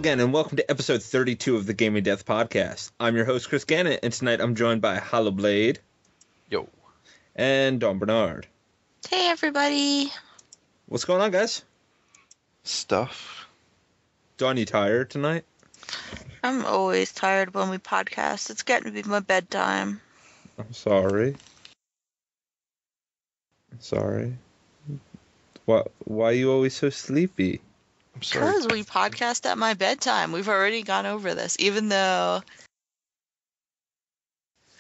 again, and welcome to episode 32 of the Gaming Death Podcast. I'm your host, Chris Gannett, and tonight I'm joined by Hollow Blade. Yo. And Dawn Bernard. Hey, everybody. What's going on, guys? Stuff. Dawn, you tired tonight? I'm always tired when we podcast. It's getting to be my bedtime. I'm sorry. Why are you always so sleepy? I'm sorry. Because we podcast at my bedtime. We've already gone over this, even though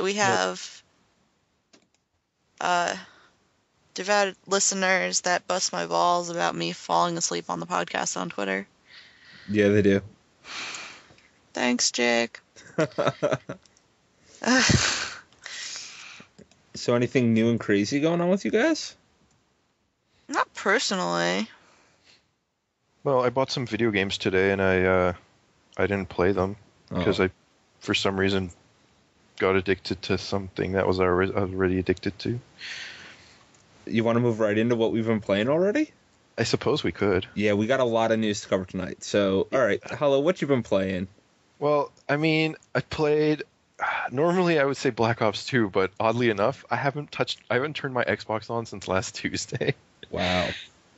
we have devout listeners that bust my balls about me falling asleep on the podcast on Twitter. Yeah, they do. Thanks, Jake. So anything new and crazy going on with you guys? Not personally. Well, I bought some video games today, and I didn't play them because I, for some reason, got addicted to something that I was already addicted to. You want to move right into what we've been playing already? I suppose we could. Yeah, we got a lot of news to cover tonight. So, all right, Hello, what you been playing? Well, I mean, I played. Normally, I would say Black Ops 2, but oddly enough, I haven't turned my Xbox on since last Tuesday. Wow.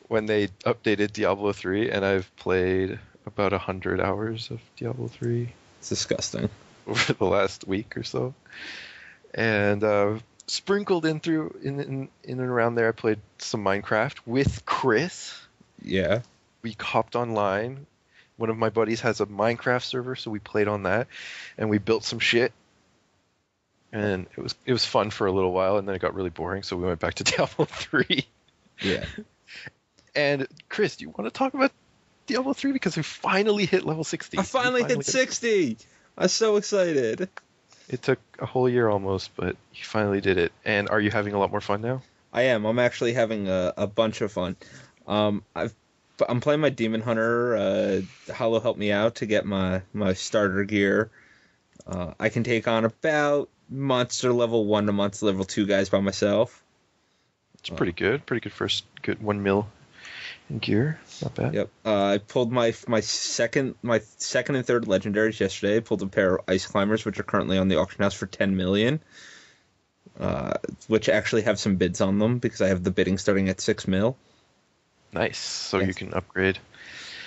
When they updated Diablo 3, and I've played about 100 hours of Diablo 3. It's disgusting. Over the last week or so. And sprinkled in and around there, I played some Minecraft with Chris. Yeah. We hopped online. One of my buddies has a Minecraft server, so we played on that, and we built some shit. And it was fun for a little while, and then it got really boring, so we went back to Diablo 3. Yeah. And Chris, do you want to talk about Diablo 3? Because we finally hit level 60. I finally hit 60! I'm so excited. It took a whole year almost, but you finally did it. And are you having a lot more fun now? I am. I'm actually having a bunch of fun. I'm playing my Demon Hunter. Hollow helped me out to get my starter gear. I can take on about monster level 1 to monster level 2 guys by myself. It's pretty good. Pretty good first 1 mil in gear. Not bad. Yep. I pulled my second and third legendaries yesterday. I pulled a pair of ice climbers, which are currently on the auction house for 10 million. Which actually have some bids on them because I have the bidding starting at 6 mil. Nice. So yes. You can upgrade.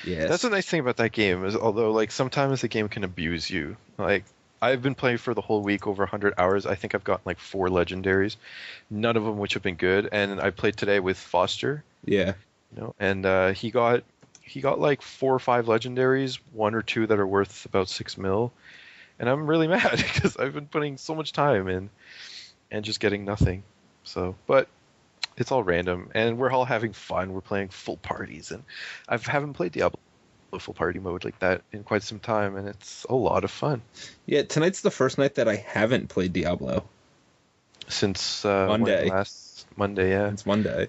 Yes. That's the nice thing about that game is although like sometimes the game can abuse you. Like I've been playing for the whole week over 100 hours. I think I've gotten like 4 legendaries, none of them which have been good. And I played today with Foster. Yeah. You know, and he got like 4 or 5 legendaries, 1 or 2 that are worth about 6 mil. And I'm really mad because I've been putting so much time in and just getting nothing. So, but it's all random and we're all having fun. We're playing full parties and I haven't played Diablo full party mode like that in quite some time and it's a lot of fun. Yeah, tonight's the first night that I haven't played Diablo. Since Monday. Last Monday, yeah. It's Monday.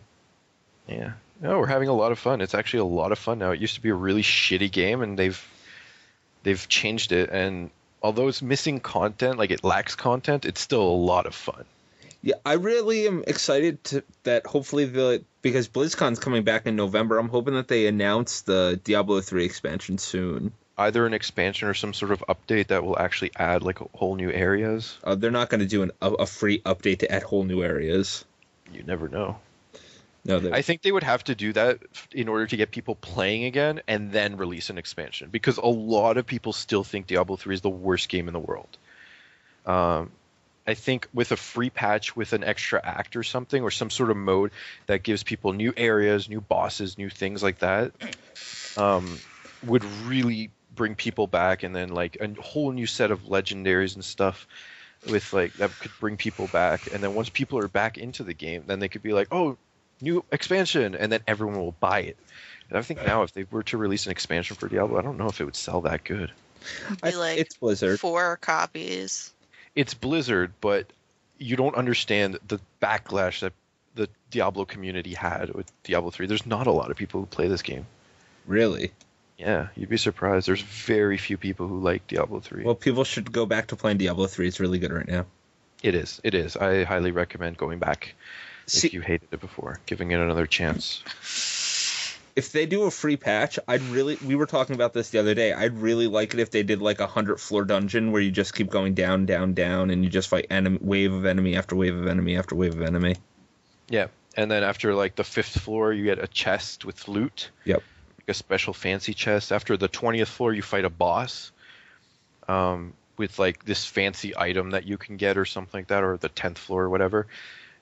Yeah. No, we're having a lot of fun. It's actually a lot of fun now. It used to be a really shitty game and they've changed it and although it's missing content, like it lacks content, it's still a lot of fun. Yeah, I really am excited that hopefully because BlizzCon's coming back in November, I'm hoping that they announce the Diablo 3 expansion soon. Either an expansion or some sort of update that will actually add like whole new areas. They're not going to do a free update to add whole new areas. You never know. No, I think they would have to do that in order to get people playing again and then release an expansion because a lot of people still think Diablo 3 is the worst game in the world. I think with a free patch with an extra act or something or some sort of mode that gives people new areas, new bosses, new things like that would really bring people back and then like a whole new set of legendaries and stuff with like that could bring people back. And then once people are back into the game, then they could be like, oh, new expansion, and then everyone will buy it. And I think now if they were to release an expansion for Diablo, I don't know if it would sell that good. It's Blizzard. 4 copies. It's Blizzard, but you don't understand the backlash that the Diablo community had with Diablo 3. There's not a lot of people who play this game. Really? Yeah, you'd be surprised. There's very few people who like Diablo 3. Well, people should go back to playing Diablo 3. It's really good right now. It is. I highly recommend going back if you hated it before, giving it another chance. if they do a free patch, we were talking about this the other day, I'd really like it if they did like a 100-floor dungeon where you just keep going down, down, down, and you just fight wave of enemy after wave of enemy after wave of enemy. Yeah, and then after like the 5th floor, you get a chest with loot. Yep. Like a special fancy chest. After the 20th floor, you fight a boss with like this fancy item that you can get or something like that, or the 10th floor or whatever.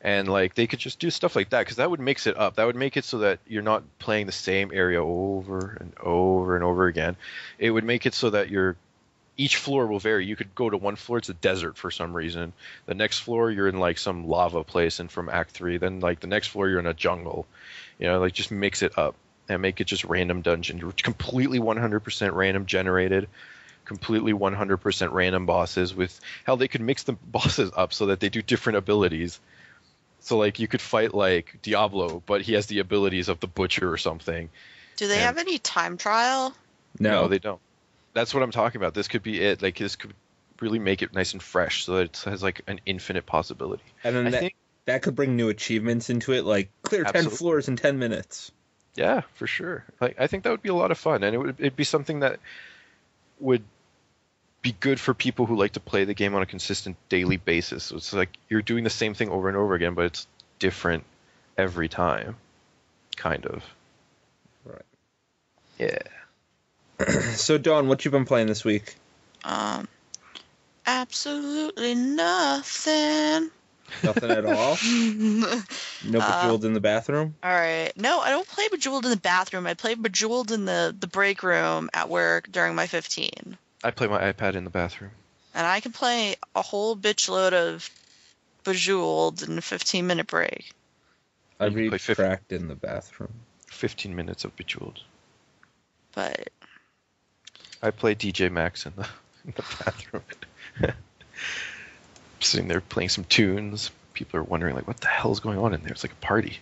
And like they could just do stuff like that, because that would mix it up. That would make it so that you're not playing the same area over and over and over again. It would make it so that each floor will vary. You could go to one floor, it's a desert for some reason. The next floor, you're in like some lava place, and from Act 3. Then like the next floor, you're in a jungle. You know, like just mix it up and make it just random dungeon. You're completely 100% random generated, completely 100% random bosses. With how they could mix the bosses up so that they do different abilities. So, like, you could fight, like, Diablo, but he has the abilities of the Butcher or something. Do they have any time trial? No, they don't. That's what I'm talking about. This could be it. Like, this could really make it nice and fresh so that it has, like, an infinite possibility. And then that could bring new achievements into it, like, clear 10 floors in 10 minutes. Yeah, for sure. Like, I think that would be a lot of fun. And it'd be something that would be good for people who like to play the game on a consistent daily basis. So it's like you're doing the same thing over and over again, but it's different every time, kind of. Right. Yeah. So, Dawn, what you been playing this week? Absolutely nothing. Nothing at all? No Bejeweled in the bathroom? All right. No, I don't play Bejeweled in the bathroom. I play Bejeweled in the break room at work during my 15. I play my iPad in the bathroom. And I can play a whole bitch load of Bejeweled in a 15-minute break. I read Cracked in the bathroom. 15 minutes of Bejeweled. But I play DJ Max in the bathroom. Sitting there playing some tunes. People are wondering, like, what the hell is going on in there? It's like a party.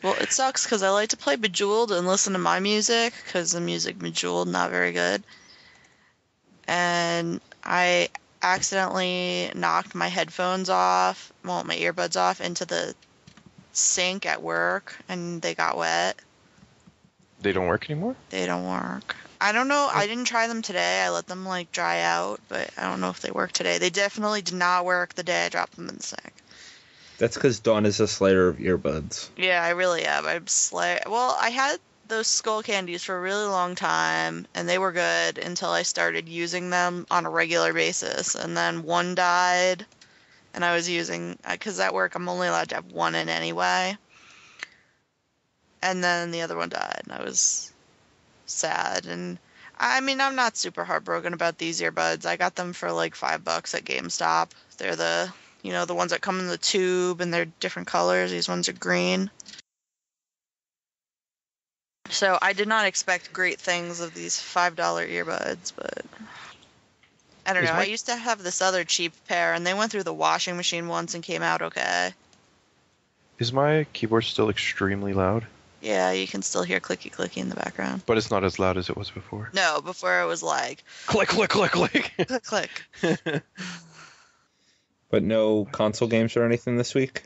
Well, it sucks because I like to play Bejeweled and listen to my music because the music Bejeweled not very good. And I accidentally knocked my headphones off, well, my earbuds off into the sink at work, and they got wet. They don't work anymore? They don't work. I don't know. I didn't try them today. I let them, like, dry out, but I don't know if they work today. They definitely did not work the day I dropped them in the sink. That's because Dawn is a slayer of earbuds. Yeah, I really am. Well, I had those skull candies for a really long time, and they were good until I started using them on a regular basis. And then one died, and I was using, because at work I'm only allowed to have one in anyway. And then the other one died, and I was sad. And I mean, I'm not super heartbroken about these earbuds. I got them for like $5 at GameStop. They're the ones that come in the tube, and they're different colors. These ones are green. So I did not expect great things of these $5 earbuds, but I don't know. I used to have this other cheap pair, and they went through the washing machine once and came out okay. Is my keyboard still extremely loud? Yeah, you can still hear clicky in the background. But it's not as loud as it was before? No, before it was like... Click, click, click, click! Click, click. But no console games or anything this week?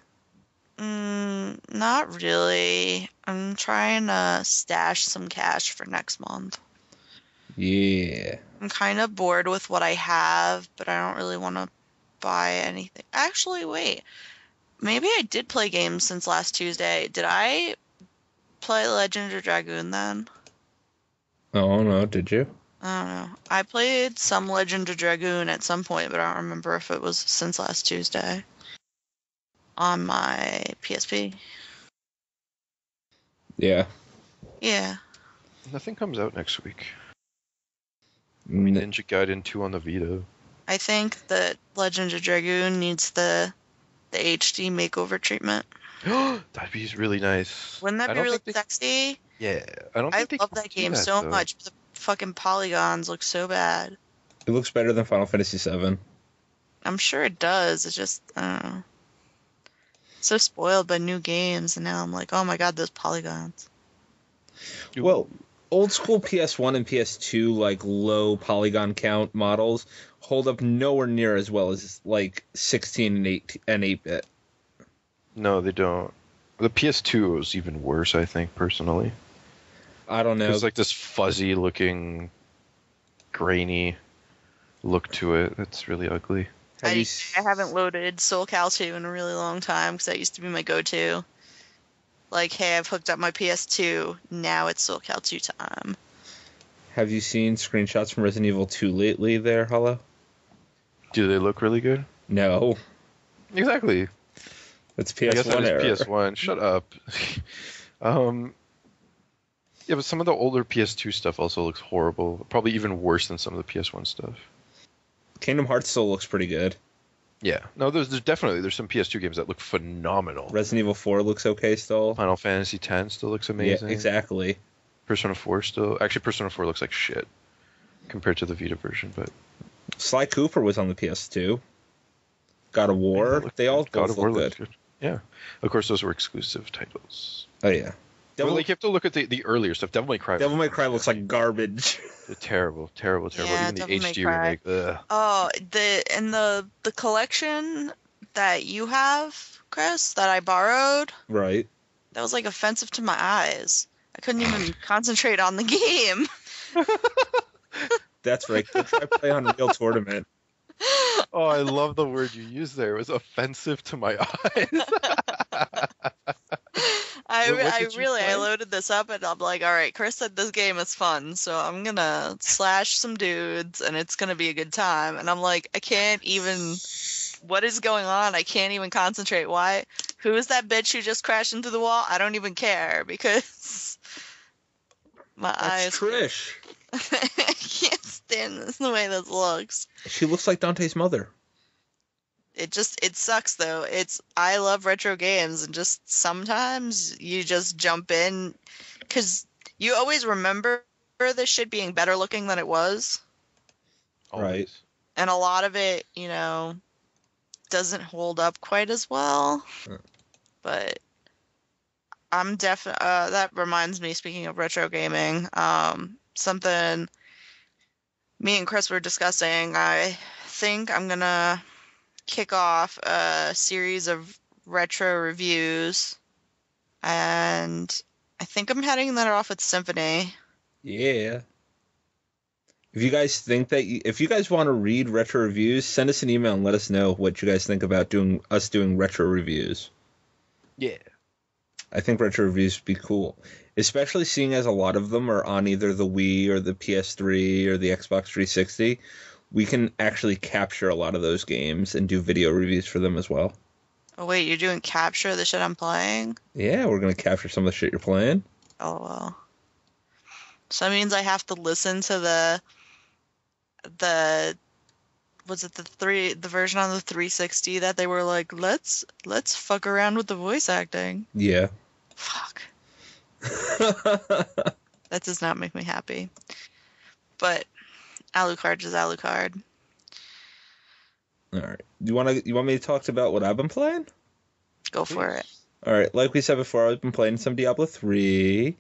Not really. I'm trying to stash some cash for next month. Yeah. I'm kind of bored with what I have, but I don't really want to buy anything. Actually, wait. Maybe I did play games since last Tuesday. Did I play Legend of Dragoon then? Oh, no. Did you? I don't know. I played some Legend of Dragoon at some point, but I don't remember if it was since last Tuesday. On my PSP. Yeah. Yeah. Nothing comes out next week. I mean, Ninja Gaiden 2 on the Vita. I think that Legend of Dragoon needs the HD makeover treatment. That'd be really nice. Wouldn't that be really sexy? Yeah. I love that game so much, but the fucking polygons look so bad. It looks better than Final Fantasy VII. I'm sure it does. It's just, I don't know. So spoiled by new games, and now I'm like, oh my god, those polygons. Well, old school PS1 and PS2, like, low polygon count models hold up nowhere near as well as, like, 16 and 8-bit. No, they don't. The PS2 was even worse, I think, personally. I don't know. There's like this fuzzy looking, grainy look to it. That's really ugly. Have you I haven't loaded Soul Cal 2 in a really long time because that used to be my go-to. Like, hey, I've hooked up my PS2. Now it's Soul Cal 2 time. Have you seen screenshots from Resident Evil 2 lately there, Hello? Do they look really good? No. Exactly. It's I guess PS1 that era. is PS1. Shut up. Yeah, but some of the older PS2 stuff also looks horrible. Probably even worse than some of the PS1 stuff. Kingdom Hearts still looks pretty good. Yeah. No, there's definitely some PS2 games that look phenomenal. Resident Evil 4 looks okay still. Final Fantasy X still looks amazing. Yeah, exactly. Persona 4 still... Actually, Persona 4 looks like shit compared to the Vita version, but... Sly Cooper was on the PS2. God of War. They all God both of War look looks good. good. Yeah. Of course, those were exclusive titles. Oh, yeah. Well, like, you have to look at the earlier stuff. Devil May Cry. Devil May Cry looks like garbage. Terrible. Yeah, Even the Devil May HD Cry. remake. Ugh. Oh, the collection that you have, Chris, that I borrowed, Right. that was like offensive to my eyes. I couldn't even concentrate on the game. That's right. Go try play on Real Tournament. Oh, I love the word you used there. It was offensive to my eyes. I loaded this up and I'm like, all right, Chris said this game is fun, so I'm gonna slash some dudes and it's gonna be a good time. And I'm like, I can't even. What is going on? I can't even concentrate. Why? Who is that bitch who just crashed into the wall? I don't even care because my eyes. That's Trish. I can't stand this the way this looks. She looks like Dante's mother. It sucks though. I love retro games and just sometimes you just jump in because you always remember this shit being better looking than it was. Right. And a lot of it, doesn't hold up quite as well. But I'm definitely that reminds me, speaking of retro gaming, something me and Chris were discussing. I think I'm gonna kick off a series of retro reviews, and I think I'm heading that off with Symphony. Yeah. If you guys if you guys want to read retro reviews, send us an email and let us know what you guys think about doing retro reviews. Yeah. I think retro reviews would be cool, especially seeing as a lot of them are on either the Wii or the PS3 or the Xbox 360. We can actually capture a lot of those games and do video reviews for them as well. Oh wait, you're doing capture the shit I'm playing? Yeah, we're going to capture some of the shit you're playing. Oh well. So that means I have to listen to the was it the version on the 360 that they were like, let's fuck around with the voice acting. Yeah. Fuck. That does not make me happy. But Alucard is Alucard. All right. You want me to talk about what I've been playing? Go for it. All right. Like we said before, I've been playing some Diablo 3.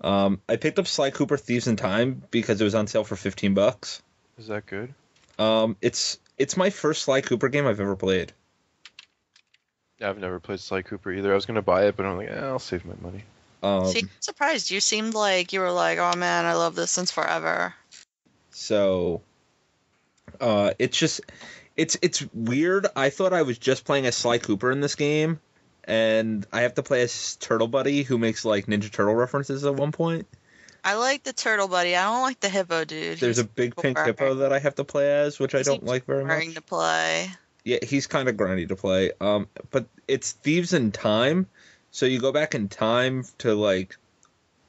I picked up Sly Cooper Thieves in Time because it was on sale for $15. Is that good? It's my first Sly Cooper game I've ever played. I've never played Sly Cooper either. I was gonna buy it, but I'm like, I'll save my money. See, I'm surprised. You seemed like you were like, oh man, I love this since forever. So, it's weird. I thought I was just playing as Sly Cooper in this game, and I have to play as Turtle Buddy, who makes like Ninja Turtle references at one point. I like the Turtle Buddy. I don't like the hippo dude. There's a big pink hippo that I have to play as, which I don't like very much. To play. Yeah, he's kind of grindy to play. But it's Thieves in Time, so you go back in time to like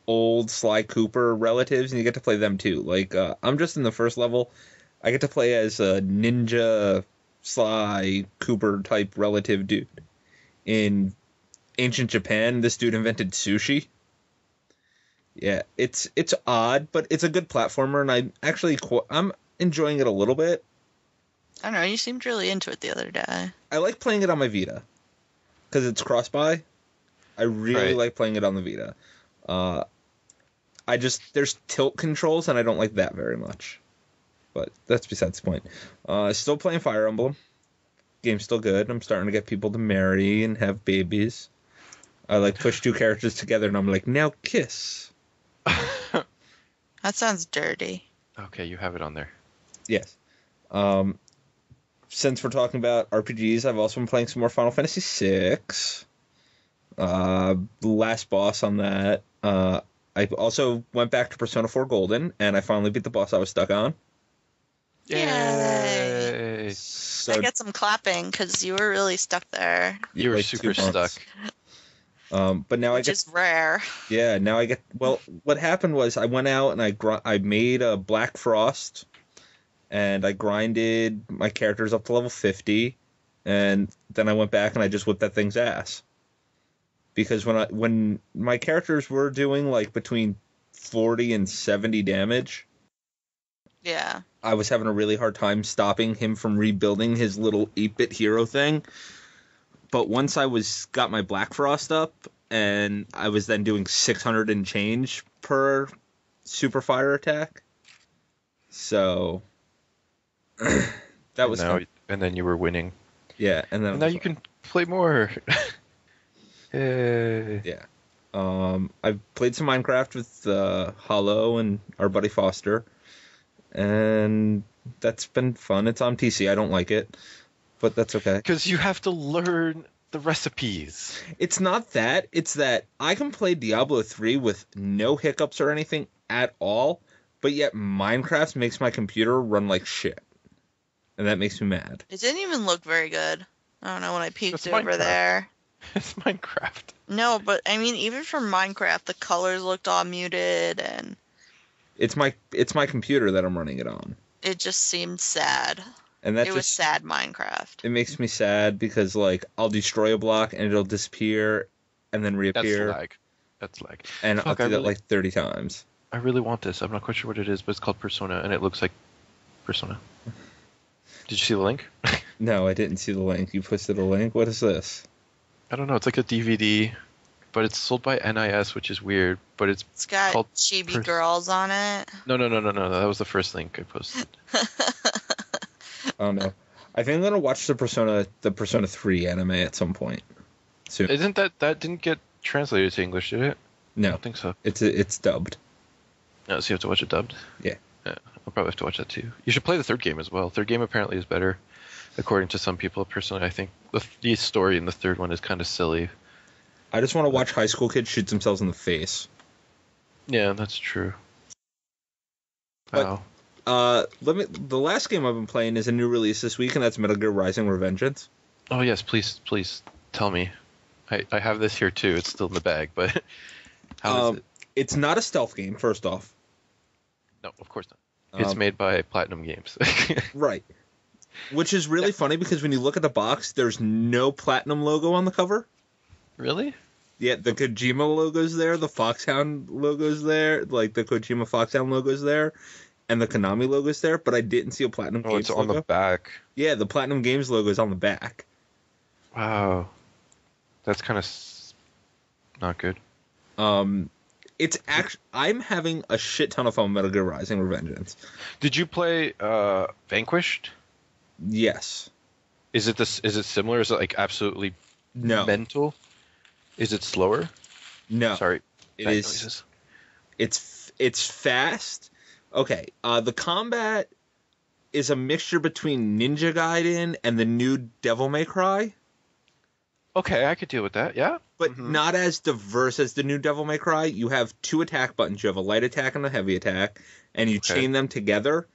old Sly Cooper relatives, and you get to play them too. Like I'm just in the first level. I get to play as a ninja Sly Cooper type relative dude in ancient Japan. This dude invented sushi. Yeah, it's odd, but it's a good platformer, and I'm enjoying it a little bit. I don't know, you seemed really into it the other day. I like playing it on my Vita because it's cross-buy. I really like playing it on the Vita. There's tilt controls, and I don't like that very much. But that's besides the point. Still playing Fire Emblem. Game's still good. I'm starting to get people to marry and have babies. I like push two characters together and I'm like, now kiss. That sounds dirty. Okay, you have it on there. Yes. Since we're talking about RPGs, I've also been playing some more Final Fantasy VI. Last boss on that. I also went back to Persona 4 Golden, and I finally beat the boss I was stuck on. Yay. So I get some clapping because you were really stuck there, You were like, super 2 months. stuck. But now which is rare. Yeah, now I get. Well, what happened was I went out and I made a Black Frost, and I grinded my characters up to level 50, and then I went back and I just whipped that thing's ass. Because when my characters were doing like between 40 and 70 damage, Yeah. I was having a really hard time stopping him from rebuilding his little 8-bit hero thing. But once I got my Black Frost up, and I was then doing 600 and change per super fire attack. So that was and then you were winning. yeah, and then And now you can play more. Yay. yeah. I've played some Minecraft with Hollow and our buddy Foster, and that's been fun. It's on PC. I don't like it, but that's okay. Because you have to learn the recipes. It's not that. It's that I can play Diablo 3 with no hiccups or anything at all, but yet Minecraft makes my computer run like shit. And that makes me mad. It didn't even look very good. I don't know when I peeked It's over Minecraft. there. It's Minecraft. No, but I mean, even for Minecraft, the colors looked all muted, and It's my computer that I'm running it on. it just seemed sad. And that It was sad Minecraft. It makes me sad because like I'll destroy a block and it'll disappear and then That's reappear. lag. That's lag. And Fuck, I'll I do that really- like 30 times. I really want this. I'm not quite sure what it is, but it's called Persona, and it looks like Persona. Did you see the link? No, I didn't see the link. You posted a link? What is this? I don't know. It's like a DVD, but it's sold by NIS, which is weird. But it's It's got called chibi girls on it. no. That was the first link I posted. I don't know. I think I'm gonna watch the Persona 3 anime at some point soon. Isn't that didn't get translated to English, did it? I No, don't think so. it's dubbed. No, so you have to watch it dubbed. Yeah. I'll probably have to watch that too. You should play the third game as well. Third game apparently is better, according to some people. Personally, I think the story in the third one is kind of silly. I just want to watch high school kids shoot themselves in the face. Yeah, that's true. But- Wow. The last game I've been playing is a new release this week, and that's Metal Gear Rising: Revengeance. Oh yes, please tell me. I have this here too. It's still in the bag, but how is it? It's not a stealth game, first off. No, of course not. It's made by Platinum Games. Right. Which is really funny because when you look at the box, there's no Platinum logo on the cover. Really? Yeah, the Kojima logo's there, the Foxhound logo's there, like the Kojima Foxhound logo's there, and the Konami logo's there, but I didn't see a Platinum Oh, Games it's on logo. the back. Yeah, the Platinum Games logo's on the back. Wow. That's kind of not good. It's actually I'm having a shit ton of fun with Metal Gear Rising: Revengeance. Did you play Vanquished? Yes. Is it similar? Is it like absolutely No. mental? Is it slower? No. Sorry. It back is. noises. It's fast. Okay. The combat is a mixture between Ninja Gaiden and the new Devil May Cry, Okay, I could deal with that. Yeah. but not as diverse as the new Devil May Cry. You have 2 attack buttons. You have a light attack and a heavy attack, and you Okay. chain them together.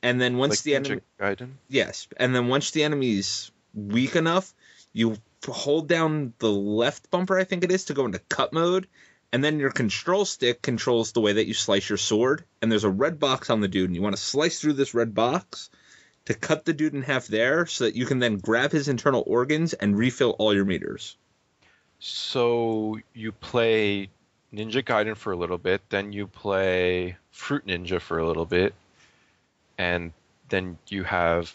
And then once Like the enemy, Ninja Gaiden. yes, and then once the enemy's weak enough, you hold down the left bumper, I think it is, to go into cut mode, and then your control stick controls the way that you slice your sword. And there's a red box on the dude, and you want to slice through this red box to cut the dude in half there, so that you can then grab his internal organs and refill all your meters. So you play Ninja Gaiden for a little bit, then you play Fruit Ninja for a little bit, and then you have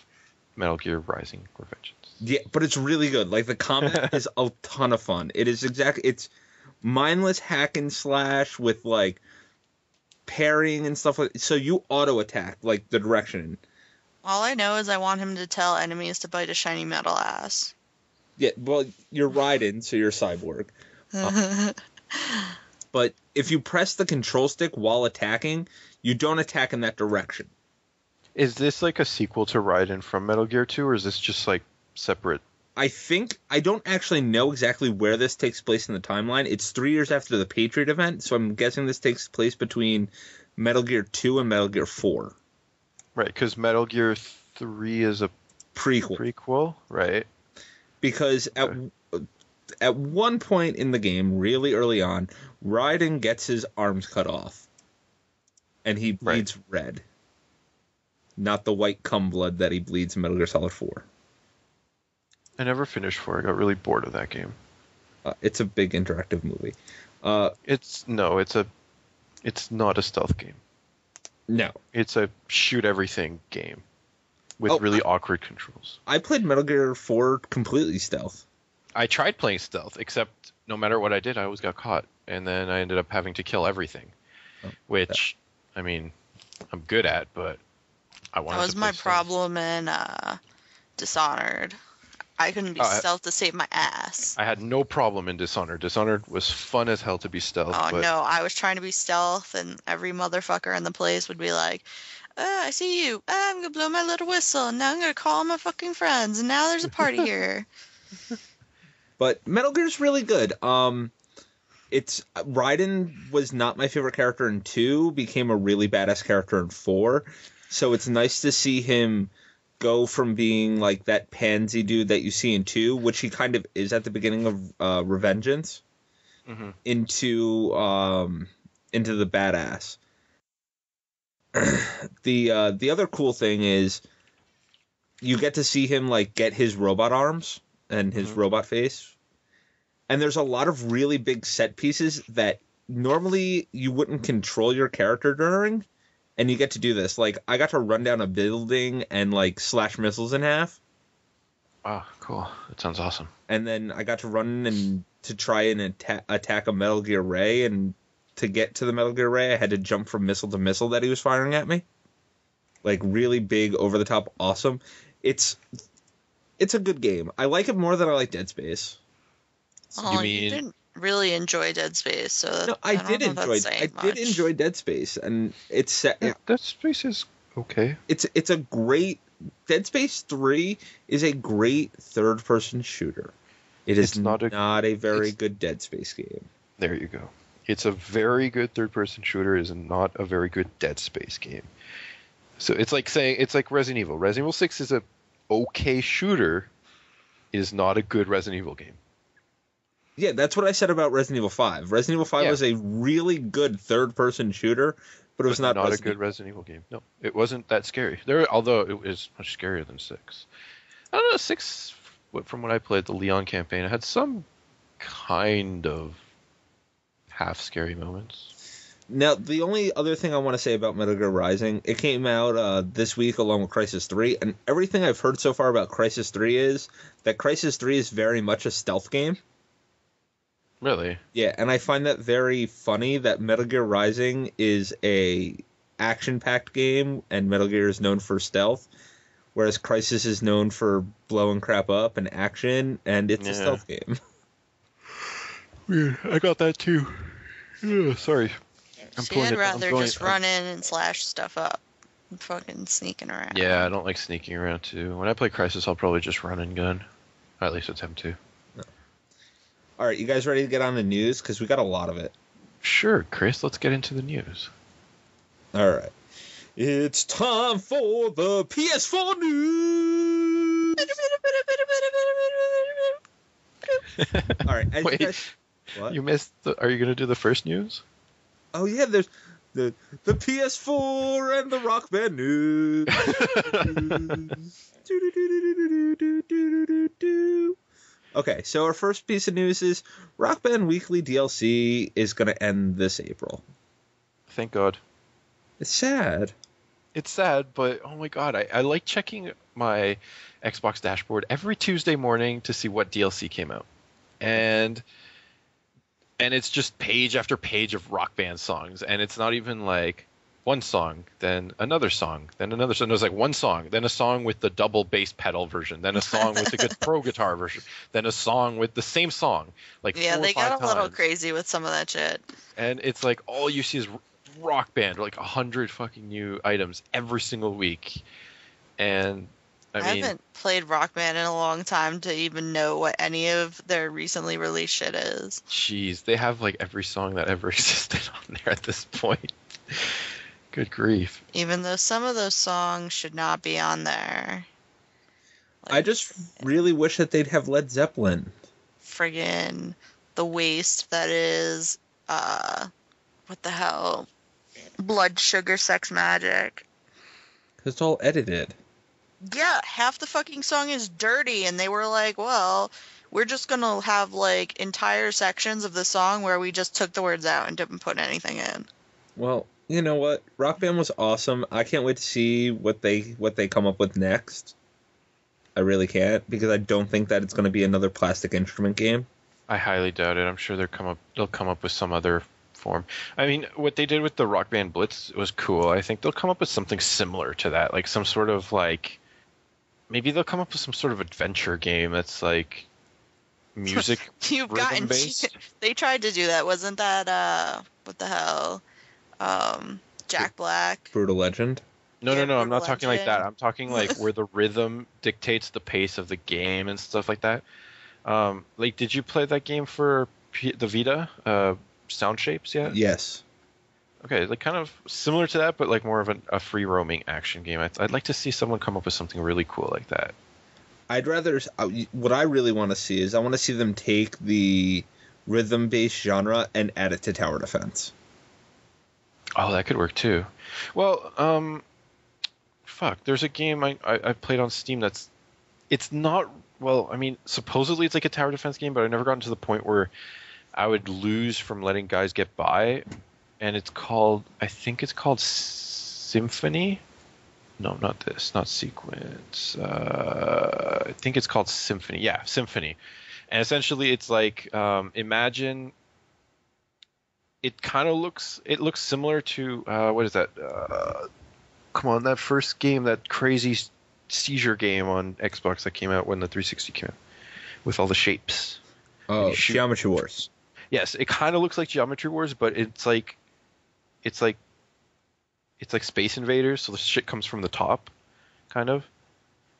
Metal Gear Rising: Revengeance. Yeah, but it's really good. Like, the combat is a ton of fun. It's mindless hack and slash with, like, parrying and stuff like so you auto attack, like, the direction. All I know is I want him to tell enemies to bite a shiny metal ass. Yeah, well, you're Raiden, so you're a cyborg. But if you press the control stick while attacking, you don't attack in that direction. Is this like a sequel to Raiden from Metal Gear 2, or is this just like separate? I don't actually know exactly where this takes place in the timeline. It's 3 years after the Patriot event, so I'm guessing this takes place between Metal Gear 2 and Metal Gear 4. Right, because Metal Gear 3 is a prequel, right? Because at one point in the game, really early on, Raiden gets his arms cut off, and he bleeds red. Not the white cum blood that he bleeds in Metal Gear Solid 4. I never finished 4. I got really bored of that game. It's a big interactive movie. It's not a stealth game. No. It's a shoot everything game with really awkward controls. I played Metal Gear 4 completely stealth. I tried playing stealth, except no matter what I did, I always got caught. And then I ended up having to kill everything. Which, I mean, I'm good at, but I wanted to That was my stealth. problem in Dishonored. I couldn't be stealth to save my ass. I had no problem in Dishonored. Dishonored was fun as hell to be stealth. Oh, no, I was trying to be stealth, and every motherfucker in the place would be like, I see you. I'm going to blow my little whistle, and now I'm going to call my fucking friends, and now there's a party here. But Metal Gear's really good. Raiden was not my favorite character in 2, became a really badass character in 4, so it's nice to see him go from being like that pansy dude that you see in 2, which he kind of is at the beginning of Revengeance, into the badass. The other cool thing is you get to see him like get his robot arms and his robot face. And there's a lot of really big set pieces that normally you wouldn't control your character during, and you get to do this. Like, I got to run down a building and, like, slash missiles in half. Wow, cool. That sounds awesome. And then I got to run and to try and attack a Metal Gear Ray, and to get to the Metal Gear Ray, I had to jump from missile to missile that he was firing at me. Like, really big, over-the-top, awesome. It's a good game. I like it more than I like Dead Space. Oh, you didn't really enjoy Dead Space, so no, I did enjoy Dead Space, and Dead Space is okay. It's a great Dead Space 3 is a great third-person shooter. It's not a very good Dead Space game. There you go. It's a very good third-person shooter. Is not a very good Dead Space game. So it's like saying it's like Resident Evil. Resident Evil 6 is a okay shooter. It is not a good Resident Evil game. Yeah, that's what I said about Resident Evil 5. Resident Evil 5 was a really good third-person shooter, but it was not a good Resident Evil game. No, it wasn't that scary. Although it was much scarier than 6. I don't know, 6, from what I played, the Leon campaign, it had some kind of half-scary moments. Now, the only other thing I want to say about Metal Gear Rising, it came out this week along with Crysis 3, and everything I've heard so far about Crysis 3 is that Crysis 3 is very much a stealth game. Really? Yeah, and I find that very funny that Metal Gear Rising is a action-packed game, and Metal Gear is known for stealth, whereas Crysis is known for blowing crap up and action, and it's a stealth game. Weird. I got that too. Sorry. I'd rather just run in and slash stuff up and fucking sneaking around. Yeah, I don't like sneaking around too. When I play Crysis, I'll probably just run and gun. Or at least attempt to. All right, you guys ready to get on the news? Because we got a lot of it. Sure, Chris. Let's get into the news. All right. It's time for the PS4 news. All right. Wait, what? You missed are you going to do the first news? Oh, yeah, there's the PS4 and the Rock Band news. Okay, so our first piece of news is Rock Band Weekly DLC is going to end this April. Thank God. It's sad. It's sad, but oh my God, I like checking my Xbox dashboard every Tuesday morning to see what DLC came out. And it's just page after page of Rock Band songs, and it's not even like one song, then another song, then another song. It was like one song, then a song with the double bass pedal version, then a song with the pro guitar version, then a song with the same song, like Yeah, 4 or they 5 got a little times. crazy with some of that shit. And it's like all you see is Rock Band, like 100 fucking new items every single week. And I mean, haven't played Rock Band in a long time to even know what any of their recently released shit is. jeez, they have like every song that ever existed on there at this point. Good grief. Even though some of those songs should not be on there. I just really wish that they'd have Led Zeppelin. Friggin' the waste that is, what the hell? Blood, Sugar, Sex, Magic. It's all edited. Yeah, half the fucking song is dirty, and they were like, well, we're just gonna have, like, entire sections of the song where we just took the words out and didn't put anything in. Well, you know what? Rock Band was awesome. I can't wait to see what they come up with next. I really can't, because I don't think that it's going to be another Plastic Instrument game. I highly doubt it. I'm sure they'll come up with some other form. I mean, what they did with the Rock Band Blitz was cool. I think they'll come up with something similar to that, like some sort of like maybe they'll come up with some sort of adventure game that's like music You've gotten rhythm based. They tried to do that. Wasn't that what the hell? Jack Black. Brutal Legend. No, Yeah, I'm not Brutal talking like that. Legend. I'm talking like where the rhythm dictates the pace of the game and stuff like that. Like, did you play that game for the Vita, Sound Shapes yet? Yes. Okay, like kind of similar to that, but like more of a free roaming action game. I'd like to see someone come up with something really cool like that. I'd rather... What I really want to see is I want to see them take the rhythm-based genre and add it to tower defense. Oh, that could work too. Well, fuck. There's a game I played on Steam that's... It's not... Well, I mean, supposedly it's like a tower defense game, but I've never gotten to the point where I would lose from letting guys get by. And it's called... I think it's called Symphony? No, not this. Not Sequence. I think it's called Symphony. Yeah, Symphony. And essentially it's like, imagine... It kind of looks similar to what is that? Come on, that first game, that crazy seizure game on Xbox that came out when the 360 came out, with all the shapes. Oh, Geometry Wars. Yes, it kind of looks like Geometry Wars, but it's like Space Invaders. So the shit comes from the top, kind of,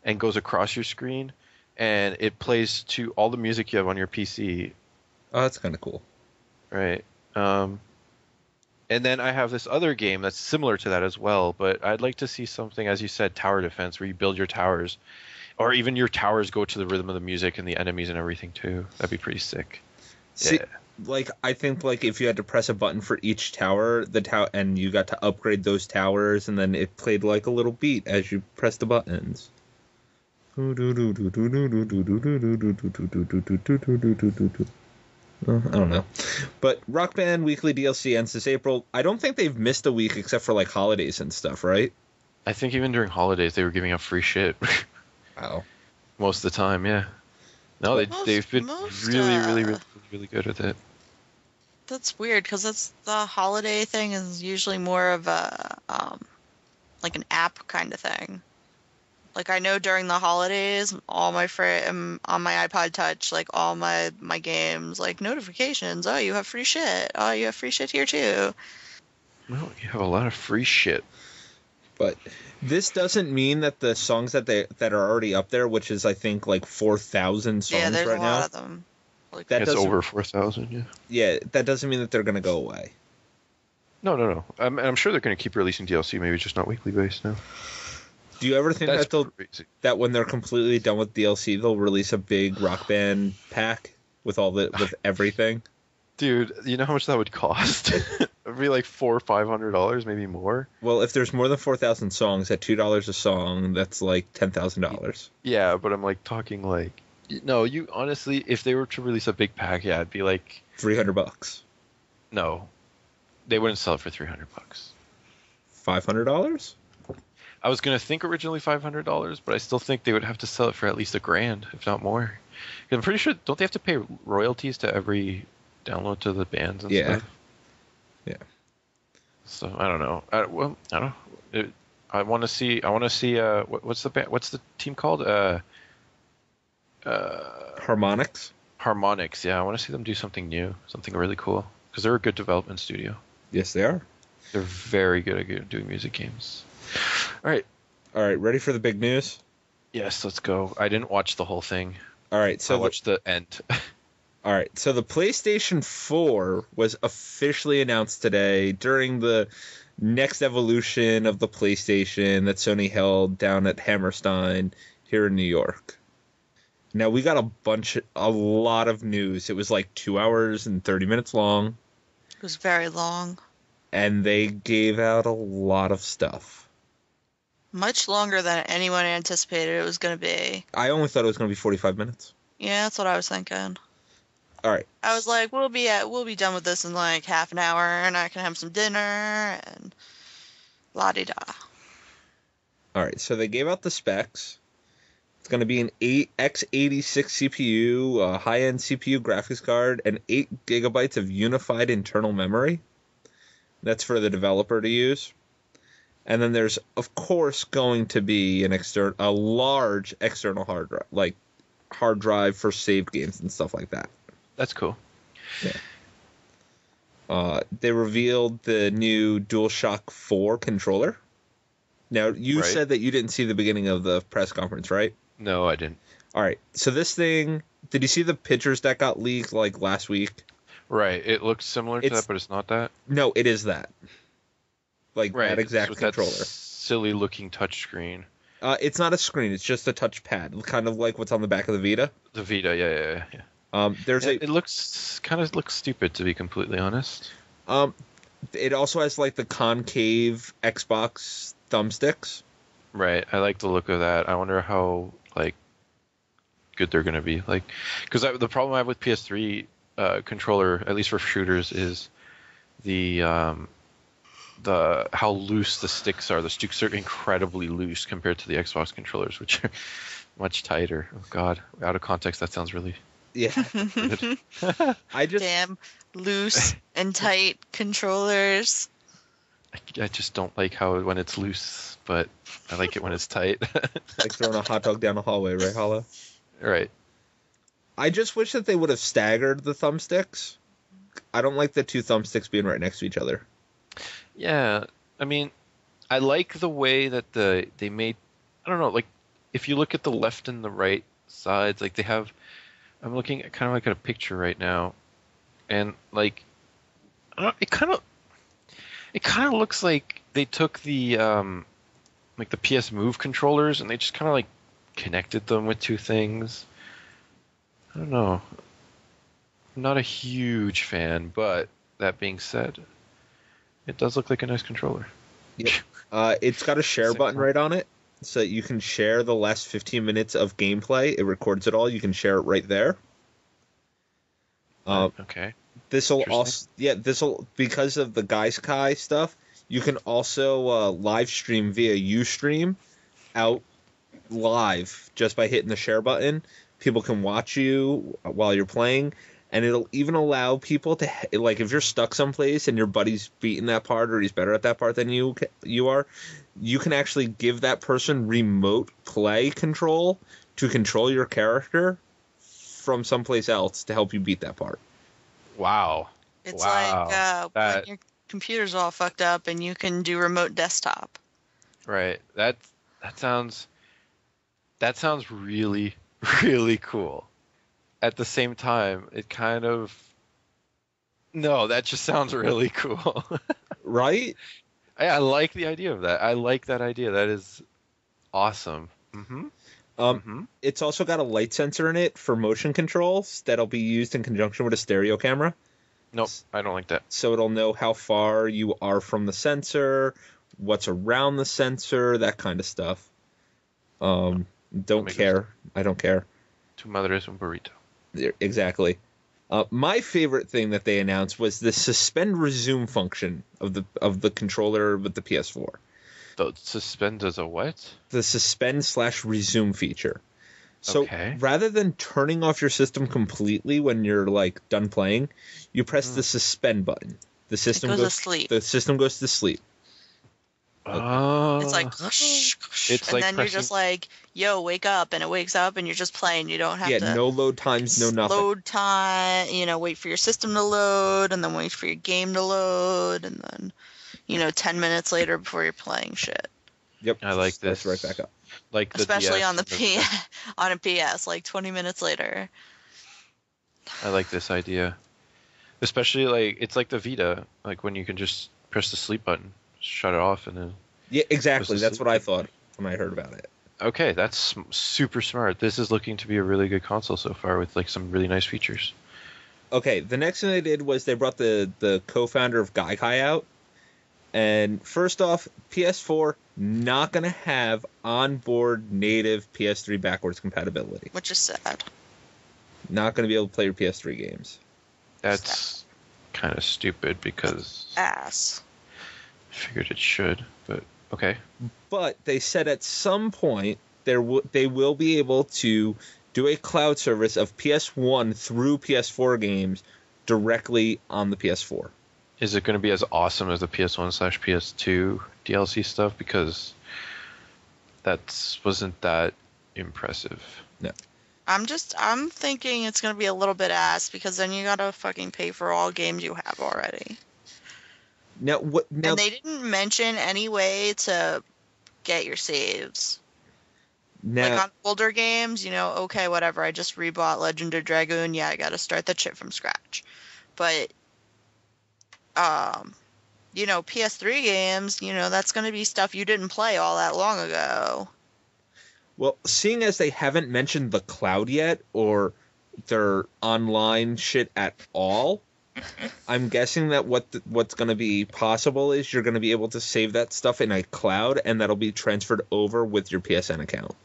and goes across your screen, and it plays to all the music you have on your PC. Oh, that's kind of cool. Right. And then I have this other game that's similar to that as well, but I'd like to see something, as you said, tower defense, where you build your towers, or even your towers go to the rhythm of the music and the enemies and everything too. That'd be pretty sick. See, Yeah. like, I think, like, if you had to press a button for each tower, and you got to upgrade those towers, and then it played like a little beat as you pressed the buttons. I don't know. But Rock Band Weekly DLC ends this April. I don't think they've missed a week except for, like, holidays and stuff, right? I think even during holidays they were giving out free shit. Wow. Most of the time, yeah. No, they've been really good with it. That's weird, because that's the holiday thing is usually more of a like an app kind of thing. Like, I know during the holidays, all my on my iPod Touch, like all my games, like notifications. Oh, you have free shit. Oh, you have free shit here too. Well, you have a lot of free shit. But this doesn't mean that the songs that are already up there, which is I think like 4,000 songs Yeah, there's right a now. lot of them. Like, That It's doesn't- over 4,000, yeah. Yeah, that doesn't mean that they're gonna go away. No. I'm sure they're going to keep releasing DLC, maybe just not weekly based now. Do you ever think That's that crazy. that when they're completely done with DLC, they'll release a big Rock Band pack with with everything? Dude, you know how much that would cost? It'd be like $400 or $500, maybe more. Well, if there's more than 4,000 songs at $2 a song, that's like $10,000. Yeah, but I'm like talking like, no, you honestly, if they were to release a big pack, yeah, it'd be like, $300. no, they wouldn't sell it for $300. $500? I was gonna think originally $500, but I still think they would have to sell it for at least $1,000, if not more. 'Cause I'm pretty sure, don't they have to pay royalties to every download to the bands and Yeah. stuff? Yeah. So I don't know. I don't know. I want to see. What's the band? What's the team called? Harmonix. Harmonix. Yeah, I want to see them do something new, something really cool, because they're a good development studio. Yes, they are. They're very good at doing music games. All right. Ready for the big news? Yes, let's go. I didn't watch the whole thing. All right, I watched the end. All right, so the PlayStation 4 was officially announced today during the next evolution of the PlayStation that Sony held down at Hammerstein here in New York. Now, we got a lot of news. It was like 2 hours and 30 minutes long. It was very long. And they gave out a lot of stuff. Much longer than anyone anticipated it was going to be. I only thought it was going to be 45 minutes. Yeah, that's what I was thinking. All right. I was like, we'll be done with this in like half an hour, and I can have some dinner and la-di-da. All right, so they gave out the specs. It's going to be an x86 CPU, a high-end CPU graphics card, and 8 gigabytes of unified internal memory. That's for the developer to use. And then there's, of course, going to be a large external hard drive, like hard drive for save games and stuff like that. That's cool. Yeah. They revealed the new DualShock 4 controller. Now, you said that you didn't see the beginning of the press conference, right? No, I didn't. All right. So this thing, did you see the pictures that got leaked like last week? Right. It looks similar to that, but it's not that. No, it is that. Like that exact with controller. That silly looking touchscreen. It's not a screen. It's just a touchpad, kind of like what's on the back of the Vita. The Vita, yeah. It looks stupid, to be completely honest. It also has like the concave Xbox thumbsticks. Right. I like the look of that. I wonder how good they're going to be. Because the problem I have with PS3 controller, at least for shooters, is the how loose the sticks are. The sticks are incredibly loose compared to the Xbox controllers, which are much tighter. Oh God, out of context, that sounds really. Yeah. Damn loose and tight controllers. I just don't like when it's loose, but I like it when it's tight. Like throwing a hot dog down a hallway, right, Hollow? Right. I just wish that they would have staggered the thumbsticks. I don't like the two thumbsticks being right next to each other. Yeah, I mean, I like the way that they made. I don't know, like if you look at the left and the right sides, like they have. I'm looking at kind of like at a picture right now, and like, it kind of looks like they took the like the PS Move controllers and they just kind of like connected them with two things. I don't know. I'm not a huge fan, but that being said, it does look like a nice controller. Yep. It's got a share button right on it, so that you can share the last 15 minutes of gameplay. It records it all. You can share it right there. Okay. This'll because of the Gaikai stuff, you can also live stream via Ustream out live just by hitting the share button. People can watch you while you're playing, and it'll even allow people to, like, if you're stuck someplace and your buddy's beating that part or he's better at that part than you are, you can actually give that person remote play control to control your character from someplace else to help you beat that part. Wow. It's like when your computer's all fucked up and you can do remote desktop. Right. That sounds really, really cool. At the same time, it kind of... No, that just sounds really cool. Right? I like the idea of that. I like that idea. That is awesome. Mm-hmm. It's also got a light sensor in it for motion controls that'll be used in conjunction with a stereo camera. Nope, I don't like that. So it'll know how far you are from the sensor, what's around the sensor, that kind of stuff. Don't care. I don't care. Tu madre es un burrito. Exactly. My favorite thing that they announced was the suspend resume function of the controller with the PS4. The suspend as a what? The suspend/resume feature. So rather than turning off your system completely when you're like done playing, you press the suspend button. The system goes to sleep. The system goes to sleep. Oh. It's like, It's and like then you're just like, yo, wake up, and it wakes up, and you're just playing. You don't have to no load times, no nothing. load time, wait for your system to load, and then wait for your game to load, and then, 10 minutes later before you're playing shit. Yep. I like this. Starts right back up. Like the Especially DS on on a PS, like 20 minutes later. I like this idea. Especially like it's like the Vita, like when you can just press the sleep button, shut it off, and then. Yeah, exactly. That's sleep. what I thought when I heard about it. Okay, that's super smart. This is looking to be a really good console so far with like some really nice features. Okay, the next thing they did was they brought the co-founder of Gaikai out. And first off, PS4 not going to have onboard native PS3 backwards compatibility. Which is sad. Not going to be able to play your PS3 games. That's kind of stupid because ass. I figured it should, but okay. But they said at some point they will be able to do a cloud service of PS1 through PS4 games directly on the PS4. Is it going to be as awesome as the PS1/PS2 DLC stuff? Because wasn't that impressive. No. I'm thinking it's gonna be a little bit ass because then you gotta fucking pay for all games you have already. Now what? Now, and they didn't mention any way to get your saves. Now, like on older games, okay, whatever. I just rebought Legend of Dragoon. Yeah, I gotta start that shit from scratch. But PS3 games, that's going to be stuff you didn't play all that long ago. Well, seeing as they haven't mentioned the cloud yet or their online shit at all, I'm guessing that what's going to be possible is you're going to be able to save that stuff in a cloud and that'll be transferred over with your PSN account.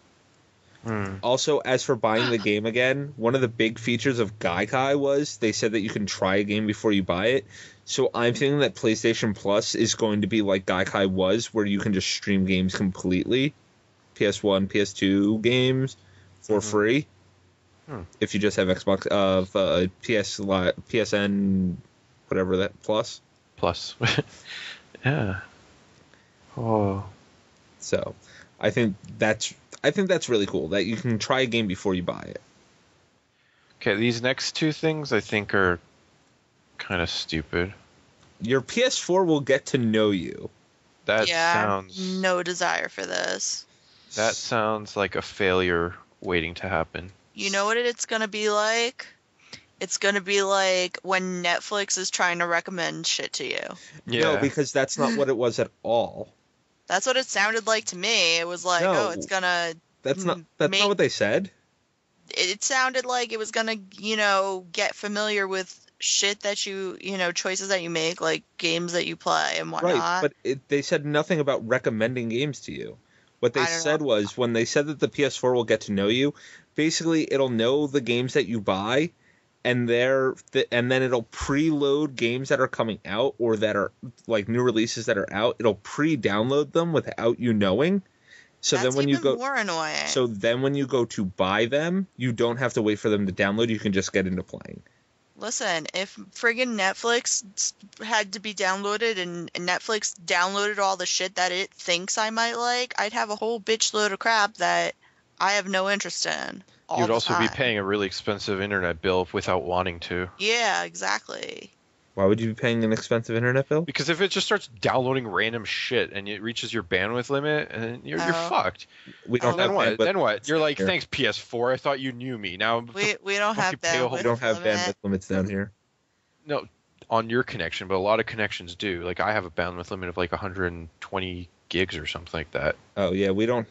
Also, as for buying the game again, one of the big features of Gaikai was they said that you can try a game before you buy it. So I'm thinking that PlayStation Plus is going to be like Gaikai was, where you can just stream games completely, PS1, PS2 games for free. If you just have Xbox PSN, whatever that Plus. Yeah. Oh. So, I think that's really cool that you can try a game before you buy it. Okay, these next two things I think are kind of stupid. Your PS4 will get to know you. That sounds no desire for this. That sounds like a failure waiting to happen. You know what it's going to be like? It's going to be like when Netflix is trying to recommend shit to you. Yeah. No, because that's not what it was at all. That's what it sounded like to me. It was like, No, it's going to... That's not what they said. It sounded like it was going to, get familiar with shit that you choices that you make, like games that you play and whatnot. Right, but they said nothing about recommending games to you. What they said was, when they said that the PS4 will get to know you, basically it'll know the games that you buy, and then it'll preload games that are coming out or that are like new releases that are out. It'll pre-download them without you knowing. So That's then when even you go more annoying. So then when you go to buy them, you don't have to wait for them to download. You can just get into playing. Listen, if friggin' Netflix had to be downloaded and Netflix downloaded all the shit that it thinks I might like, I'd have a whole bitch load of crap that I have no interest in. You'd also be paying a really expensive internet bill without wanting to. Yeah, exactly. Why would you be paying an expensive internet bill? Because if it just starts downloading random shit and it reaches your bandwidth limit, and you're fucked. We don't have bandwidth. Then what? You're like, thanks PS4. I thought you knew me. Now we don't have bandwidth. We don't have bandwidth limits down here. No, on your connection, but a lot of connections do. Like I have a bandwidth limit of like 120 gigs or something like that. Oh yeah, we don't.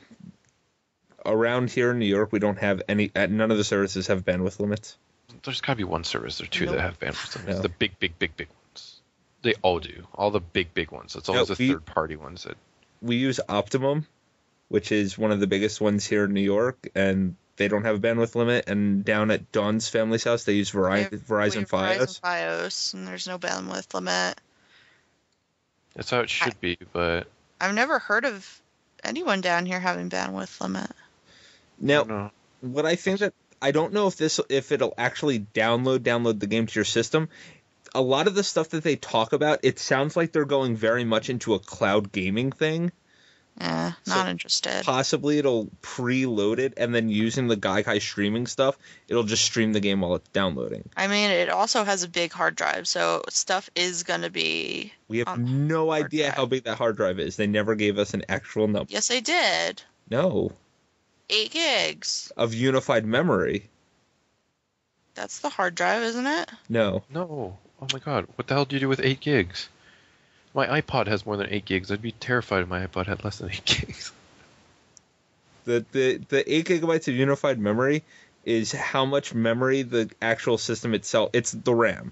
Around here in New York, we don't have any. None of the services have bandwidth limits. There's got to be one service or two that have bandwidth limits. No. The big ones. They all do. All the big ones. It's always the third-party ones that. We use Optimum, which is one of the biggest ones here in New York, and they don't have a bandwidth limit. And down at Dawn's family's house, they use Verizon Fios. Verizon Fios, and there's no bandwidth limit. That's how it should be, but I've never heard of anyone down here having bandwidth limit. Now, what I think that I don't know if it'll actually download the game to your system. a lot of the stuff that they talk about, it sounds like they're going very much into a cloud gaming thing. Not So interested. Possibly it'll preload it, and then using the Gaikai streaming stuff, it'll just stream the game while it's downloading. I mean, it also has a big hard drive, so stuff is going to be We have on no hard idea drive. how big that hard drive is. They never gave us an actual number. Yes, they did. No. 8 gigs. Of unified memory. That's the hard drive, isn't it? No. No. Oh my god. What the hell do you do with 8 gigs? My iPod has more than 8 gigs. I'd be terrified if my iPod had less than 8 gigs. The 8 gigabytes of unified memory is how much memory the actual system itself. It's the RAM.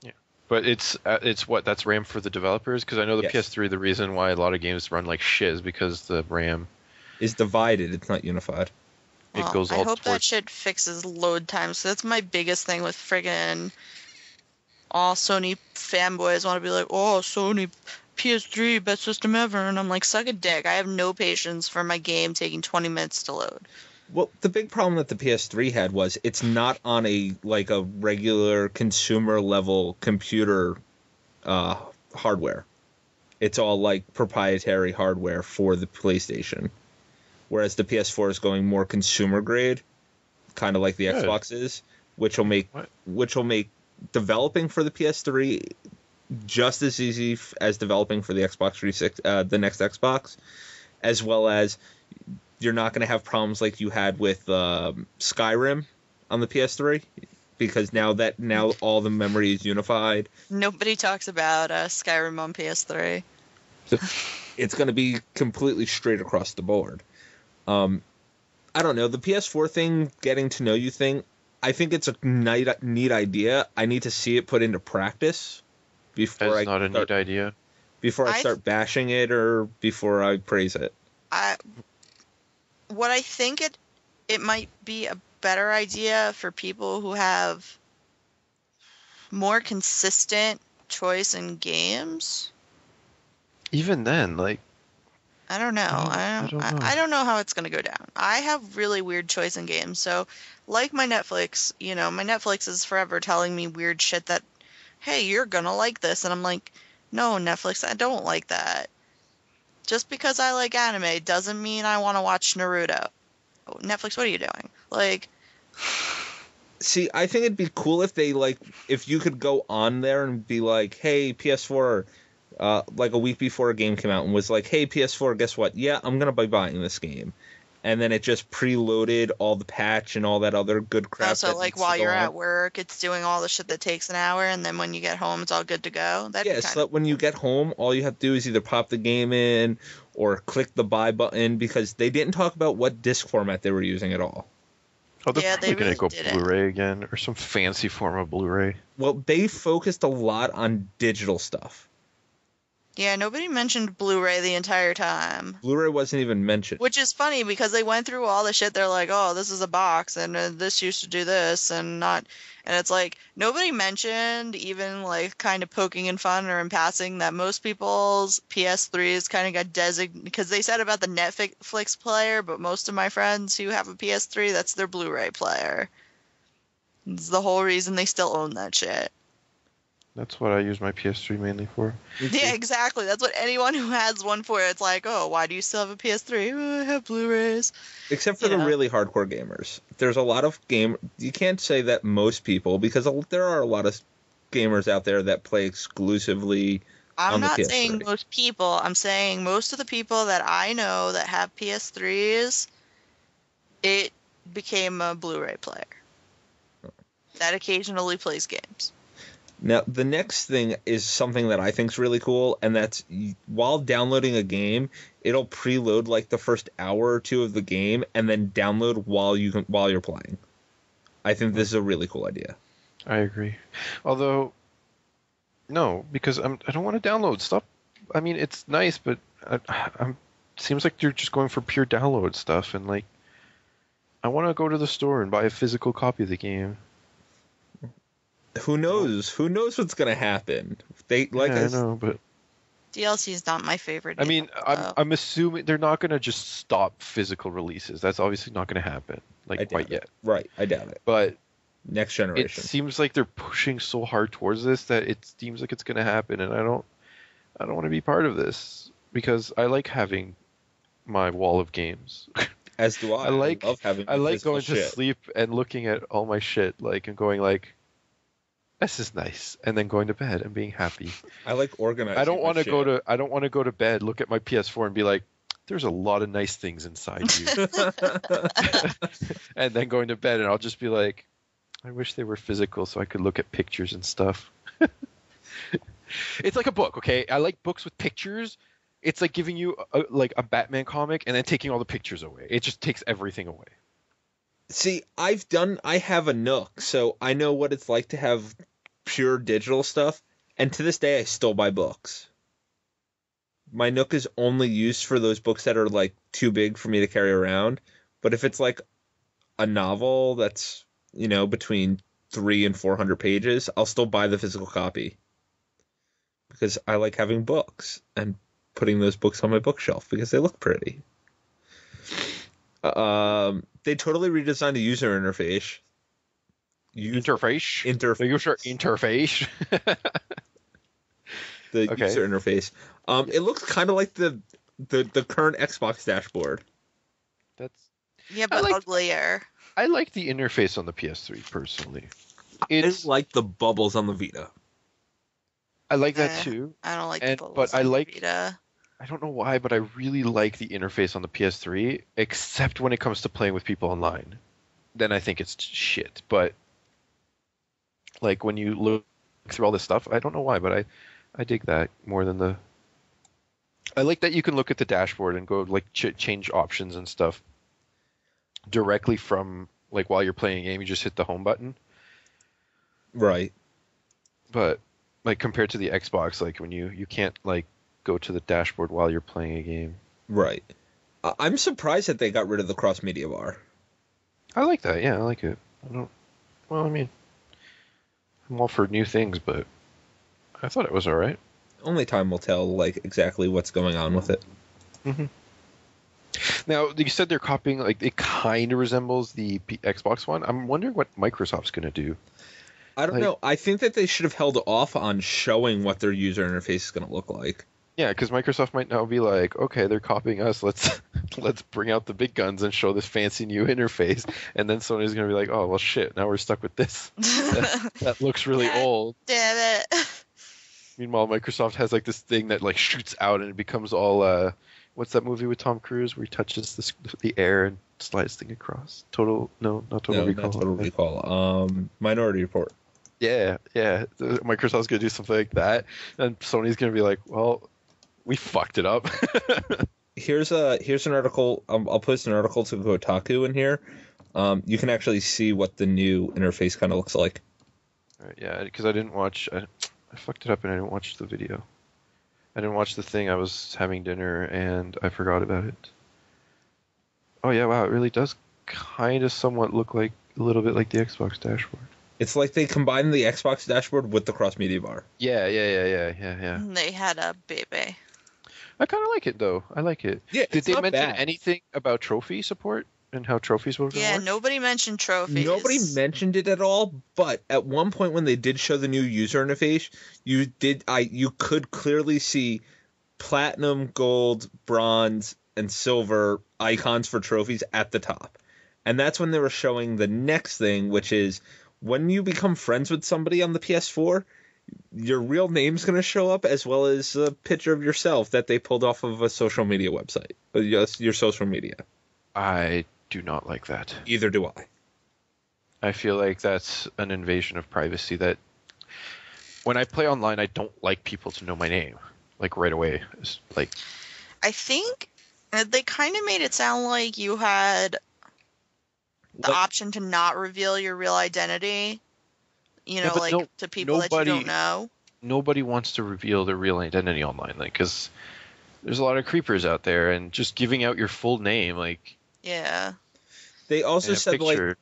Yeah, but it's what, that's RAM for the developers? Because I know the Yes. PS3, the reason why a lot of games run like shit is because the RAM Is divided. It's not unified. it goes I all hope that towards. shit fixes load times. So that's my biggest thing with friggin' all Sony fanboys want to be like, oh, Sony PS3, best system ever. And I'm like, suck a dick. I have no patience for my game taking 20 minutes to load. Well, the big problem that the PS3 had was it's not on a regular consumer level computer hardware. It's all like proprietary hardware for the PlayStation. Whereas the PS4 is going more consumer grade, kind of like the Good. Xbox is, which will make developing for the PS3 just as easy as developing for the Xbox 360, the next Xbox, as well as you're not going to have problems like you had with Skyrim on the PS3, because now all the memory is unified. Nobody talks about Skyrim on PS3. It's going to be completely straight across the board. I don't know, the PS4 thing, getting to know you thing, I think it's a neat idea. I need to see it put into practice before That's not a neat idea. Before I start bashing it or before I praise it. What I think it might be a better idea for people who have more consistent choice in games. Even then, like, I don't know. I don't know. I don't know how it's going to go down. I have really weird choice in games. So, like my Netflix, my Netflix is forever telling me weird shit that, hey, you're going to like this. And I'm like, no, Netflix, I don't like that. Just because I like anime doesn't mean I want to watch Naruto. Oh, Netflix, what are you doing? Like, see, I think it'd be cool if if you could go on there and be like, hey, PS4, like a week before a game came out and was like, hey, PS4, guess what? Yeah, I'm going to be buying this game. And then it just preloaded all the patch and all that other good crap. so like while you're at work, it's doing all the shit that takes an hour, and then when you get home, it's all good to go. So that when you get home, all you have to do is either pop the game in or click the buy button, because they didn't talk about what disc format they were using at all. Oh, they're Yeah, probably they going to go really didn't. Blu-ray again, or some fancy form of Blu-ray. Well, they focused a lot on digital stuff. Yeah, nobody mentioned Blu-ray the entire time. Blu-ray wasn't even mentioned. Which is funny because they went through all the shit. They're like, oh, this is a box, and this used to do this, and it's like nobody mentioned, even like kind of poking in fun or in passing, that most people's PS3s kind of got designated, because they said about the Netflix player, but most of my friends who have a PS3, that's their Blu-ray player. It's the whole reason they still own that shit. That's what I use my PS3 mainly for. Yeah, exactly. That's what anyone who has one for. It's like, oh, why do you still have a PS3? Oh, I have Blu-rays. Except for the really hardcore gamers. There's a lot of you can't say that most people, because there are a lot of gamers out there that play exclusively I'm on the not PS3. saying most people. I'm saying most of the people that I know that have PS3s, it became a Blu-ray player that occasionally plays games. Now, the next thing is something that I think is really cool, and that's while downloading a game, it'll preload like the first hour or two of the game, and then download while you're playing. I think this is a really cool idea. I agree. Although, no, because I don't want to download stuff. I mean, it's nice, but seems like you're just going for pure download stuff, and like, I want to go to the store and buy a physical copy of the game. Who knows? Who knows what's gonna happen? I know, but DLC is not my favorite. I mean, I'm assuming they're not going to just stop physical releases. That's obviously not going to happen, quite yet. Right, I doubt it. But next it generation. seems like they're pushing so hard towards this that it seems like it's going to happen, and I don't want to be part of this because I like having my wall of games. As do I. I love having I my like physical going to shit. sleep and looking at all my shit like and going like, this is nice, and then going to bed and being happy. I like organizing. I don't want to shit. I don't want to go to bed, look at my PS4 and be like, there's a lot of nice things inside you. And then going to bed and I'll just be like, I wish they were physical so I could look at pictures and stuff. It's like a book, okay? I like books with pictures. It's like giving you like a Batman comic and then taking all the pictures away. It just takes everything away. See, I have a Nook, so I know what it's like to have pure digital stuff, and to this day I still buy books. My Nook is only used for those books that are like too big for me to carry around, but if it's like a novel that's, between 300 and 400 pages, I'll still buy the physical copy. Because I like having books and putting those books on my bookshelf because they look pretty. They totally redesigned the user interface. Interface. The Okay. user interface. It looks kind of like the current Xbox dashboard. Yeah, but uglier. I like the interface on the PS3 personally. I like the bubbles on the Vita. I like that too. I don't like the bubbles but I on the like Vita. I don't know why, but I really like the interface on the PS3, except when it comes to playing with people online. Then I think it's shit. But like when you look through all this stuff, I don't know why, but I dig that more than the. I like that you can look at the dashboard and go like change options and stuff directly from like while you're playing a game. You just hit the home button. Right. But like compared to the Xbox, like when you can't like go to the dashboard while you're playing a game. Right. I'm surprised that they got rid of the cross media bar. I like that. Yeah, I like it. I'm all for new things, but I thought it was all right. Only time will tell, like, exactly what's going on with it. Mm-hmm. Now, you said they're copying, like, it kind of resembles the Xbox One. I'm wondering what Microsoft's going to do. I don't know. I think that they should have held off on showing what their user interface is going to look like. Yeah, because Microsoft might now be like, okay, they're copying us. Let's bring out the big guns and show this fancy new interface. And then Sony's going to be like, oh, well, shit, now we're stuck with this. that looks really old. Damn it. Meanwhile, Microsoft has like this thing that like shoots out and it becomes all what's that movie with Tom Cruise where he touches the air and slides thing across? Not Total Recall. Not Total Recall. Minority Report. Yeah. Microsoft's gonna do something like that, and Sony's gonna be like, well, we fucked it up. Here's an article. I'll post an article to Kotaku in here. You can actually see what the new interface kind of looks like. All right, yeah, because I didn't watch. I fucked it up and I didn't watch the video. I didn't watch the thing. I was having dinner and I forgot about it. Oh yeah, wow! It really does kind of somewhat look like a little bit like the Xbox dashboard. It's like they combined the Xbox dashboard with the cross media bar. Yeah. They had a baby. I kind of like it though. I like it. Yeah, Did they mention bad. anything about trophy support and how trophies will work? Yeah, nobody mentioned trophies. Nobody mentioned it at all, but at one point when they did show the new user interface, you could clearly see platinum, gold, bronze, and silver icons for trophies at the top. And that's when they were showing the next thing, which is when you become friends with somebody on the PS4, your real name's going to show up as well as a picture of yourself that they pulled off of a social media website. Your social media. I do not like that. Either do I. I feel like that's an invasion of privacy that when I play online, I don't like people to know my name, like right away. It's like, I think they kind of made it sound like you had the option to not reveal your real identity, to people that you don't know. Nobody wants to reveal their real identity online, like, because there's a lot of creepers out there, and just giving out your full name, like. Yeah. They also said picture.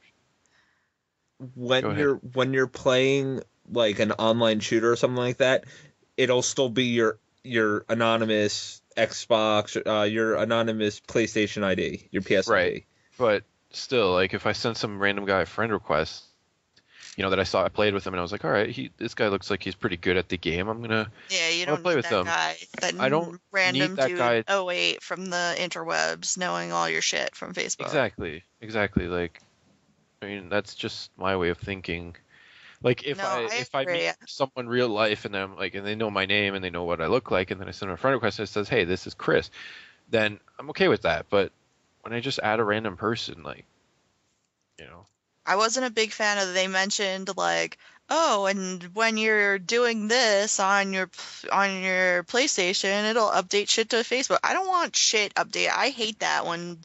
Like when you're playing like an online shooter or something like that, it'll still be your anonymous Xbox, your anonymous PlayStation ID, your PS ID. Right. But still, like if I send some random guy a friend request, that I played with him, and I was like, all right, this guy looks like he's pretty good at the game. I'm gonna Yeah, you I'm gonna don't play need with that him. guy, that I don't need random that dude guy. 08 from the interwebs knowing all your shit from Facebook. Exactly. Like, I mean, that's just my way of thinking. Like, if No, I I if I meet agree. someone real life and I'm like, and they know my name and they know what I look like, and then I send them a friend request and it says, hey, this is Chris, then I'm okay with that. But when I just add a random person, like, you know, I wasn't a big fan of they mentioned like, oh, and when you're doing this on your PlayStation, it'll update shit to Facebook. I don't want shit update. I hate that when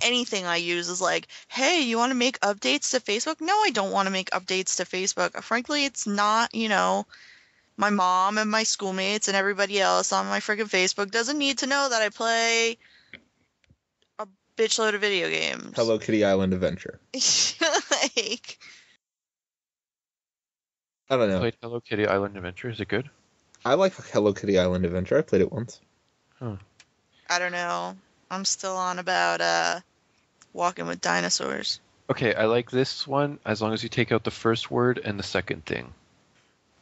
anything I use is like, hey, you want to make updates to Facebook? No, I don't want to make updates to Facebook. Frankly, it's not, my mom and my schoolmates and everybody else on my freaking Facebook doesn't need to know that I play a bitch load of video games. Hello Kitty Island Adventure. Like, I don't you know. played Hello Kitty Island Adventure. Is it good? I like Hello Kitty Island Adventure. I played it once. Huh. I don't know. I'm still on about walking with dinosaurs. Okay, I like this one as long as you take out the first word and the second thing.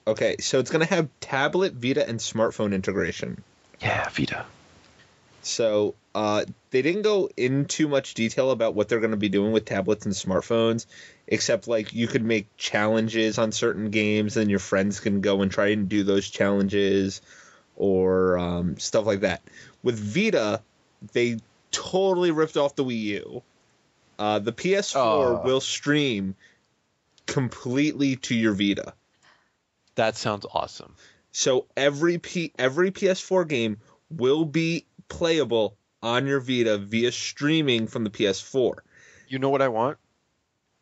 Okay, so it's going to have tablet, Vita, and smartphone integration. Yeah, Vita. So they didn't go in too much detail about what they're going to be doing with tablets and smartphones, except like you could make challenges on certain games and your friends can go and try and do those challenges or stuff like that. With Vita, they totally ripped off the Wii U. The PS4 will stream completely to your Vita. That sounds awesome. So every PS4 game will be playable on your Vita via streaming from the PS4. You know what I want?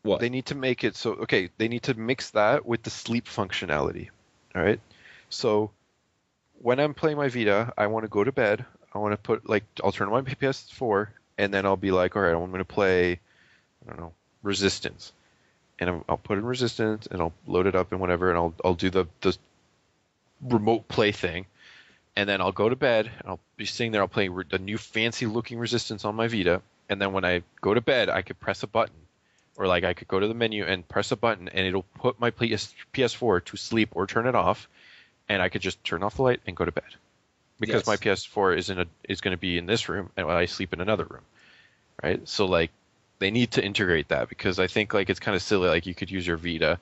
What? They need to make it so, okay, they need to mix that with the sleep functionality. All right? So when I'm playing my Vita, I want to go to bed. I want to put, like, I'll turn on my PS4, and then I'll be like, all right, I'm going to play, I don't know, Resistance. And I'll put in Resistance, and I'll load it up and whatever, and I'll do the remote play thing. And then I'll go to bed, and I'll be sitting there, I'll play the new fancy-looking Resistance on my Vita, and then when I go to bed, I could press a button. Or, like, I could go to the menu and press a button, and it'll put my PS4 to sleep or turn it off, and I could just turn off the light and go to bed. Because Yes. my PS4 is going to be in this room, and I sleep in another room, right? So, like, they need to integrate that, because I think, like, it's kind of silly. Like, you could use your Vita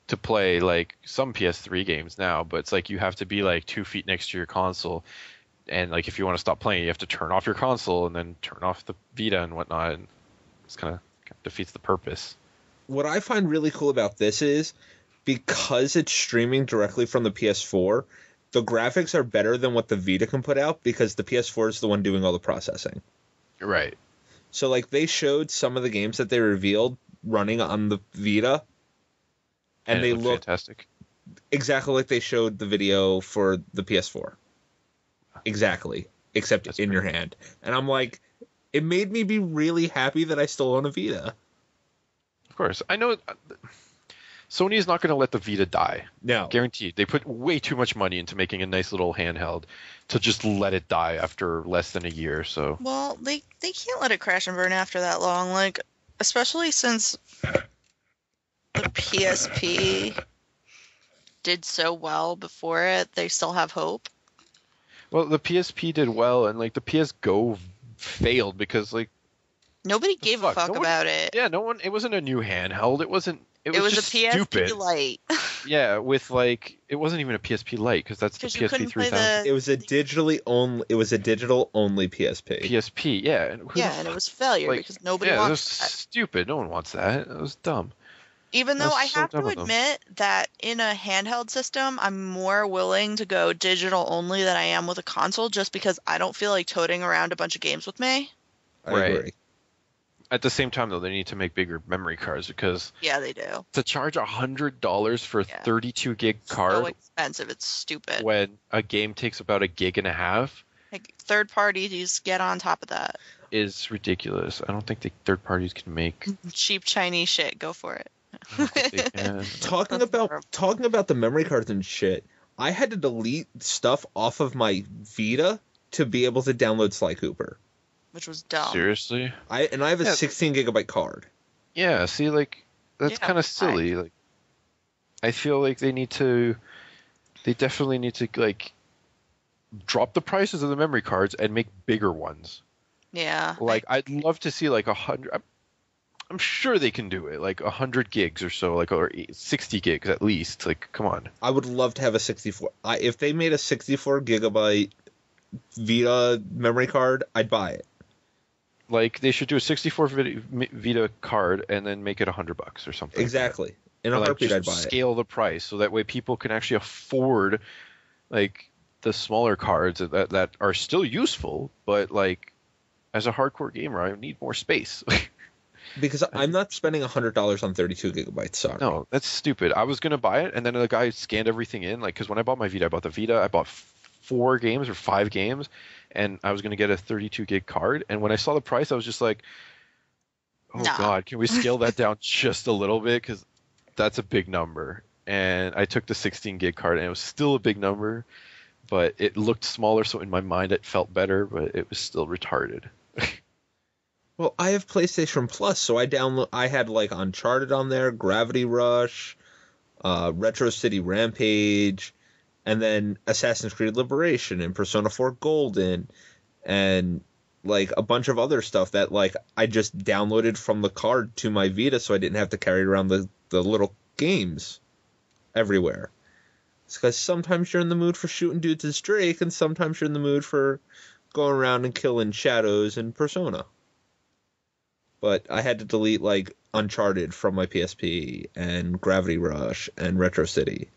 to play, like, some PS3 games now, but it's like you have to be, like, 2 feet next to your console, and, like, if you want to stop playing, you have to turn off your console and then turn off the Vita and whatnot, and it's kind of defeats the purpose. What I find really cool about this is because it's streaming directly from the PS4, the graphics are better than what the Vita can put out because the PS4 is the one doing all the processing. Right. So, like, they showed some of the games that they revealed running on the Vita, and they look look fantastic. exactly like they showed the video for the PS4. Exactly, except That's in your pretty hand. And I'm like, it made me be really happy that I still own a Vita. Of course. I know Sony is not going to let the Vita die. No. Guaranteed. They put way too much money into making a nice little handheld to just let it die after less than a year. So, Well, they can't let it crash and burn after that long, like, especially since the PSP did so well before it. They still have hope. well, the PSP did well, and like the PS Go failed because like Nobody gave a fuck No one- about it. yeah, no one. It wasn't a new handheld. It wasn't. It It was just a PSP stupid. Lite. Yeah, with like it wasn't even a PSP Lite because that's the 'Cause you PSP couldn't play 3000. It was a digital only PSP. PSP, yeah. And who the Yeah, and it was a failure like, because nobody yeah, it was wants that. stupid. No one wants that. It was dumb. Even though That's I so have dumb to of them. admit that in a handheld system, I'm more willing to go digital only than I am with a console just because I don't feel like toting around a bunch of games with me. I Right. agree. At the same time, though, they need to make bigger memory cards because Yeah, they do. to charge $100 for a Yeah. 32 gig So card expensive, it's stupid. when a game takes about a gig and a half Like, third parties get on top of that. is ridiculous. I don't think the third parties can make. Cheap Chinese shit, go for it. I don't think they can. Talking That's about horrible. talking about the memory cards and shit, I had to delete stuff off of my Vita to be able to download Sly Cooper. Which was dumb. Seriously? I have a Yeah. 16 gigabyte card. Yeah. See, like that's Yeah, kind of fine. silly. Like I feel like they definitely need to like drop the prices of the memory cards and make bigger ones. Yeah. Like I'd love to see like 100. I'm sure they can do it, like 100 gigs or so, like or 60 gigs at least. Like, come on. I would love to have a 64. If they made a 64 gigabyte Vita memory card, I'd buy it. Like they should do a 64 Vita card and then make it $100 or something. Exactly. In a or, like, heartbeat, just I'd buy it. Scale the price so that way people can actually afford like the smaller cards that are still useful, but like as a hardcore gamer, I need more space. Because I'm not spending $100 on 32 gigabytes. Sorry. No, that's stupid. I was gonna buy it, and then the guy scanned everything in. Like, because when I bought my Vita, I bought the Vita. I bought 4 games or 5 games, and I was gonna get a 32 gig card. And when I saw the price, I was just like, "Oh Nah. God, can we scale that down just a little bit? Because that's a big number." And I took the 16 gig card, and it was still a big number, but it looked smaller, so in my mind it felt better, but it was still retarded. Well, I have PlayStation Plus, so I had like Uncharted on there, Gravity Rush, Retro City Rampage, and then Assassin's Creed Liberation and Persona 4 Golden, and like a bunch of other stuff that like I just downloaded from the card to my Vita, so I didn't have to carry around the little games everywhere. It's because sometimes you're in the mood for shooting dudes as Drake, and sometimes you're in the mood for going around and killing shadows in Persona. But I had to delete like Uncharted from my PSP and Gravity Rush and Retro City.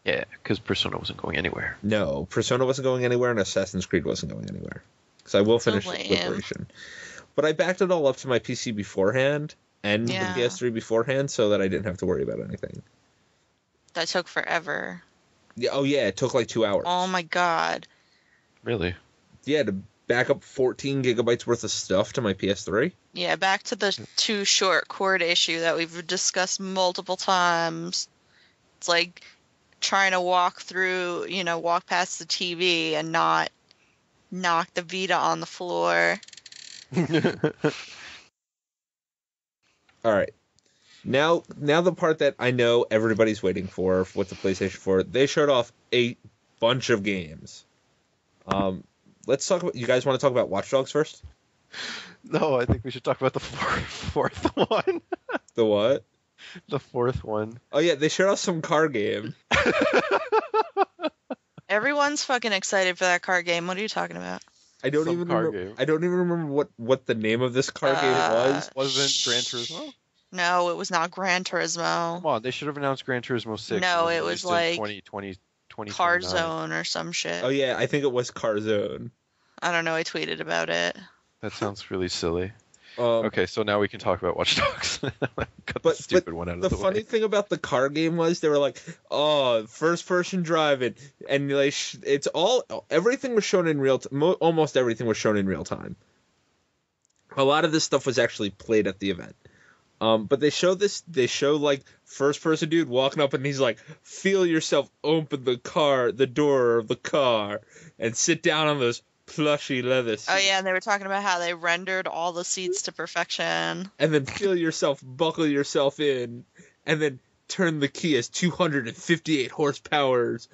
Yeah, because Persona wasn't going anywhere. No, Persona wasn't going anywhere and Assassin's Creed wasn't going anywhere. So I will finish Liberation. But I backed it all up to my PC beforehand and the PS3 beforehand so that I didn't have to worry about anything. That took forever. Yeah, oh yeah, it took like 2 hours. Oh my god. Really? Yeah, to back up 14 gigabytes worth of stuff to my PS3. Yeah, back to the too short cord issue that we've discussed multiple times. It's like trying to walk past the TV and not knock the Vita on the floor. All right. Now the part that I know everybody's waiting for with the PlayStation 4. They showed off a bunch of games. Let's talk about. You guys want to talk about Watch Dogs first? No, I think we should talk about the fourth one. The what? The fourth one. Oh yeah, they showed off some car game. Everyone's fucking excited for that car game. What are you talking about? I don't even remember what the name of this car game was. Wasn't Gran Turismo? No, it was not Gran Turismo. Come on, they should have announced Gran Turismo 6. No, it was like 2020, Car Zone or some shit. Oh yeah, I think it was Car Zone. I don't know. I tweeted about it. That sounds really silly. Okay, so now we can talk about Watch Dogs. Cut the stupid one out of the way. The funny thing about the car game was they were like, "Oh, first-person driving," and like everything was shown in real time. Almost everything was shown in real time. A lot of this stuff was actually played at the event. But they show like first-person dude walking up and he's like, "Feel yourself open the door of the car, and sit down on those plushy leather seats." Oh yeah, and they were talking about how they rendered all the seats to perfection. And then feel yourself buckle yourself in, and then turn the key as 258 horsepower's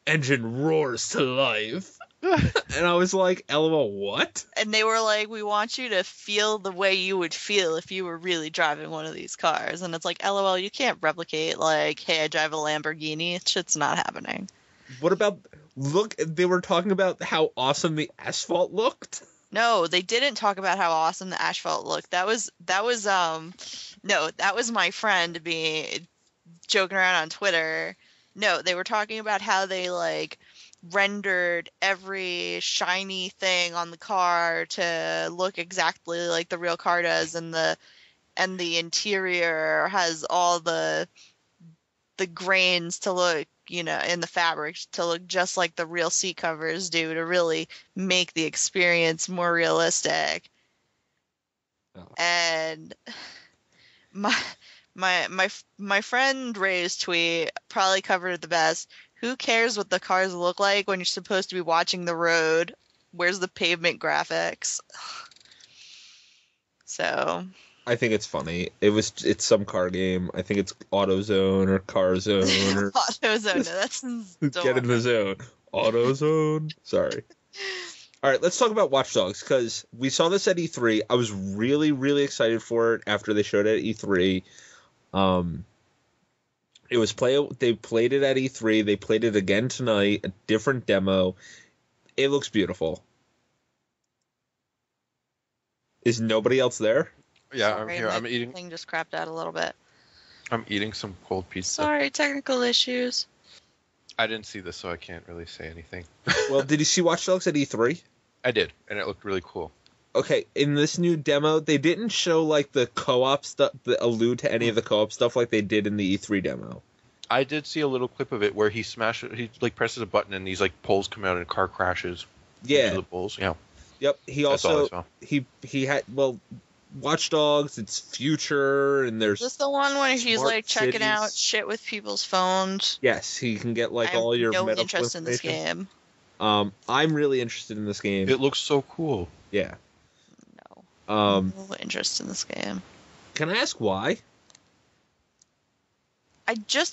engine roars to life. And I was like, LOL, what? And they were like, we want you to feel the way you would feel if you were really driving one of these cars. And it's like, LOL, you can't replicate, like, hey, I drive a Lamborghini. Shit's not happening. What about, they were talking about how awesome the asphalt looked? No, they didn't talk about how awesome the asphalt looked. That was my friend joking around on Twitter. No, they were talking about how they, like, rendered every shiny thing on the car to look exactly like the real car does, and the interior has all the grains to look, in the fabric to look just like the real seat covers do, to really make the experience more realistic. Oh. And my friend Ray's tweet probably covered it the best. Who cares what the cars look like when you're supposed to be watching the road? Where's the pavement graphics? So I think it's funny. It's some car game. I think it's AutoZone or CarZone or AutoZone. That's Get in the zone. AutoZone. Sorry. All right, let's talk about Watch Dogs because we saw this at E3. I was really, really excited for it after they showed it at E3. They played it at E3. They played it again tonight. A different demo. It looks beautiful. Is nobody else there? Yeah, Sorry, I'm here. my I'm eating. thing just crapped out a little bit. I'm eating some cold pizza. Sorry, technical issues. I didn't see this, so I can't really say anything. Well, did you see Watch Dogs at E3? I did, and it looked really cool. Okay, in this new demo, they didn't show like the co-op stuff, that allude to any of the co-op stuff like they did in the E3 demo. I did see a little clip of it where he like presses a button and these like poles come out and a car crashes. Yeah. Into the poles. Yeah. Yep. He That's all I also saw. he had Watch Dogs. It's future and there's Is this the one where he's smart like checking cities. out shit with people's phones? Yes, he can get like I have all your no medical interest in this information. game. I'm really interested in this game. It looks so cool. Yeah. No. No interest in this game. Can I ask why?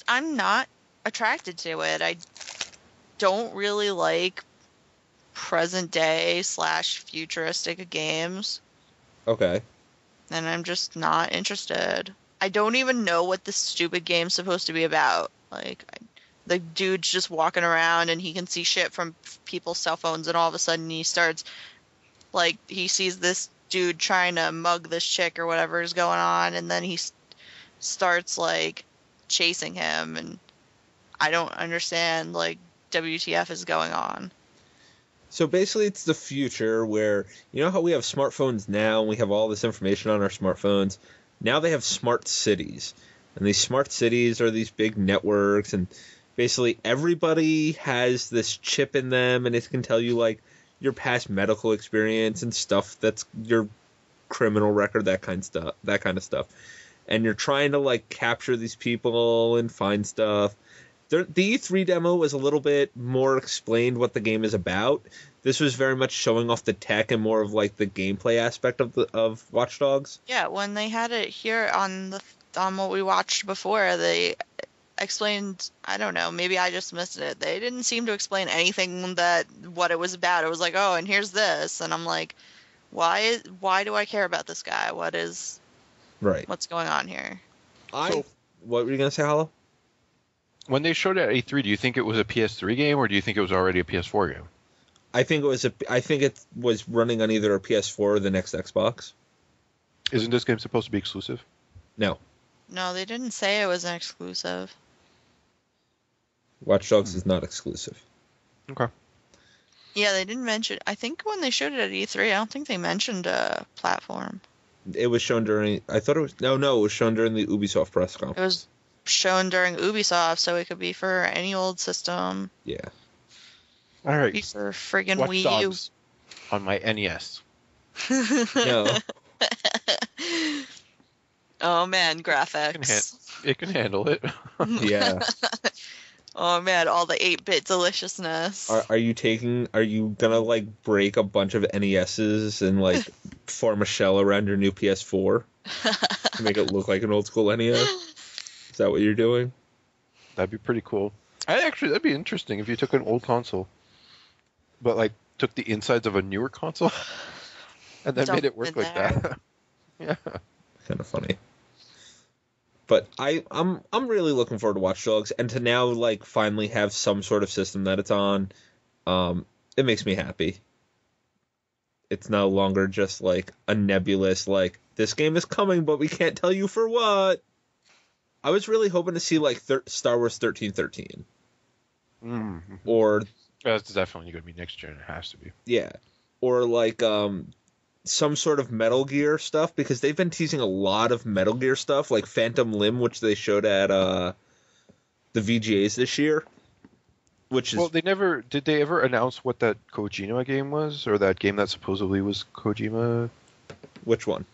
I'm not attracted to it. I don't really like present day / futuristic games, Okay. and I'm just not interested. I don't even know what this stupid game's supposed to be about. Like, the dude's just walking around and he can see shit from people's cell phones, and all of a sudden he starts, like, he sees this dude trying to mug this chick or whatever is going on, and then he starts, like, chasing him, and I don't understand, like, WTF is going on. So basically, it's the future where, you know how we have smartphones now and we have all this information on our smartphones? Now they have smart cities. And these smart cities are these big networks, and basically everybody has this chip in them, and it can tell you, like, your past medical experience and stuff that's your criminal record, that kind of stuff. And you're trying to, like, capture these people and find stuff. The E3 demo was a little bit more explained what the game is about. This was very much showing off the tech and more of like the gameplay aspect of Watch Dogs. Yeah, when they had it here on what we watched before, they explained, I don't know, maybe I just missed it. They didn't seem to explain anything what it was about. It was like, oh, and here's this, and I'm like, why do I care about this guy? What's going on here? What were you gonna say, Hollow? When they showed it at E3, do you think it was a PS3 game or do you think it was already a PS4 game? I think it was running on either a PS4 or the next Xbox. Isn't this game supposed to be exclusive? No. No, they didn't say it was an exclusive. Watch Dogs is not exclusive. Okay. Yeah, they didn't mention. I think when they showed it at E3, I don't think they mentioned a platform. It was shown during. I thought it was. No, it was shown during the Ubisoft press It conference. was shown during Ubisoft, so it could be for any old system. Yeah. All Be right. for friggin' Watch Wii Dogs on my NES. U. No. Oh man, graphics. It can handle it. Yeah. Oh man, all the 8-bit deliciousness. Are you gonna like break a bunch of NESs and like form a shell around your new PS4 to make it look like an old school NES? Is that what you're doing? That'd be pretty cool. That'd be interesting if you took an old console, but like took the insides of a newer console and then made it work like that. Yeah. Kind of funny. But I'm really looking forward to Watch Dogs, and to now like finally have some sort of system that it's on. It makes me happy. It's no longer just like a nebulous like this game is coming, but we can't tell you for what. I was really hoping to see like Star Wars 1313, Mm-hmm. or That's definitely going to be next gen. It has to be. yeah, or like some sort of Metal Gear stuff, because they've been teasing a lot of Metal Gear stuff, like Phantom Limb, which they showed at the VGAs this year. Which is Well, did they ever announce what that Kojima game was, or that game that supposedly was Kojima? which one?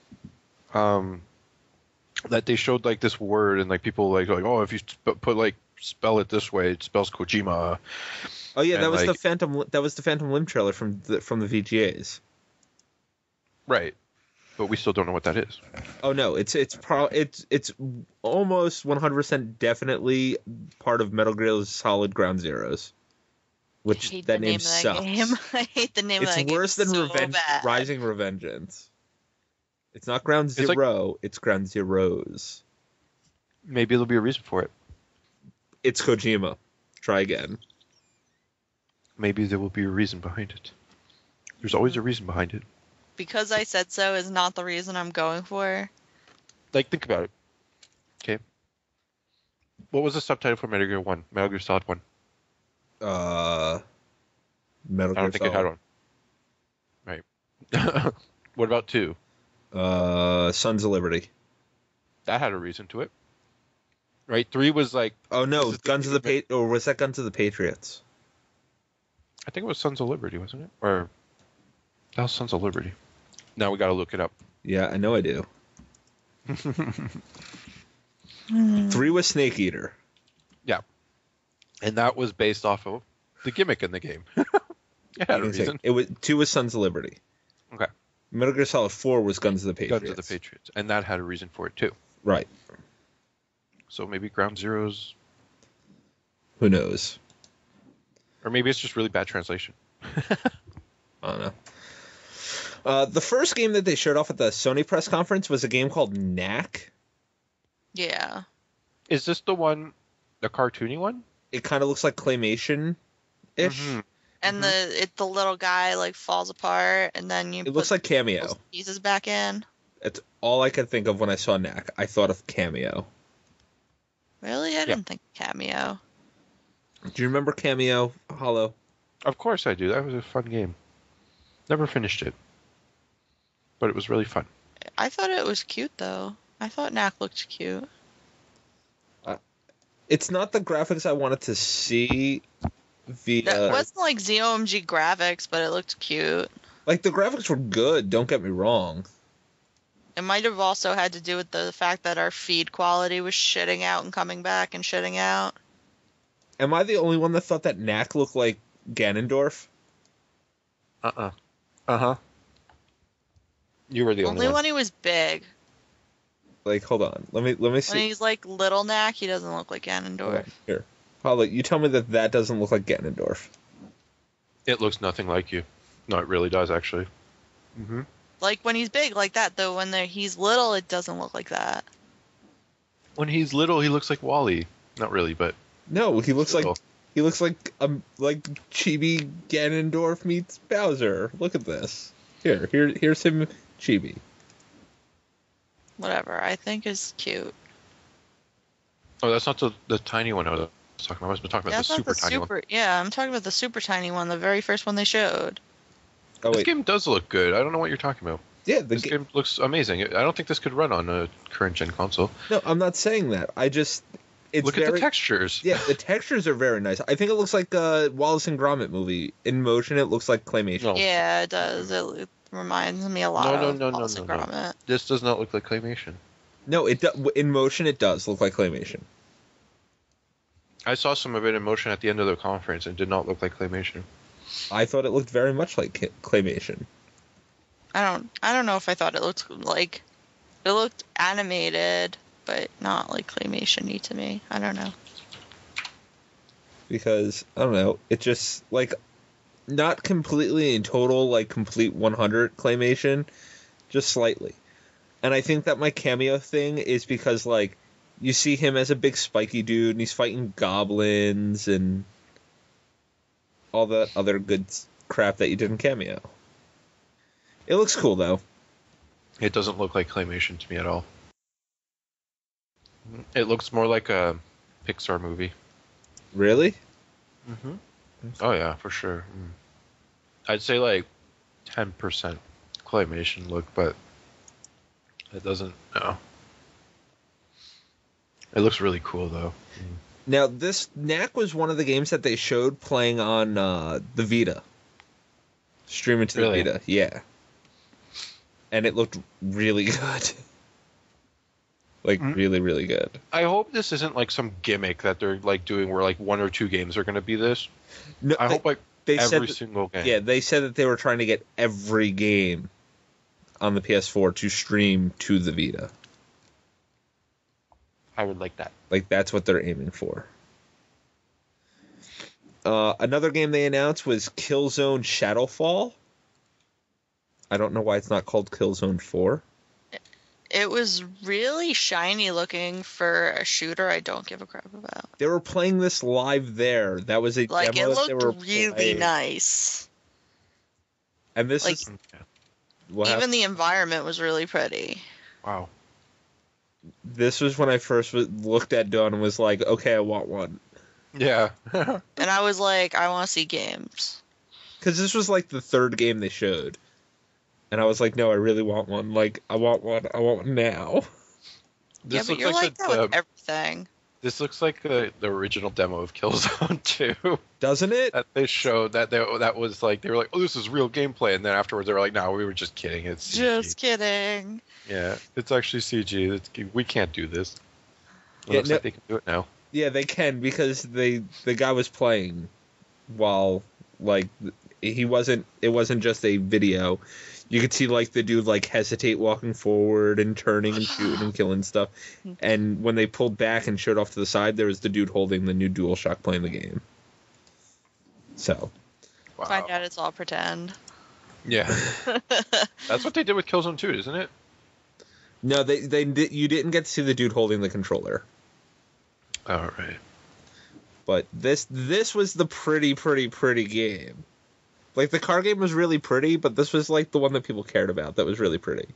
That they showed like this word and like people like oh, if you put like spell it this way, it spells Kojima. Oh yeah, And, that was like- the Phantom Limb trailer from the VGAs. Right. But we still don't know what that is. Oh no, it's almost 100% definitely part of Metal Gear Solid Ground Zeroes, I which hate that the name name of that sucks. game. I hate the name of that It's game. worse than so bad. Rising Revengeance. It's not Ground It's like- Zero, it's Ground Zeroes. Maybe there'll be a reason for it. It's Kojima. Try again. Maybe there will be a reason behind it. There's always a reason behind it. Because I said so is not the reason I'm going for. Like, think about it. Okay. What was the subtitle for Metal Gear 1? Metal Gear Solid 1. Metal I Gear don't think it had Solid. one. Right. What about 2? Sons of Liberty. That had a reason to it. Right? 3 was like... Oh no, This is Guns of the or was that Guns of the Patriots? I think it was Sons of Liberty, wasn't it? Or... That was Sons of Liberty. Now we gotta look it up. Yeah, I know I do. 3 was Snake Eater. And that was based off of the gimmick in the game. It had a reason. 2 was Sons of Liberty. Okay. Metal Gear Solid 4 was Guns of the Patriots. Guns of the Patriots. And that had a reason for it, too. Right. So maybe Ground Zeroes... Who knows? Or maybe it's just really bad translation. I don't know. The first game that they showed off at the Sony press conference was a game called Knack. Yeah. Is this the one... The cartoony one? It kind of looks like claymation-ish. Mhm. And the little guy like falls apart, and then you It put looks like Cameo. those pieces back in. It's all I could think of when I saw Knack. I thought of Cameo. Really, I didn't think Cameo. Do you remember Cameo, Hollow? Of course I do. That was a fun game. Never finished it. But it was really fun. I thought it was cute though. I thought Knack looked cute. It's not the graphics I wanted to see via... That wasn't like ZOMG graphics, but it looked cute. Like, the graphics were good, don't get me wrong. It might have also had to do with the fact that our feed quality was shitting out and coming back and shitting out. Am I the only one that thought that Knack looked like Ganondorf? Uh-huh. You were the Only when he was big. Like, hold on. Let me When see. he's like little Knack, he doesn't look like Ganondorf. Here. Hollow, you tell me that doesn't look like Ganondorf. It looks nothing like you. No, it really does, actually. Mm-hmm. Like when he's big like that, though. When he's little, it doesn't look like that. When he's little, he looks like Wally. Not really, but... No, he looks Little. like Chibi Ganondorf meets Bowser. Look at this. Here's him Chibi. Whatever. I think is cute. Oh, that's not the tiny one I was talking about. I was talking about That's the not super the tiny one. super. Yeah, I'm talking about the super tiny one, the very first one they showed. Oh This wait. game does look good. I don't know what you're talking about. Yeah, This game looks amazing. I don't think this could run on a current-gen console. No, I'm not saying that. It's Look very, at the textures. Yeah, the textures are very nice. I think it looks like a Wallace and Gromit movie. In motion, it looks like claymation. No. Yeah, it does. It reminds me a lot of Wallace and Gromit. This does not look like claymation. No, in motion, it does look like claymation. I saw some of it in motion at the end of the conference and it did not look like claymation. I thought it looked very much like claymation. I don't know if I thought it looked like it looked animated, but not like claymation-y to me. I don't know. Because, I don't know, it just, like, not completely in total, like, complete 100 claymation, just slightly. And I think that my Cameo thing is because, like, you see him as a big spiky dude, and he's fighting goblins, and all the other good crap that you did in Cameo. It looks cool, though. It doesn't look like claymation to me at all. It looks more like a Pixar movie. Really? Mm-hmm. Oh yeah, for sure. I'd say like 10% claymation look, but it doesn't. No. It looks really cool though. Now, this Knack was one of the games that they showed playing on the Vita. Streaming to Really? the Vita, yeah. And it looked really good. Like, really, really good. I hope this isn't like some gimmick that they're like doing where like 1 or 2 games are going to be this. No, I hope like they every said single game. Yeah, they said that they were trying to get every game on the PS4 to stream to the Vita. I would like that. Like, that's what they're aiming for. Another game they announced was Killzone Shadowfall. I don't know why it's not called Killzone 4. It was really shiny looking for a shooter I don't give a crap about. They were playing this live there. That was a Like, demo it that they were looked really playing. nice. And this Like, is... What even happened? the environment was really pretty. Wow. This was when I first looked at Dawn and was like, okay, I want one. Yeah. And I was like, I want to see games. Because this was like the third game they showed. And I was like, no, I really want one. Like, I want one. I want one now. Yeah, This but looks you're like the, that with everything. this looks like the original demo of Killzone 2 Doesn't it? that they showed. That was like they were like, oh, this is real gameplay, and then afterwards they were like, no, we were just kidding. It's CG. Just kidding. Yeah, it's actually CG. We can't do this. It Yeah, looks no- like they can do it now. Yeah, they can, because the guy was playing while, like, it wasn't just a video. You could see, like, the dude, like, hesitate walking forward and turning and shooting and killing stuff. And when they pulled back and showed off to the side, there was the dude holding the new DualShock playing the game. So, Wow. Find out it's all pretend. Yeah, that's what they did with Killzone 2, isn't it? no, you didn't get to see the dude holding the controller. All right. But this was the pretty game. Like, the car game was really pretty, but this was, like, the one that people cared about that was really pretty.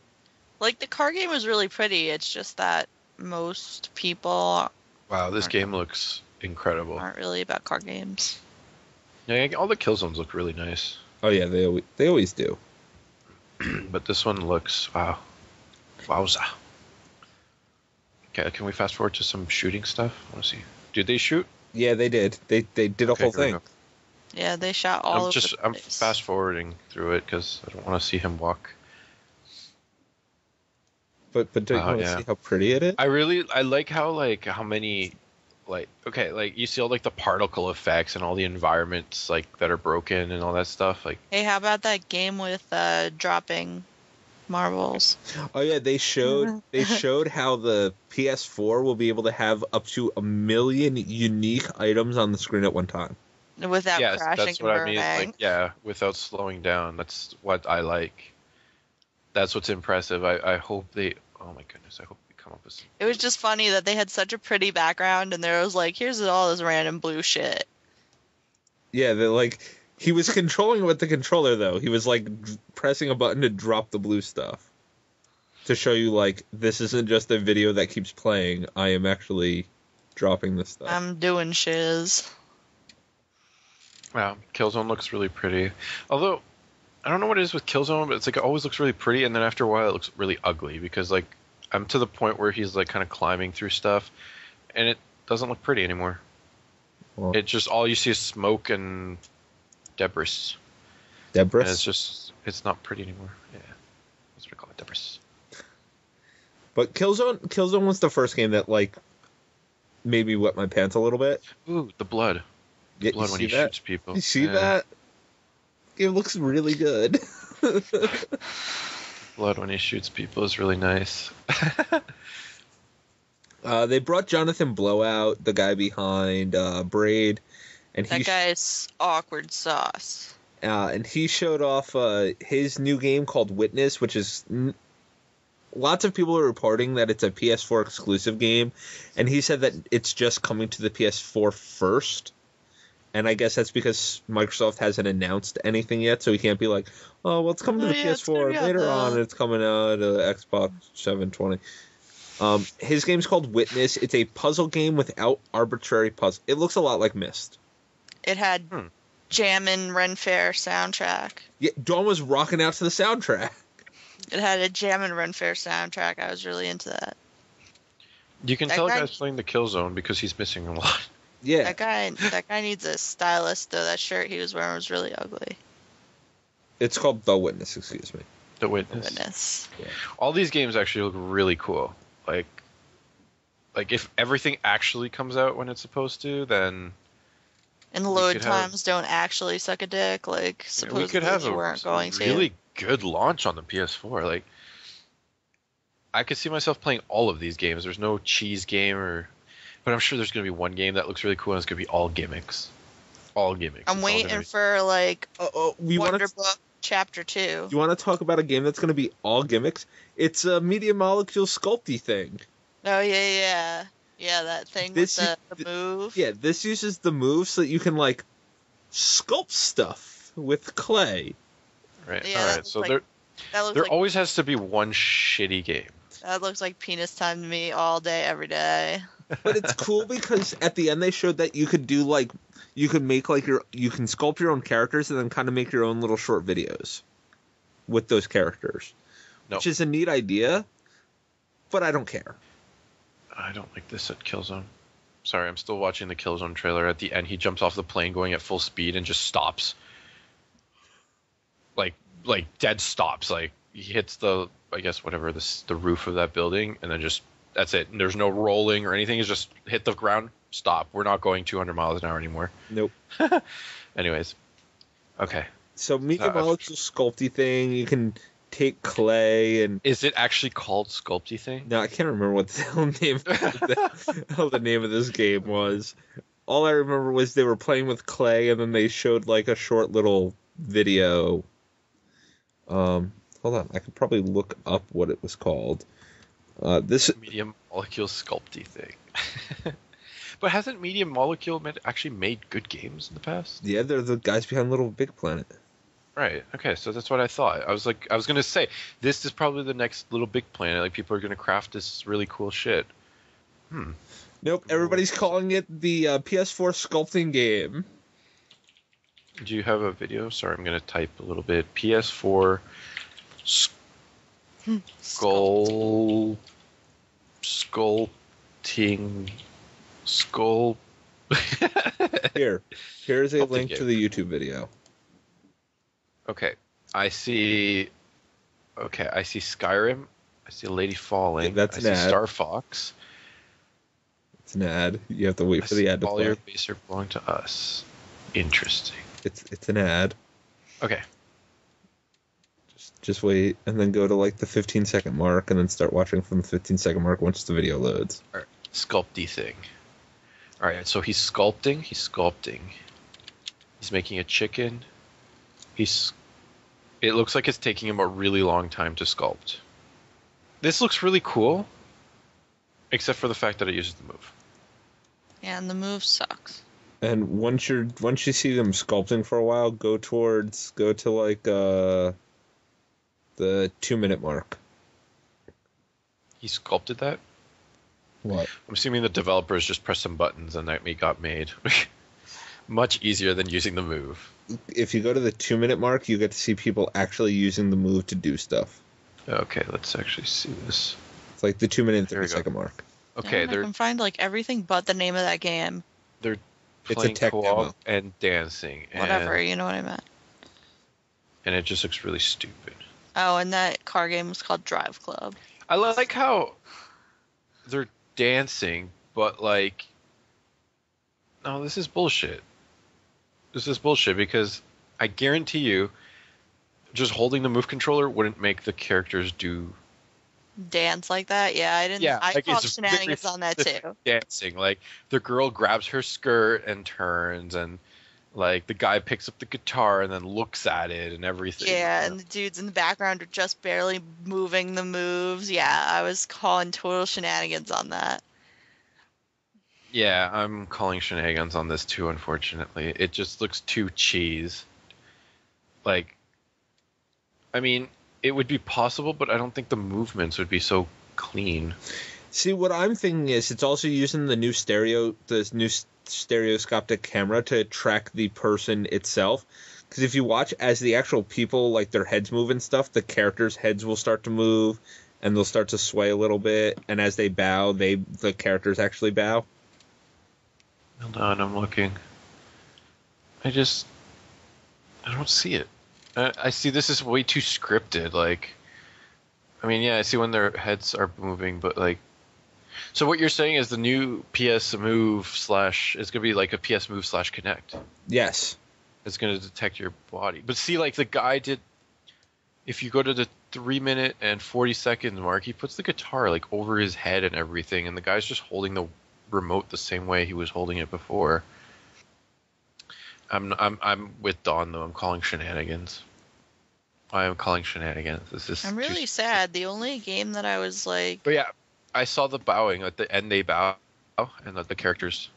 Like, the car game was really pretty. It's just that most people Wow, this game looks incredible. aren't really about car games. Yeah, all the Killzones look really nice, Oh, yeah, they always do. but this one looks wowza. Okay, can we fast forward to some shooting stuff? I want to see. Did they shoot? Yeah, they did. They did a Okay, whole here we thing. go. Yeah, they shot all over the I'm place. fast forwarding through it because I don't want to see him walk. But don't you Oh, want to yeah. see how pretty it is? I like how many you see all like the particle effects and all the environments like that are broken and all that stuff. Like Hey, how about that game with dropping marbles? Oh yeah, they showed how the PS4 will be able to have up to 1 million unique items on the screen at one time. Without yes, crashing that's and what I mean. burning. Like yeah, without slowing down. That's what I like. That's what's impressive. I hope they. Oh my goodness! I hope we come up with. It was just funny that they had such a pretty background, and there was like, here's all this random blue shit. Yeah, they're like, he was controlling it with the controller though. He was like pressing a button to drop the blue stuff to show you like this isn't just a video that keeps playing. I am actually dropping this stuff. I'm doing shiz. Wow, Killzone looks really pretty. Although I don't know what it is with Killzone, but it's like it always looks really pretty, and then after a while it looks really ugly because like I'm to the point where he's like kind of climbing through stuff, and it doesn't look pretty anymore. Well, It just all you see is smoke and debris, Debris. and it's not pretty anymore. Yeah, that's what I call it, debris. But Killzone was the first game that like made me wet my pants a little bit. Ooh, the blood. You Blood when see he that? shoots people. You see Yeah. that? It looks really good. Blood when he shoots people is really nice. They brought Jonathan Blowout, the guy behind Braid, and That guy's awkward sauce. and he showed off his new game called Witness, which is lots of people are reporting that it's a PS4 exclusive game, and he said that it's just coming to the PS4 first. And I guess that's because Microsoft hasn't announced anything yet, so he can't be like, oh, well, it's coming to the yeah, it's gonna PS4 be out later though. on, it's coming out to Xbox 720. His game's called Witness. It's a puzzle game without arbitrary puzzle. It looks a lot like Myst. It had Hmm. Jammin' Ren Fair soundtrack. Yeah, Dawn was rocking out to the soundtrack. It had a Jammin' Ren Fair soundtrack. I was really into that. You can That tell the guy- guy's playing the Killzone because he's missing a lot. Yeah, That guy needs a stylist, though. That shirt he was wearing was really ugly. it's called The Witness, excuse me. The Witness. Goodness. All these games actually look really cool. Like if everything actually comes out when it's supposed to, then And load could have- times don't actually suck a dick, like we supposedly could have they a weren't going to. really good launch on the PS4. Like, I could see myself playing all of these games. There's no cheese game but I'm sure there's going to be one game that looks really cool and it's going to be all gimmicks. All gimmicks. I'm waiting for like Wonder Book Chapter 2. You want to talk about a game that's going to be all gimmicks? It's a Media Molecule sculpty thing. Oh yeah. Yeah, that thing with the move. Yeah, this uses the move so that you can like sculpt stuff with clay. Right. Yeah, all right. So there always has to be one shitty game. That looks like penis time to me all day, every day. But it's cool because at the end they showed that you could do like you can sculpt your own characters and then kind of make your own little short videos with those characters, which is a neat idea. But I don't care. I don't like this at Killzone. Sorry, I'm still watching the Killzone trailer. At the end, he jumps off the plane going at full speed and just stops. Like dead stops. Like he hits the roof of that building and then just that's it. And there's no rolling or anything. It's just hit the ground, stop. We're not going 200 miles an hour anymore. Nope. Anyways, okay. So Media Molecule sculpty thing, you can take clay and... Is it actually called Sculpty Thing? No, I can't remember what the hell the name of this game was. All I remember was they were playing with clay and then they showed like a short little video. Hold on, I could probably look up what it was called. This Media Molecule Sculpty Thing. But hasn't Media Molecule actually made good games in the past? Yeah, they're the guys behind Little Big Planet. Right. Okay, so that's what I thought. I was gonna say this is probably the next Little Big Planet. Like people are gonna craft this really cool shit. Nope, everybody's calling it the PS4 sculpting game. Do you have a video? Sorry, I'm gonna type a little bit. PS4 sculpting skull. Here's a link to the YouTube video. Okay, I see Skyrim. I see a lady falling. Yeah, that's an I ad. see Star Fox. It's an ad. You have to wait for the ad to play. All your base are belong to us. Interesting. It's an ad. Okay. Just wait, and then go to like the 15-second mark, and then start watching from the 15-second mark once the video loads. All right. Sculpty thing. All right, so he's sculpting. He's making a chicken. It looks like it's taking him a really long time to sculpt. This looks really cool, except for the fact that it uses the move. Yeah, and the move sucks. And once you see them sculpting for a while, go to like the 2-minute mark. He sculpted that? What? I'm assuming the developers just pressed some buttons and that got made. Much easier than using the move. If you go to the 2-minute mark, you get to see people actually using the move to do stuff. Okay, let's actually see this. It's like the 2-minute and 30-second mark. Okay, I can find like everything but the name of that game. They're It's a playing tech co-op demo. and dancing. Whatever, you know what I meant. And it just looks really stupid. Oh, and that car game was called Drive Club. I like how they're dancing, but like, no, this is bullshit. This is bullshit because I guarantee you, just holding the move controller wouldn't make the characters do Dance like that? Yeah, I didn't. Yeah, I like, called it's shenanigans very on that too. dancing. Like the girl grabs her skirt and turns, and like the guy picks up the guitar and then looks at it and everything. Yeah, and the dudes in the background are just barely moving the moves. Yeah, I was calling total shenanigans on that. Yeah, I'm calling shenanigans on this too, unfortunately. It just looks too cheese. Like, I mean, it would be possible, but I don't think the movements would be so clean. See, what I'm thinking is it's also using the new stereoscopic camera to track the person itself. Because if you watch as the actual people, like their heads move and stuff, the characters' heads will start to move and they'll start to sway a little bit. And as they bow, the characters actually bow. Hold on, I'm looking. I don't see it. I see this is way too scripted. Like, I mean, yeah, I see when their heads are moving, but like, so what you're saying is the new PS Move / it's gonna be like a PS Move / Connect. Yes. It's gonna detect your body. But see, like the guy did. if you go to the 3 minute and 40 second mark, he puts the guitar like over his head and everything, and the guy's just holding the remote the same way he was holding it before. I'm with Dawn though. I'm calling shenanigans. I am calling shenanigans. This is. I'm really sad. The only game that I was like, But yeah, I saw the bowing at the end. They bow, and the characters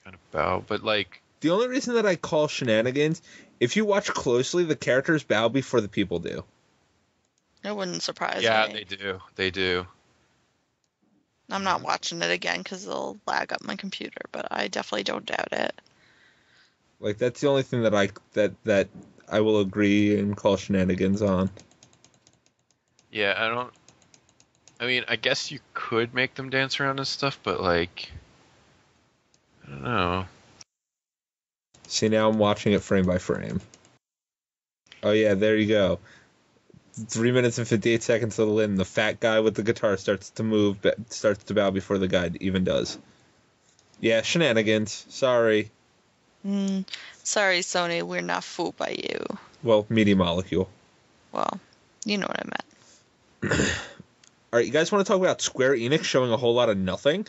kind of bow. But like, The only reason that I call shenanigans, if you watch closely, the characters bow before the people do. it wouldn't surprise yeah, me. they do. They do. I'm not watching it again because it'll lag up my computer, but I definitely don't doubt it. Like, that's the only thing that I will agree and call shenanigans on. Yeah, I don't. I mean, I guess you could make them dance around and stuff, but like, I don't know. See, now I'm watching it frame by frame. Oh yeah, there you go. 3 minutes and 58 seconds to the end. The fat guy with the guitar starts to move, starts to bow before the guy even does. Yeah, shenanigans. Sorry. Sorry, Sony, we're not fooled by you. Well, Media Molecule. Well, you know what I meant. All right, you guys want to talk about Square Enix showing a whole lot of nothing?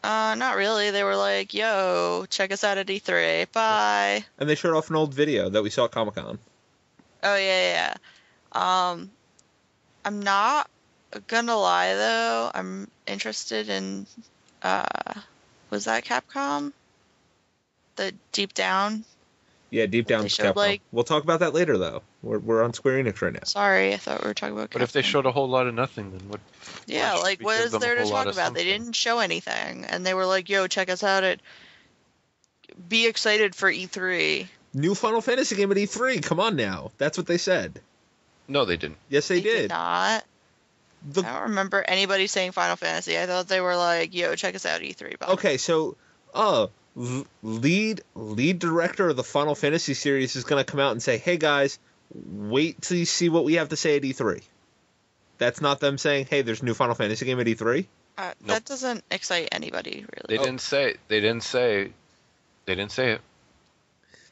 Not really. They were like, yo, check us out at E3. Bye. And they showed off an old video that we saw at Comic-Con. Oh, yeah. I'm not gonna lie, though. I'm interested in, was that Capcom? The Deep Down? Yeah, Deep Down They showed, Capcom. like- We'll talk about that later, though. We're on Square Enix right now. Sorry, I thought we were talking about Capcom. But if they showed a whole lot of nothing, then what? Yeah, should like, we what give is them a there to whole lot talk of about? They something? didn't show anything. And they were like, yo, check us out at... Be excited for E3. New Final Fantasy game at E3. Come on now. That's what they said. No, they didn't. Yes, they Did did. not. The- I don't remember anybody saying Final Fantasy. I thought they were like, yo, check us out at E3. Bye. Okay, so lead director of the Final Fantasy series is going to come out and say, "Hey guys, wait till you see what we have to say at E3." That's not them saying, "Hey, there's a new Final Fantasy game at E3." Nope. That doesn't excite anybody, really. They didn't say. They didn't say. They didn't say it.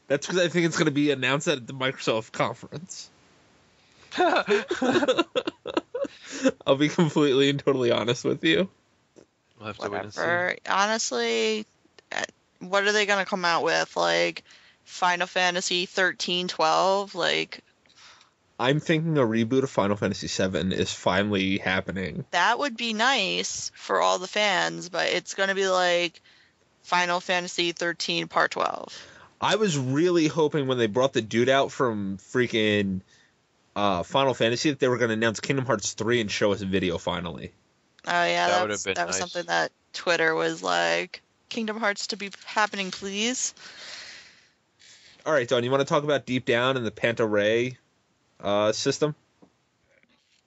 That's because I think it's going to be announced at the Microsoft conference. I'll be completely and totally honest with you. We'll have to wait and see. Whatever. Honestly, what are they going to come out with? Like, Final Fantasy 13, 12? Like, I'm thinking a reboot of Final Fantasy VII is finally happening. that would be nice for all the fans, but it's going to be like Final Fantasy 13 Part 12. I was really hoping when they brought the dude out from freaking Final Fantasy that they were going to announce Kingdom Hearts 3 and show us a video finally. Oh, yeah, That would've been that was nice. something that Twitter was like, Kingdom Hearts to be happening, please. All right, Dawn, you want to talk about Deep Down and the Panta-Ray system?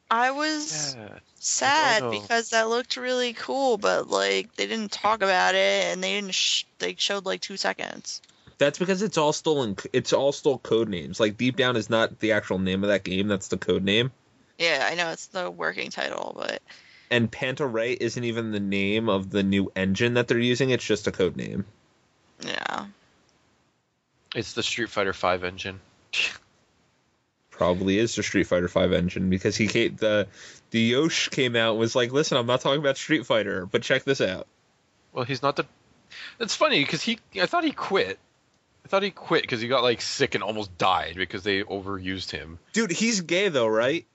I was Yeah. sad know. because that looked really cool, but like they didn't talk about it and they didn't. They showed like 2 seconds. That's because it's all still code names. Like Deep Down is not the actual name of that game; that's the code name. Yeah, I know it's the working title, but And Panta-Ray isn't even the name of the new engine that they're using; it's just a code name. yeah. It's the Street Fighter V engine. Probably is the Street Fighter V engine because the Yosh came out and was like, "Listen, I'm not talking about Street Fighter, but check this out." Well, he's not the. It's funny because I thought he quit. I thought he quit because he got like sick and almost died because they overused him. Dude, he's gay though, right?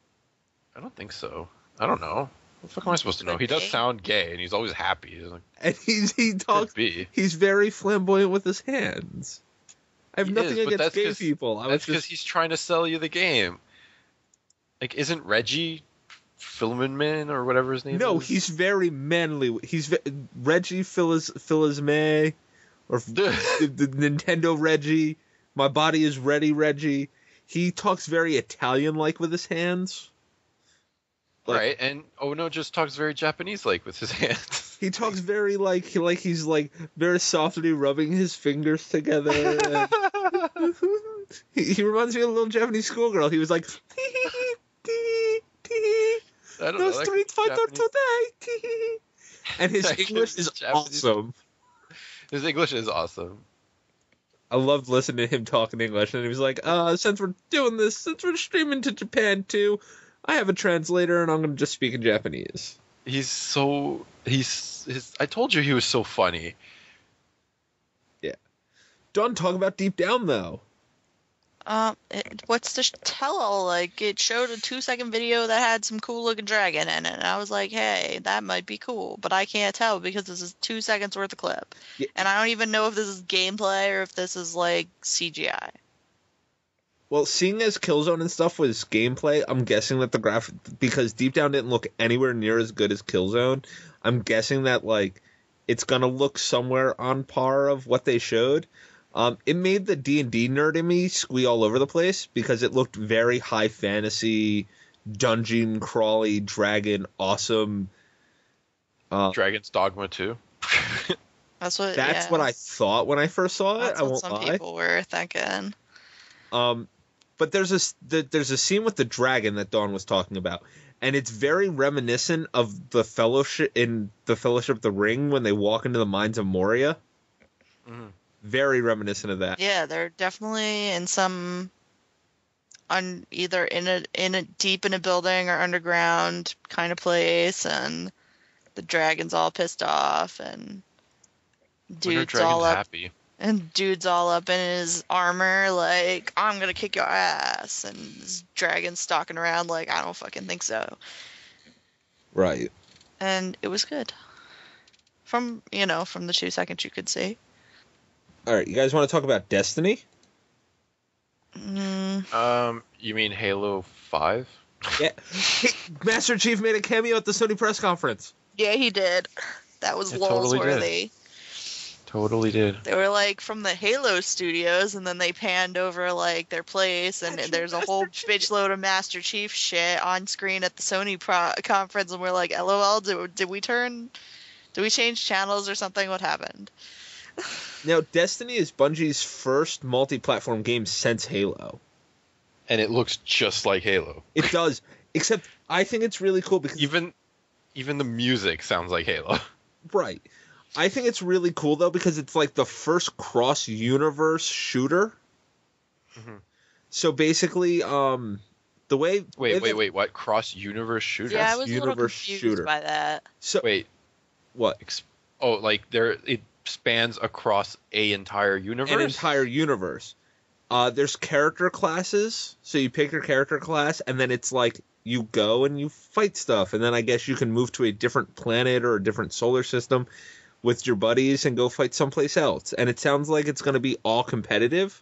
I don't think so. I don't know. What the fuck am I supposed to know? He does Gay? sound gay and he's always happy. He's like, And he talks. could be. He's very flamboyant with his hands. I have He nothing is, but against that's gay 'cause- people. I was That's because just he's trying to sell you the game. Like, isn't Reggie Filmanman or whatever his name no. is? He's very manly. Reggie May, or the Nintendo Reggie. My body is ready, Reggie. He talks very Italian-like with his hands. Like, right, and Ono just talks very Japanese-like with his hands. he talks very he's very softly rubbing his fingers together. And he reminds me of a little Japanese schoolgirl. He was like, I don't no know. that Street Fighter Japanese- today. And his That English kid's is Japanese. awesome. His English is awesome. I loved listening to him talk in English, and he was like, since we're doing this, since we're streaming to Japan too, I have a translator, and I'm going to just speak in Japanese. I told you he was so funny. Yeah. Don't talk about Deep Down, though. What's the tell-all? Like, it showed a 2-second video that had some cool-looking dragon in it, and I was like, hey, that might be cool, but I can't tell because this is 2 seconds worth of clip. Yeah. And I don't even know if this is gameplay or if this is, like, CGI. Well, seeing as Killzone and stuff was gameplay, I'm guessing that the graphic, because Deep Down didn't look anywhere near as good as Killzone, I'm guessing that, like, it's gonna look somewhere on par of what they showed. It made the D&D nerd in me squee all over the place because it looked very high fantasy, dungeon crawly, dragon, awesome. Dragon's Dogma 2. That's What yeah. I thought when I first saw it. That's I what won't some lie. people were thinking. But there's a scene with the dragon that Dawn was talking about, and it's very reminiscent of the Fellowship of the Ring when they walk into the mines of Moria. Mm. Very reminiscent of that. Yeah, they're definitely in some either in a deep in a building or underground kind of place, and the dragon's all pissed off, and dude's all up happy. And dude's all up in his armor, like, I'm gonna kick your ass. And this dragon's stalking around, like, I don't fucking think so. Right. And it was good. From the 2 seconds you could see. Alright, you guys want to talk about Destiny? You mean Halo 5? Yeah. Master Chief made a cameo at the Sony press conference. Yeah, he did. That was lulz-worthy. Totally did. They were like from the Halo studios, and then they panned over like their place, and there's a whole bitch load of Master Chief shit on screen at the Sony conference, and we're like, LOL, did we change channels or something? What happened? Now, Destiny is Bungie's first multi-platform game since Halo. And it looks just like Halo. It does, except I think it's really cool because even the music sounds like Halo. Right. I think it's really cool, though, because it's like the first cross-universe shooter. Mm-hmm. So basically, the way... Wait, what? Cross-universe shooter? Yeah, I was a little confused by that. So, wait. What? It spans across an entire universe? An entire universe. There's character classes, so you pick your character class, and then it's like you go and you fight stuff, and then I guess you can move to a different planet or a different solar system with your buddies and go fight someplace else. And it sounds like it's going to be all competitive.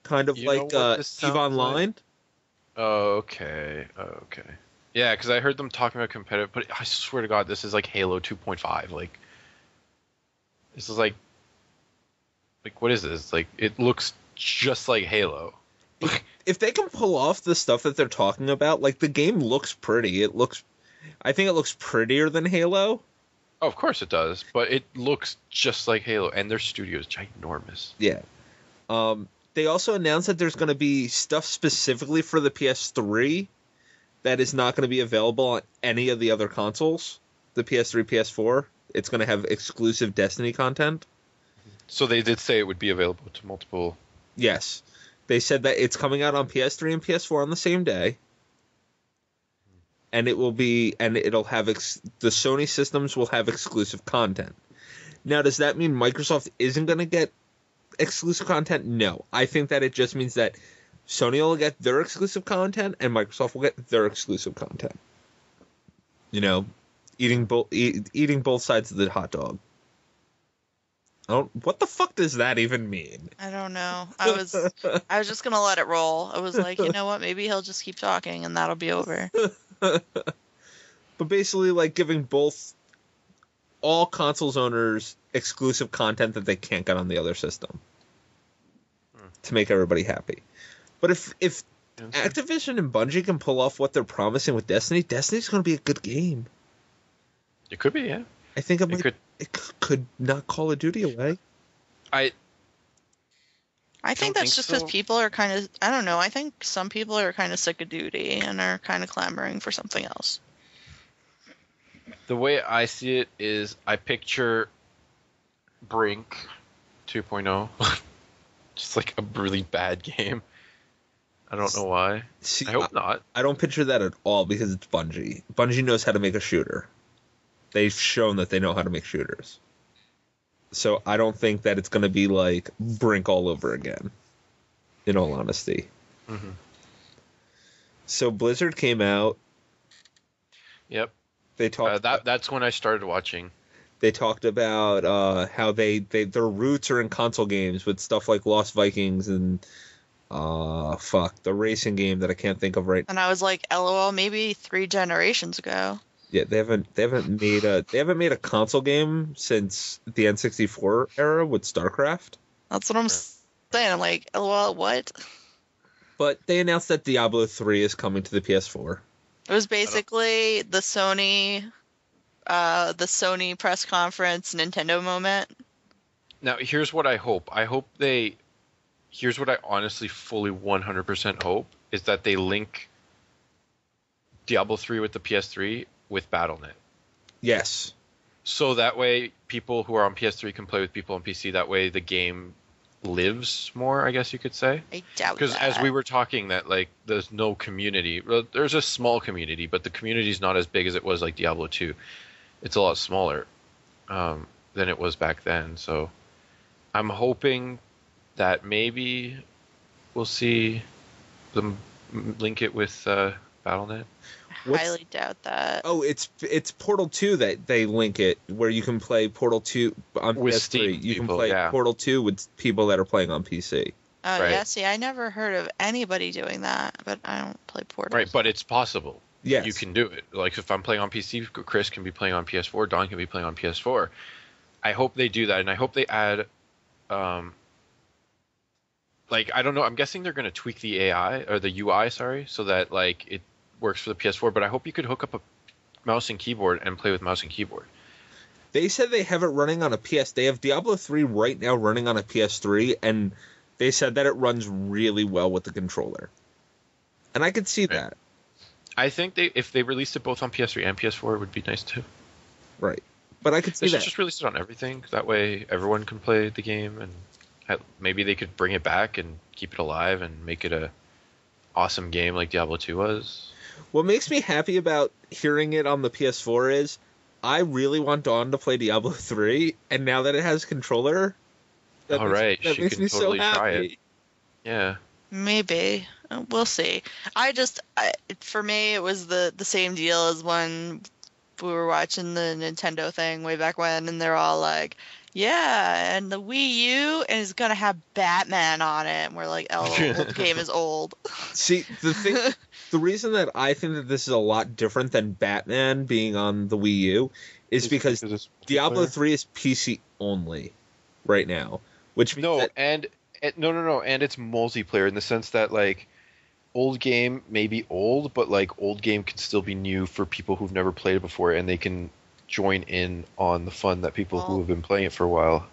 Kind of like EVE Online. Like? Oh, okay. Yeah, because I heard them talking about competitive, but I swear to God, this is like Halo 2.5. Like, this is like what is this? Like, it looks just like Halo. If they can pull off the stuff that they're talking about, like, the game looks pretty. I think it looks prettier than Halo. Oh, of course it does, but it looks just like Halo, and their studio is ginormous. Yeah. They also announced that there's going to be stuff specifically for the PS3 that is not going to be available on any of the other consoles. The PS3, PS4. It's going to have exclusive Destiny content. So they did say it would be available to multiple... Yes. They said that it's coming out on PS3 and PS4 on the same day. And it'll have the Sony systems will have exclusive content. Now, does that mean Microsoft isn't going to get exclusive content? No. I think that it just means that Sony will get their exclusive content and Microsoft will get their exclusive content. You know, eating both sides of the hot dog. What the fuck does that even mean? I don't know. I was just gonna let it roll. I was like, you know what? Maybe he'll just keep talking and that'll be over. But basically, like, giving all consoles owners exclusive content that they can't get on the other system to make everybody happy. But if Activision and Bungie can pull off what they're promising with Destiny, Destiny's going to be a good game. It could be, yeah. I think it could knock Call of Duty away. I think that's just because people are kind of, I don't know, I think some people are kind of sick of duty and are kind of clamoring for something else. The way I see it is I picture Brink 2.0. Just like a really bad game. I don't know why. See, I hope not. I don't picture that at all because it's Bungie. Bungie knows how to make a shooter. They've shown that they know how to make shooters. So I don't think that it's going to be like Brink all over again, in all honesty. Mm-hmm. So Blizzard came out. Yep. They talked. That's when I started watching. They talked about how their roots are in console games with stuff like Lost Vikings and the racing game that I can't think of right now. And I was like, LOL, maybe 3 generations ago. Yeah, they haven't made a console game since the N64 era with StarCraft. That's what I'm saying. I'm like, LOL, what? But they announced that Diablo 3 is coming to the PS4. It was basically the Sony press conference Nintendo moment. Now, here's what I hope. Here's what I honestly fully 100% hope is that they link Diablo 3 with the PS3 with Battle.net. Yes. So that way people who are on PS3 can play with people on PC. That way the game lives more, I guess you could say. I doubt that. Because as we were talking that like there's no community. Well, there's a small community, but the community is not as big as it was like Diablo 2. It's a lot smaller than it was back then. So I'm hoping that maybe we'll see them link it with Battle.net. I highly doubt that. Oh, it's Portal 2 that they link it, where you can play Portal 2 on With PS3. Steam You can people, play yeah. Portal 2 with people that are playing on PC. Oh, Right. yeah, see, I never heard of anybody doing that, but I don't play Portal. Right, but it's possible. Yes. You can do it. Like if I'm playing on PC, Chris can be playing on PS4, Don can be playing on PS4. I hope they do that, and I hope they add, like I don't know. I'm guessing they're going to tweak the AI or the UI, sorry, so that like it works for the PS4. But I hope you could hook up a mouse and keyboard and play with mouse and keyboard. They said they have it running on a PS. They have Diablo 3 right now running on a PS3, and they said that it runs really well with the controller. And I could see that. I think if they released it both on PS3 and PS4, it would be nice too. Right. But I could see They should that. just release it on everything. That way everyone can play the game, and maybe they could bring it back and keep it alive and make it a awesome game like Diablo 2 was. What makes me happy about hearing it on the PS4 is I really want Dawn to play Diablo 3, and now that it has a controller, that makes me so happy. Try it. Yeah. Maybe. We'll see. For me, it was the same deal as when we were watching the Nintendo thing way back when, and they're all like, yeah, and the Wii U is going to have Batman on it. And we're like, oh, the game is old. See, the reason that I think that this is a lot different than Batman being on the Wii U is because Diablo 3 is PC only right now. Which means and it's multiplayer in the sense that like old game may be old, but like old game can still be new for people who've never played it before, and they can join in on the fun that people who have been playing it for a while.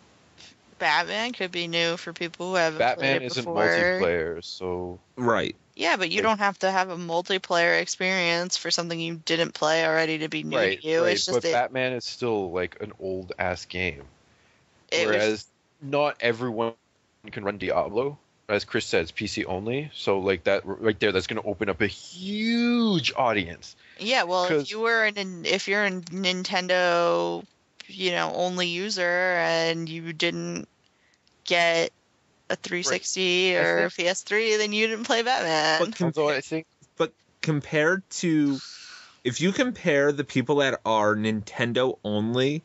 Batman could be new for people who haven't Batman played it isn't before. multiplayer, so right. Yeah, but you don't have to have a multiplayer experience for something you didn't play already to be new to you. Right. It's just but Batman is still like an old ass game. Whereas not everyone can run Diablo. As Chris said, it's PC only. So like that right there, that's going to open up a huge audience. Yeah, well, if you're a Nintendo, only user and you didn't get a 360 or a PS3, then you didn't play Batman. But compared to, if you compare the people that are Nintendo only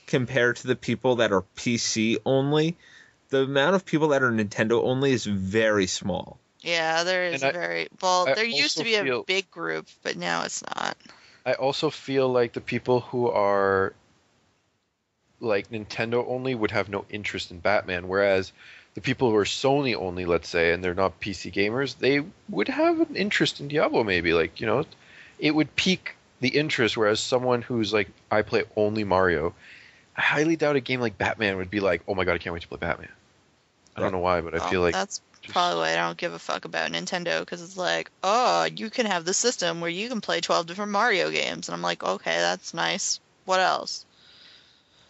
compared to the people that are PC only, the amount of people that are Nintendo only is very small. Yeah, there is there used to be a big group, but now it's not. I also feel like the people who are like Nintendo only would have no interest in Batman, whereas the people who are Sony only, let's say, and they're not PC gamers, they would have an interest in Diablo maybe. Like, it would pique the interest, whereas someone who's like, I play only Mario, I highly doubt a game like Batman would be like, oh my god, I can't wait to play Batman. I don't know why, but I feel like that's probably why I don't give a fuck about Nintendo, because it's like, oh, you can have the system where you can play 12 different Mario games, and I'm like, okay, that's nice. What else?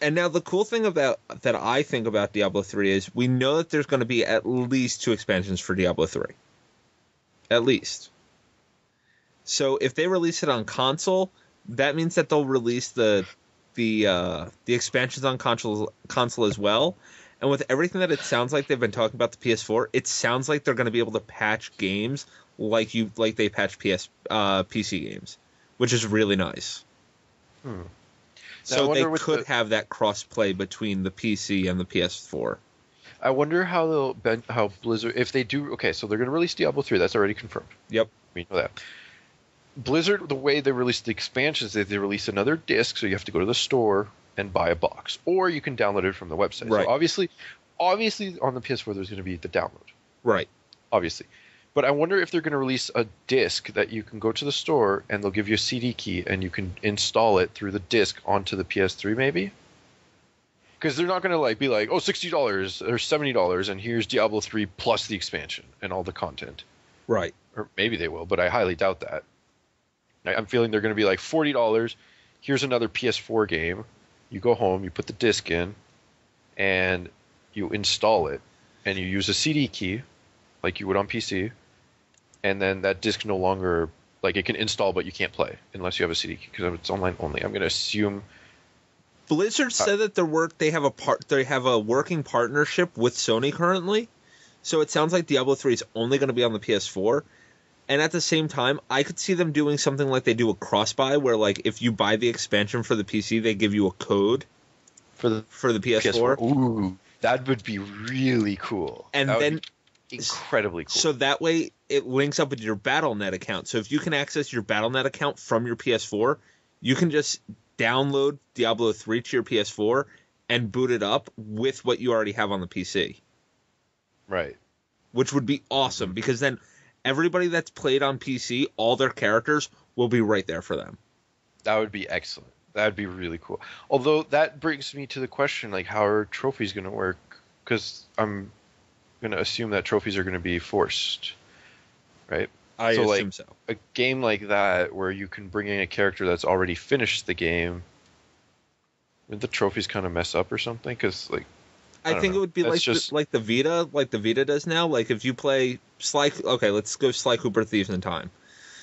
And now the cool thing about that I think about Diablo 3 is we know that there's going to be at least 2 expansions for Diablo 3. At least. So if they release it on console, that means that they'll release the expansions on console as well. And with everything that it sounds like they've been talking about the PS4, it sounds like they're going to be able to patch games like they patch PC games, which is really nice. So they could have that cross-play between the PC and the PS4. I wonder how Blizzard, if they do, okay, so they're going to release Diablo 3, that's already confirmed. Yep. We know that. Blizzard, the way they release the expansions is they release another disc, so you have to go to the store and buy a box. Or you can download it from the website. Right. So obviously on the PS4 there's going to be the download. Right. Obviously. But I wonder if they're going to release a disc that you can go to the store and they'll give you a CD key and you can install it through the disc onto the PS3 maybe? Because they're not going to be like, oh, $60 or $70 and here's Diablo 3 plus the expansion and all the content. Right. Or maybe they will, but I highly doubt that. I'm feeling they're going to be like $40, here's another PS4 game. You go home, you put the disc in, and you install it, and you use a CD key like you would on PC, and then that disc no longer, it can install, but you can't play unless you have a CD key because it's online only. I'm going to assume Blizzard said that they have a working partnership with Sony currently, so it sounds like Diablo 3 is only going to be on the PS4. And at the same time, I could see them doing something like they do a cross-buy, where if you buy the expansion for the PC, they give you a code for the PS4. Ooh, that would be really cool. And then incredibly cool. So that way it links up with your Battle.net account. So if you can access your Battle.net account from your PS4, you can just download Diablo 3 to your PS4 and boot it up with what you already have on the PC. Right. Which would be awesome, because then everybody that's played on PC, all their characters will be right there for them. That would be excellent. That would be really cool. Although that brings me to the question, how are trophies going to work? Because I'm going to assume that trophies are going to be forced, right? I assume so. A game like that, where you can bring in a character that's already finished the game, would the trophies kind of mess up or something? Because I think it would be like the Vita does now. If you play let's go Sly Cooper Thieves in Time.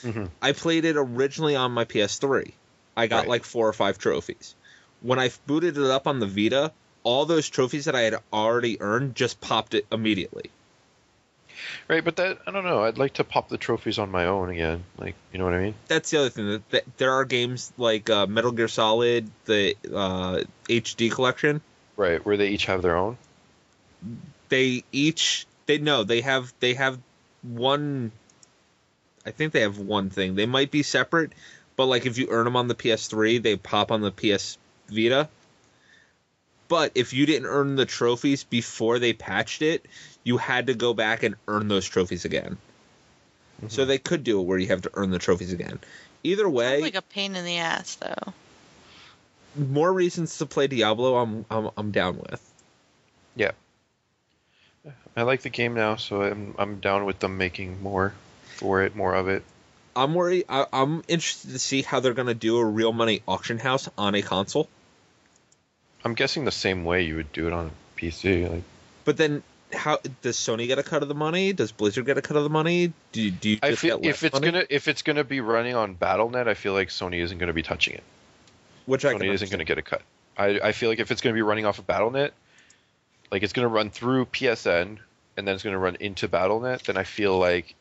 Mm-hmm. I played it originally on my PS3. I got 4 or 5 trophies. When I booted it up on the Vita, all those trophies that I had already earned just popped it immediately. Right, but I don't know. I'd like to pop the trophies on my own again. You know what I mean? That's the other thing. There are games like Metal Gear Solid, the HD collection. Right, where they each have their own. They have one. I think they have one thing. They might be separate, but if you earn them on the PS3, they pop on the PS Vita. But if you didn't earn the trophies before they patched it, you had to go back and earn those trophies again. Mm-hmm. So they could do it where you have to earn the trophies again. Either way, sounds like a pain in the ass, though. More reasons to play Diablo. I'm down with. Yeah, I like the game now, so I'm down with them making more of it. I'm worried. I'm interested to see how they're going to do a real money auction house on a console. I'm guessing the same way you would do it on a PC. But then, how does Sony get a cut of the money? Does Blizzard get a cut of the money? Do you just get less money? If it's gonna be running on Battle.net, I feel like Sony isn't gonna be touching it. Sony isn't gonna get a cut. I feel like if it's gonna be running off of Battle.net, it's gonna run through PSN and then it's gonna run into Battle.net, then I feel like,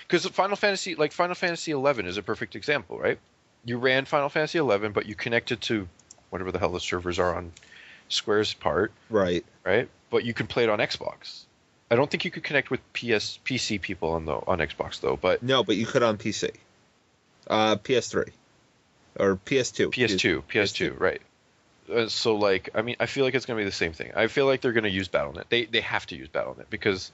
because Final Fantasy 11 is a perfect example, right? You ran Final Fantasy 11, but you connected to whatever the hell the servers are on Square's part. Right. But you can play it on Xbox. I don't think you could connect with PC people on Xbox though. But no, but you could on PC, PS3, or PS2. PS2, right? So I feel like it's gonna be the same thing. I feel like they're gonna use Battle.net. They have to use Battle.net because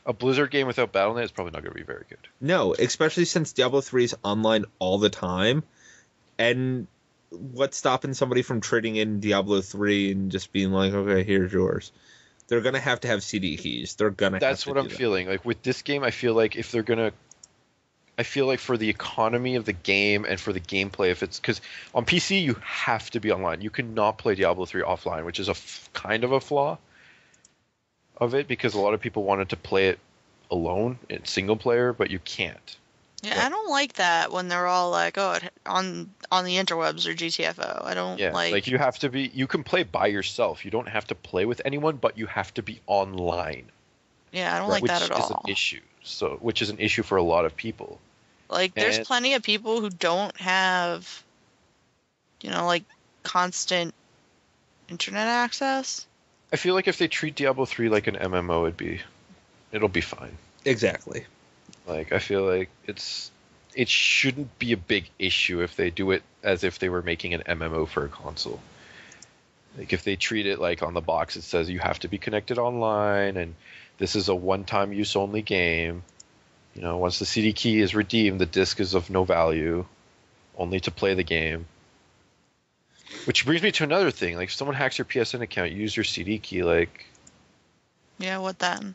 a Blizzard game without Battle.net is probably not gonna be very good. No, especially since Diablo 3 is online all the time, and what's stopping somebody from trading in Diablo 3 and just being like, okay, here's yours? They're going to have CD keys. That's what I'm feeling. With this game, I feel like if they're going to I feel like for the economy of the game and for the gameplay, if it's because on PC you have to be online. You cannot play Diablo 3 offline, which is a kind of a flaw of it because a lot of people wanted to play it alone in single player, but you can't. Yeah, I don't like that when they're all like, oh, on the interwebs or GTFO. I don't like you have to be. You can play by yourself. You don't have to play with anyone, but you have to be online. Yeah, I don't like that at all. Which is an issue. Which is an issue for a lot of people. Like, there's plenty of people who don't have, like constant internet access. I feel like if they treat Diablo 3 like an MMO, it'll be fine. Exactly. Like, I feel like it shouldn't be a big issue if they do it as if they were making an MMO for a console. Like, if they treat it like on the box it says you have to be connected online and this is a one-time use only game. Once the CD key is redeemed, the disc is of no value, only to play the game. Which brings me to another thing. Like, if someone hacks your PSN account, use your CD key, like... Yeah, what then?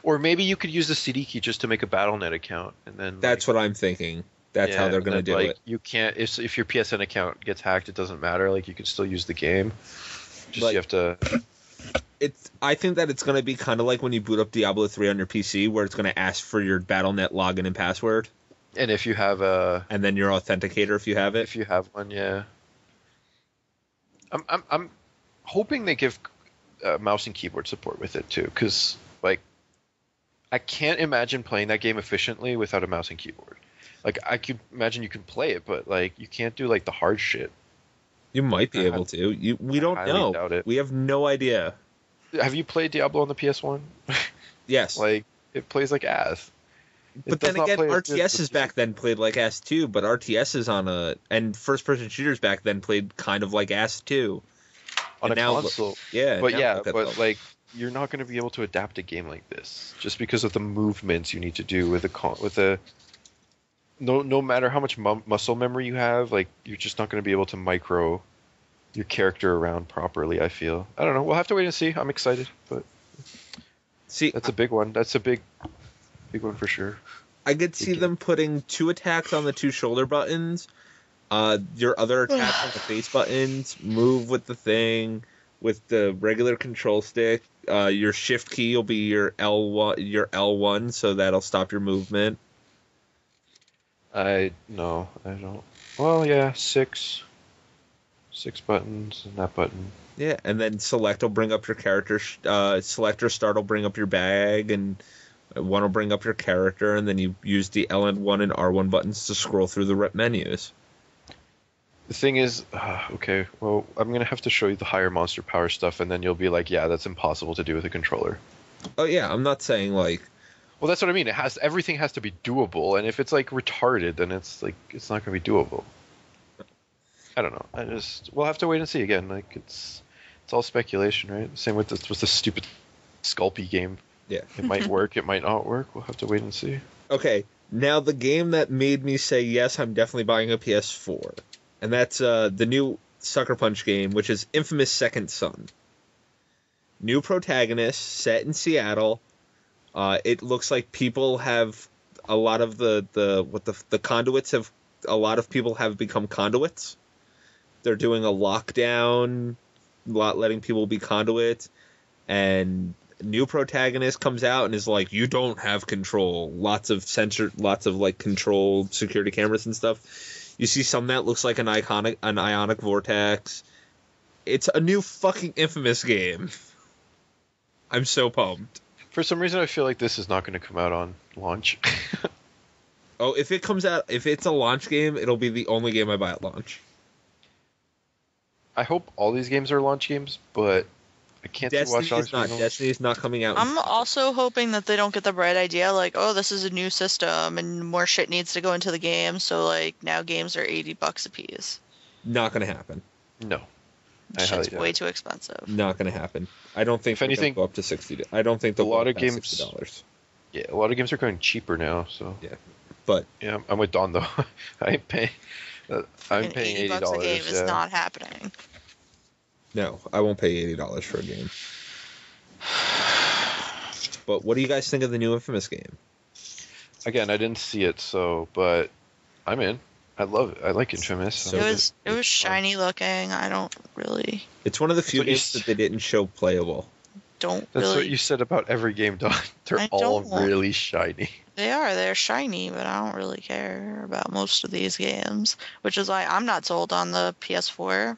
Or maybe you could use the CD key just to make a Battle.net account, and then... That's what I'm thinking. That's how they're going to do it. You can't... If your PSN account gets hacked, it doesn't matter. Like, you can still use the game. Just you have to... I think that it's going to be kind of like when you boot up Diablo 3 on your PC, where it's going to ask for your Battle.net login and password. And if you have a... And then your authenticator if you have it. If you have one, yeah. I'm hoping they give mouse and keyboard support with it, too, because, like, I can't imagine playing that game efficiently without a mouse and keyboard. Like, I could imagine you can play it, but, like, you can't do, like, the hard shit. You might be able to. We don't know. Doubt it. We have no idea. Have you played Diablo on the PS1? Yes. Like, it plays like ass. But then again, RTSs back then played like ass too, but RTSs and first-person shooters back then played kind of like ass too. On and a console. Yeah. But like, you're not going to be able to adapt a game like this just because of the movements you need to do with no matter how much muscle memory you have, like, you're just not going to be able to micro your character around properly, I feel. I don't know. We'll have to wait and see. I'm excited, but that's a big one. That's a big one for sure. I could see them putting 2 attacks on the 2 shoulder buttons, your other attacks on the face buttons, move with the thing, with the regular control stick. Your shift key will be your L1, so that'll stop your movement. I don't. Well, yeah, 6 buttons and that button. Yeah, and then select will bring up your character. Select or start will bring up your bag, and 1 will bring up your character, and then you use the L1 and R1 buttons to scroll through the menus. The thing is, okay, well, I'm going to have to show you the higher monster power stuff, and then you'll be like, yeah, that's impossible to do with a controller. Oh, yeah, I'm not saying, like... Well, that's what I mean. Everything has to be doable, and if it's, like, retarded, then it's not going to be doable. I don't know. We'll have to wait and see again. Like, it's all speculation, right? Same with the stupid Sculpey game. Yeah. It might work, it might not work. We'll have to wait and see. Okay, now the game that made me say, yes, I'm definitely buying a PS4. And that's the new Sucker Punch game, which is Infamous Second Son. New protagonist, set in Seattle. It looks like people have a lot of the conduits have... A lot of people have become conduits. They're doing a lockdown, letting people be conduits, and new protagonist comes out and is like, you don't have control. Lots of like control security cameras and stuff. You see something that looks like an ionic vortex. It's a new fucking Infamous game. I'm so pumped. For some reason, I feel like this is not going to come out on launch. Oh, if it's a launch game, it'll be the only game I buy at launch. I hope all these games are launch games, but I can't see Watch Dogs. Destiny's not coming out. I'm also hoping that they don't get the bright idea, like, oh, this is a new system and more shit needs to go into the game, so, like, now games are $80 a piece. Not gonna happen. No. Shit's way too expensive. Not gonna happen. I don't think if anything, go up to $60. I don't think they'll go up to $60. Yeah, a lot of games are going cheaper now, so. Yeah. But yeah, I'm with Don though. I'm paying $80 a game is not happening. No, I won't pay $80 for a game. But what do you guys think of the new Infamous game? Again, I didn't see it, but I'm in. I love it. I like Infamous. So it was It's shiny looking. I don't really It's one of the That's few what you games that they didn't show playable. don't That's what really you said about every game, Don. They're I all don't. really shiny. they're shiny, but I don't really care about most of these games, which is why I'm not sold on the PS4.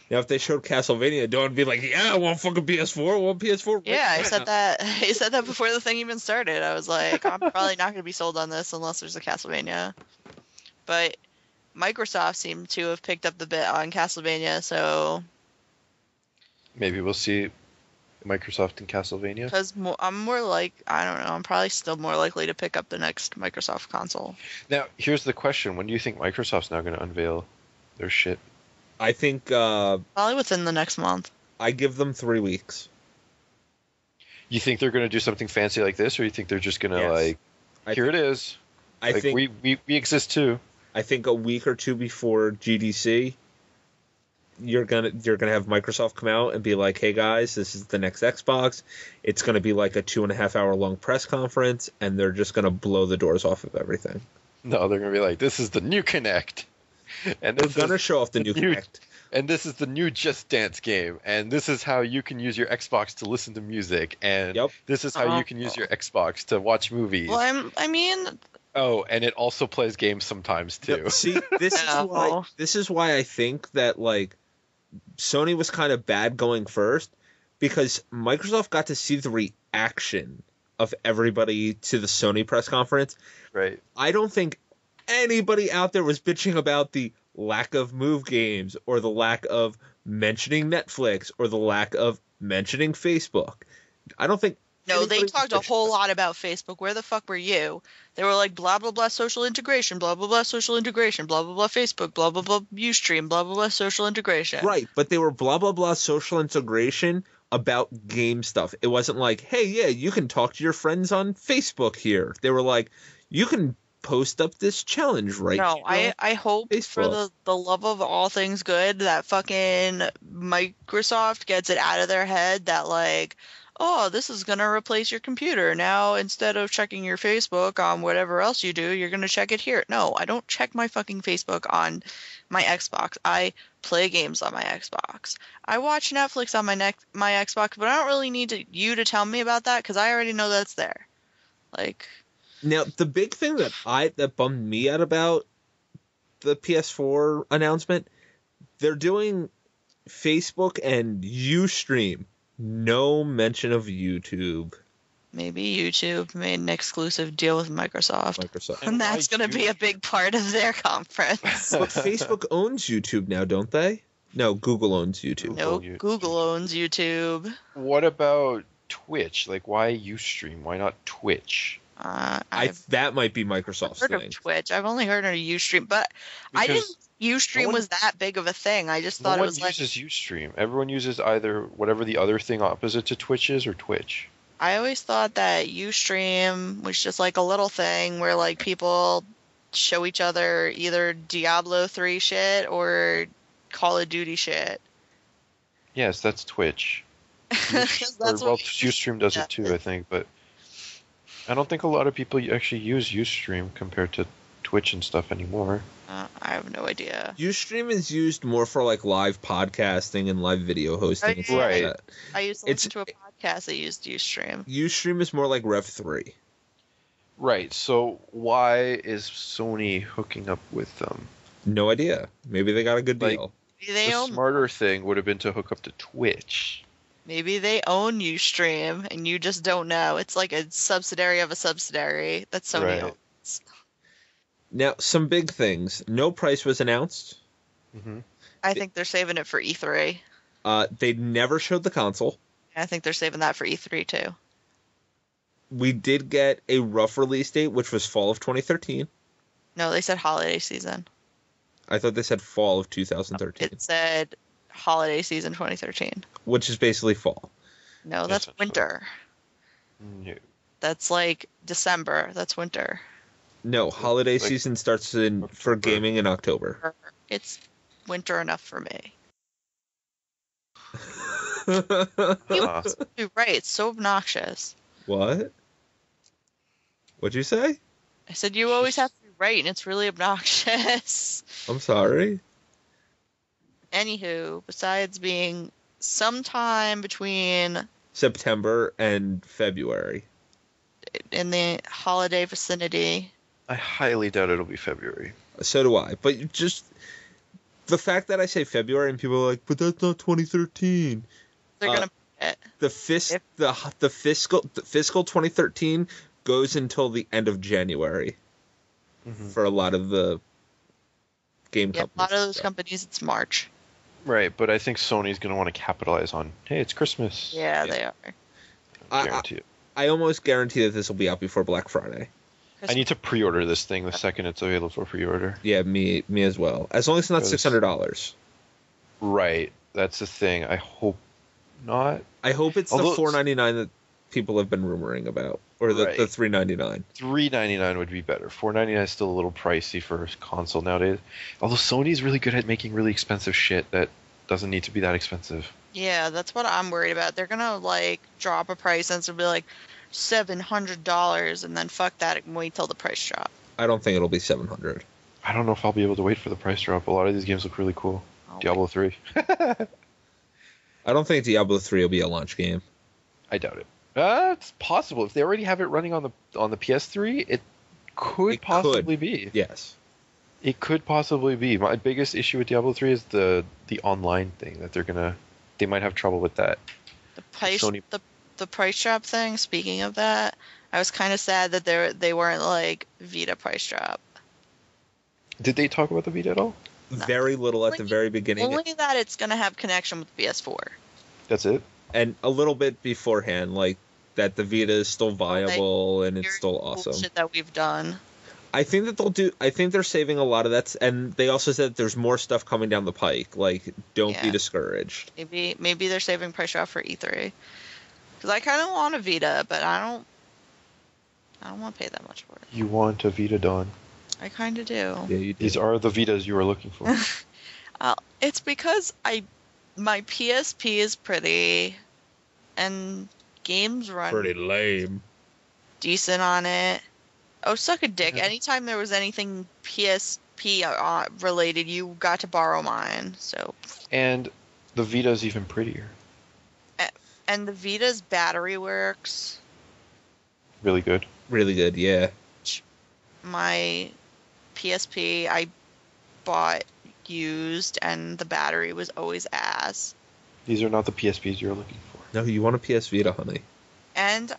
Now, if they showed Castlevania, Dawn would be like, "Yeah, I want fucking PS4. I want PS4." Right Yeah, I now." said that. I said that before the thing even started. I was like, I'm probably not going to be sold on this unless there's a Castlevania. But Microsoft seemed to have picked up the bit on Castlevania, so Maybe we'll see Microsoft and Castlevania. because I'm more like, I don't know, I'm probably still more likely to pick up the next Microsoft console. Now, here's the question: when do you think Microsoft's now going to unveil their shit? I think Probably within the next month. I give them 3 weeks. You think they're going to do something fancy like this, or you think they're just going to Yes. here it is? I Like, think we exist too. I think a week or two before GDC, you're gonna have Microsoft come out and be like, "Hey guys, this is the next Xbox." It's gonna be like a 2.5 hour long press conference, and they're just gonna blow the doors off of everything. No, they're going to be like, "This is the new Kinect," and They're this gonna is show off the new Kinect. and this is the new Just Dance game, and this is how you can use your Xbox to listen to music, and Yep. this is how you can use your Xbox to watch movies. Well, I mean, Oh, and it also plays games sometimes too. Yep. See, this is No. why I think that like Sony was kind of bad going first, because Microsoft got to see the reaction of everybody to the Sony press conference. Right. I don't think anybody out there was bitching about the lack of move games or the lack of mentioning Netflix or the lack of mentioning Facebook. I don't think no, they anybody was talked a bitching whole about lot about Facebook. Where the fuck were you? They were like, blah, blah, blah, social integration, blah, blah, blah, social integration, blah, blah, blah, Facebook, blah, blah, blah, Ustream, blah, blah, blah, social integration. it. Right, but they were blah blah blah social integration about game stuff. It wasn't like, hey, yeah, you can talk to your friends on Facebook here. They were like, you can post up this challenge right No, here on I hope for Facebook. the love of all things good that fucking Microsoft gets it out of their head that like, oh, this is gonna replace your computer. Now instead of checking your Facebook on whatever else you do, you're gonna check it here. No, I don't check my fucking Facebook on my Xbox. I play games on my Xbox. I watch Netflix on my Xbox, but I don't really need you to tell me about that because I already know that's there. Like, Now, the big thing that bummed me out about the PS4 announcement, they're doing Facebook and Ustream. No mention of YouTube. maybe YouTube made an exclusive deal with Microsoft. Microsoft. And that's going to be a big part of their conference. But Facebook owns YouTube now, don't they? No, Google owns YouTube. No, YouTube. Google owns YouTube. What about Twitch? Like, why Ustream? Why not Twitch? I've That might be Microsoft's heard thing. of Twitch. I've only heard of Ustream, but I didn't. Because Ustream no one- was that big of a thing. I just no thought it one was like. uses Ustream. Everyone uses either whatever the other thing opposite to Twitch is or Twitch. I always thought that Ustream was just like a little thing where like people show each other either Diablo 3 shit or Call of Duty shit. Yes, that's Twitch. That's Or, what well, we used Ustream does yeah. it too, I think, but I don't think a lot of people actually use Ustream compared to Twitch and stuff anymore. I have no idea. Ustream is used more for like live podcasting and live video hosting and stuff Right. like that. I used to listen to a podcast that used Ustream. Ustream is more like Rev 3. Right, so why is Sony hooking up with them? No idea. Maybe they got a good Like- deal. Maybe they The own. smarter thing would have been to hook up to Twitch. Maybe they own Ustream and you just don't know. It's like a subsidiary of a subsidiary that Sony Right. owns. Now, some big things. No price was announced. Mm-hmm. I think they're saving it for E3. They never showed the console. I think they're saving that for E3 too. We did get a rough release date, which was fall of 2013. No, they said holiday season. I thought they said fall of 2013, It said holiday season 2013. which is basically fall. No, that's Essentially. winter. No. That's like December. That's winter. No, holiday like season starts for October. gaming in October. It's winter enough for me. Uh, You're right. It's so obnoxious. What? What'd you say? I said you always have to be right, and it's really obnoxious. I'm sorry. Anywho, besides being sometime between September and February. in the holiday vicinity. I highly doubt it'll be February. So do I. But just the fact that I say February and people are like, but that's not 2013. They're gonna put it. The fiscal 2013 goes until the end of January for a lot of the game Yeah, companies. a lot of those companies, it's March. Right, but I think Sony's going to want to capitalize on, hey, it's Christmas. Yeah, they are. I guarantee it. I almost guarantee that this will be out before Black Friday. I need to pre-order this thing the second it's available for pre-order. Yeah, me as well. As long as it's not $600. Right, that's the thing. I hope not. I hope it's the $499 that people have been rumoring about, or the $399. $399 would be better. $499 is still a little pricey for a console nowadays. Although Sony's really good at making really expensive shit that doesn't need to be that expensive. Yeah, that's what I'm worried about. They're gonna like drop a price and it'll be like $700, and then fuck that and wait till the price drop. I don't think it'll be $700. I don't know if I'll be able to wait for the price drop. A lot of these games look really cool. Oh, Diablo 3. I don't think Diablo 3 will be a launch game. I doubt it. It's possible. If they already have it running on the PS3, it could possibly be. Yes. It could possibly be. My biggest issue with Diablo 3 is the online thing that they might have trouble with that. The price Sony... the price drop thing, speaking of that, I was kind of sad that they weren't like Vita price drop. Did they talk about the Vita at all? No. Very little at the very beginning. Only that it's going to have connection with PS4. That's it? And a little bit beforehand, like that the Vita is still viable and it's still awesome. Shit that we've done. I think that I think they're saving a lot of that, and they also said that there's more stuff coming down the pike. Like, don't be discouraged. Maybe they're saving price drop for E3. Because I kind of want a Vita, but I don't want to pay that much for it. You want a Vita, Dawn? I kind of do. Yeah, you do. These are the Vitas you were looking for. It's because my PSP is pretty, and games run pretty lame. decent on it. Oh, suck a dick. Yeah. Anytime there was anything PSP related, you got to borrow mine. So. And the Vita's even prettier. And the Vita's battery works. Really good. Really good, yeah. My PSP I bought used, and the battery was always ass. These are not the PSPs you're looking for. No, you want a PS Vita, honey. And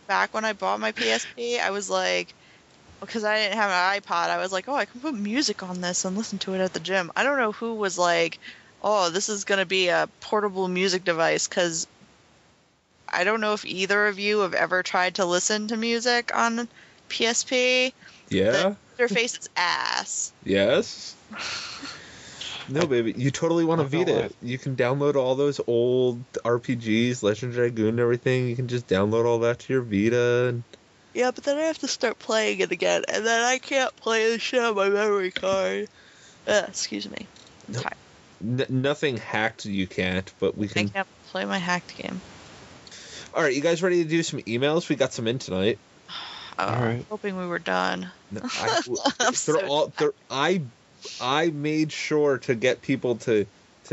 back when I bought my PSP, I was like, because I didn't have an iPod, I was like, oh, I can put music on this and listen to it at the gym. I don't know who was like, oh, this is going to be a portable music device, because I don't know if either of you have ever tried to listen to music on PSP. Yeah? The interface is ass. Yes? No, baby, you totally want a Vita. You can download all those old RPGs, Legend of Dragoon and everything. You can just download all that to your Vita. And... Yeah, but then I have to start playing it again, and then I can't play the shit on my memory card. Excuse me. I'm tired. Nothing hacked you can't, but we can... I can't play my hacked game. Alright, you guys ready to do some emails? We got some in tonight. All right. I was hoping we were done. No, I'm I made sure to get people to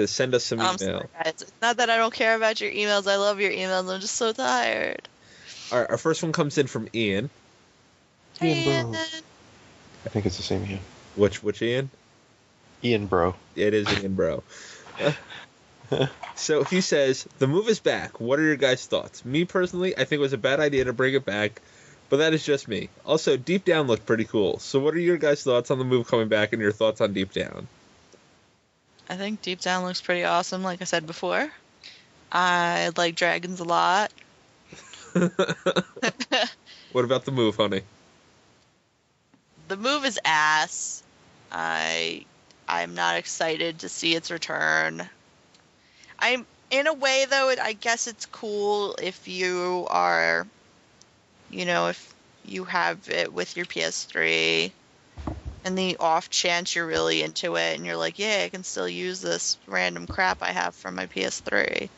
send us some email. sorry, guys. It's not that I don't care about your emails. I love your emails. I'm just so tired. Alright, our first one comes in from Ian. Ian Bro. I think it's the same Ian. Which Ian? Ian Bro. It is Ian Bro. So he says, the move is back. What are your guys' thoughts? Me personally, I think it was a bad idea to bring it back, but that is just me. Also, Deep Down looked pretty cool. So what are your guys' thoughts on the move coming back and your thoughts on Deep Down? I think Deep Down looks pretty awesome, like I said before. I like dragons a lot. What about the move, honey? The move is ass. I'm not excited to see its return. I'm in a way though. I guess it's cool if you are, if you have it with your PS3, and the off chance you're really into it, and you're like, yeah, I can still use this random crap I have from my PS3.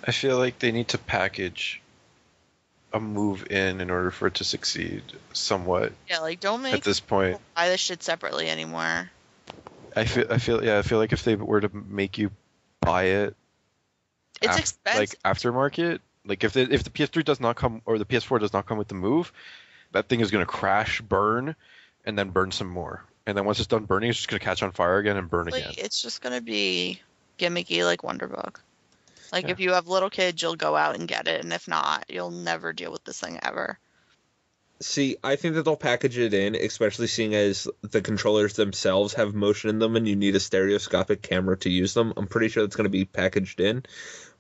I feel like they need to package a move in order for it to succeed somewhat Yeah, like don't at make this point. people buy this shit separately anymore. I feel like if they were to make you buy it It's like expensive. aftermarket, like if the PS3 does not come or the PS4 does not come with the move, that thing is going to crash, burn, and then burn some more. And then once it's done burning, it's just going to catch on fire again and burn again. It's just gonna be gimmicky like Wonderbook. Like Yeah. if you have little kids, you'll go out and get it, and if not, you'll never deal with this thing ever. See, I think that they'll package it in, especially seeing as the controllers themselves have motion in them and you need a stereoscopic camera to use them. I'm pretty sure that's going to be packaged in.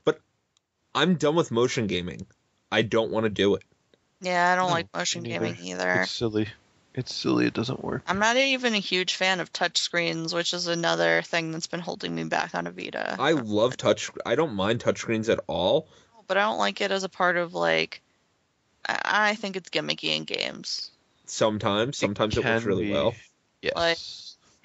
But I'm done with motion gaming. I don't want to do it. Yeah, I don't No, like motion me gaming neither. either. It's silly. It's silly. It doesn't work. I'm not even a huge fan of touch screens, which is another thing that's been holding me back on a Vita. I love I don't mind touchscreens at all. But I don't like it as a part of like. I think it's gimmicky in games. Sometimes it works can really be. well. Yes. Like-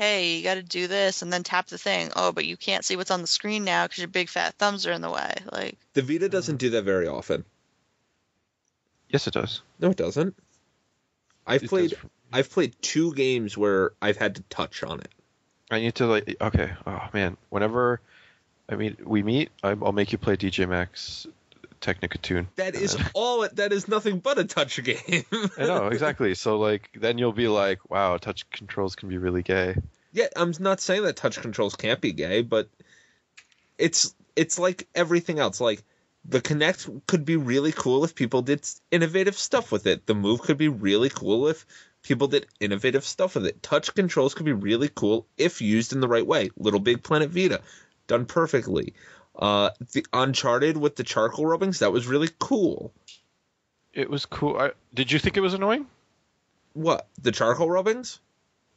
Hey, you got to do this and then tap the thing. Oh, but you can't see what's on the screen now because your big fat thumbs are in the way. Like, The Vita doesn't do that very often. Yes, it does. No, it doesn't. It does. I've played 2 games where I've had to touch on it. I need to like. Okay. Oh man. Whenever we meet, I'll make you play DJ Max Technica Tune. That is nothing but a touch game. I know, exactly. So like then you'll be like, wow, touch controls can be really gay. Yeah, I'm not saying that touch controls can't be gay, but it's like everything else. Like the Kinect could be really cool if people did innovative stuff with it. The Move could be really cool if people did innovative stuff with it. Touch controls could be really cool if used in the right way. Little Big Planet Vita, done perfectly. The Uncharted with the charcoal rubbings, that was really cool. It was cool. Did you think it was annoying? What? The charcoal rubbings?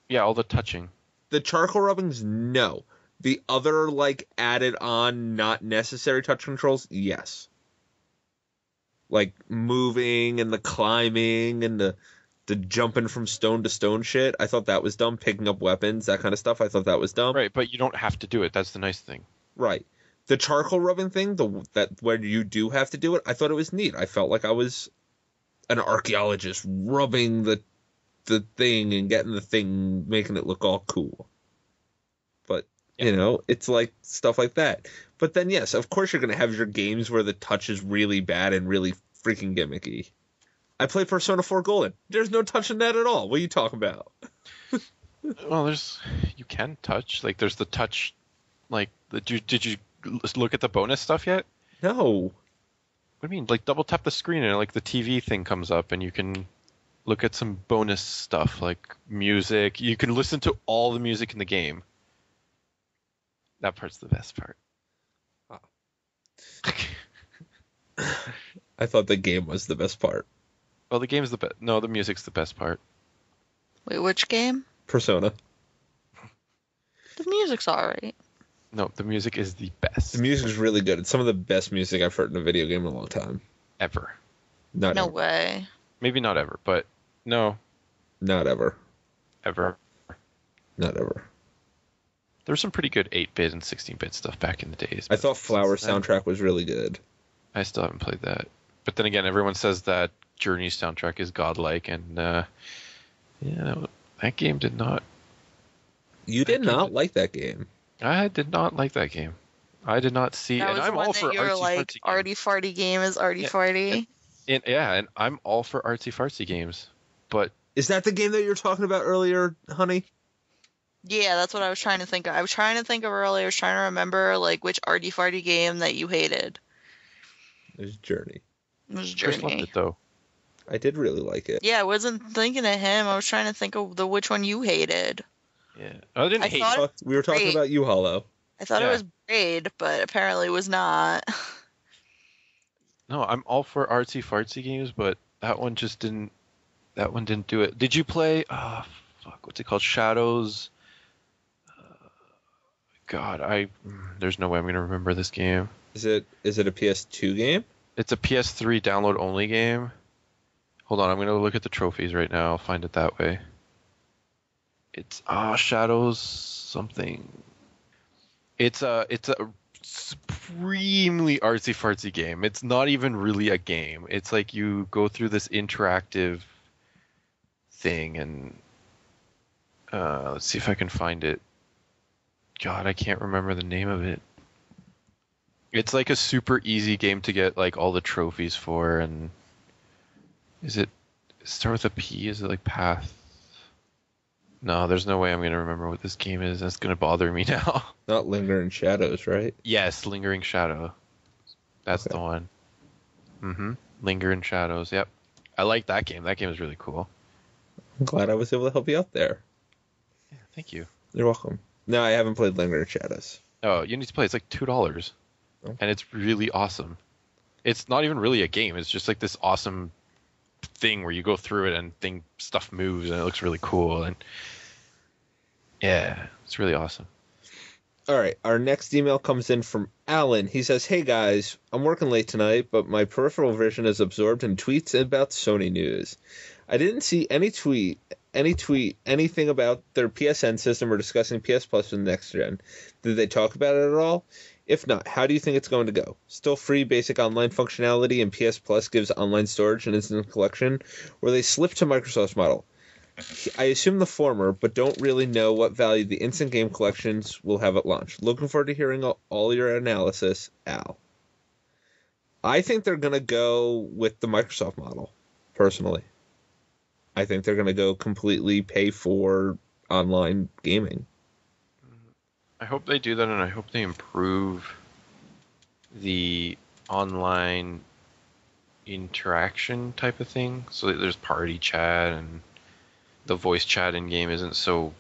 Yeah, all the touching. The charcoal rubbings, no. The other, like, added on, not necessary touch controls, yes. Like, moving and the climbing and the jumping from stone to stone shit. I thought that was dumb. Picking up weapons, that kind of stuff. I thought that was dumb. Right, but you don't have to do it. That's the nice thing. Right. The charcoal rubbing thing, that where you do have to do it, I thought it was neat. I felt like I was an archaeologist rubbing the thing and getting the thing, making it look all cool. But, you know, it's like stuff like that. But then, yes, of course you're going to have your games where the touch is really bad and really freaking gimmicky. I play Persona 4 Golden. There's no touch in that at all. What are you talking about? Well, you can touch. Like, there's the touch. Like, did you look at the bonus stuff yet? No. What do you mean? Like, double tap the screen and like the TV thing comes up, and you can look at some bonus stuff like music. You can listen to all the music in the game. That part's the best part. I thought the game was the best part. Well, the game's the best. No, the music's the best part. wait, which game? Persona. The music's alright. No, the music is the best. The music's really good. It's some of the best music I've heard in a video game in a long time. Ever. Not No ever. way. Maybe not ever, but no, Not ever. ever. Not ever. There was some pretty good 8-bit and 16-bit stuff back in the days. I but thought Flower since then, soundtrack was really good. I still haven't played that. But then again, everyone says that Journey's soundtrack is godlike, and that game did not. You did not like that game. I did not like that game. I did not see, That and was I'm one all that for you're artsy like, fartsy games. arty farty game is arty farty. And I'm all for artsy fartsy games, but Is that the game that you were talking about earlier, honey? Yeah, that's what I was trying to think of. I was trying to think of earlier. I was trying to remember like which arty farty game that you hated. It was Journey. It was Chris loved Journey. it though. I did really like it. Yeah, I wasn't thinking of him. I was trying to think of which one you hated. Yeah, I didn't I hate thought it. We were talking Great. about you, Hollow. I thought Yeah. it was Braid, but apparently it was not. No, I'm all for artsy fartsy games, but that one just didn't. That one didn't do it. Did you play? What's it called? Shadows. God, there's no way I'm gonna remember this game. Is it a PS2 game? It's a PS3 download only game. Hold on, I'm gonna look at the trophies right now. I'll find it that way. It's Shadows something. It's a supremely artsy fartsy game. It's not even really a game. It's like you go through this interactive thing, and let's see if I can find it. God, I can't remember the name of it. It's like a super easy game to get like all the trophies for, and is it start with a P? Is it like Path? No, there's no way I'm gonna remember what this game is. That's gonna bother me now. Not Lingering Shadows, right? Yes, Lingering Shadow. That's Okay. the one. Mm-hmm. Lingering Shadows. Yep. I like that game. That game is really cool. I'm glad I was able to help you out there. Yeah, thank you. You're welcome. No, I haven't played Lingering Shadows. Oh, you need to play. It's like $2, Oh. and it's really awesome. It's not even really a game. It's just like this awesome thing where you go through it and stuff moves and it looks really cool, and yeah, it's really awesome. All right, our next email comes in from Alan. He says, "Hey guys, I'm working late tonight, but my peripheral vision is absorbed in tweets about Sony news. I didn't see anything about their PSN system or discussing PS Plus with next gen. Did they talk about it at all? If not, how do you think it's going to go? Still free basic online functionality and PS Plus gives online storage and instant collection, or they slip to Microsoft's model? I assume the former, but don't really know what value the instant game collections will have at launch. Looking forward to hearing all your analysis, Al." I think they're going to go with the Microsoft model, personally. I think they're going to go completely pay for online gaming. I hope they do that, and I hope they improve the online interaction type of thing, so that there's party chat and the voice chat in game isn't so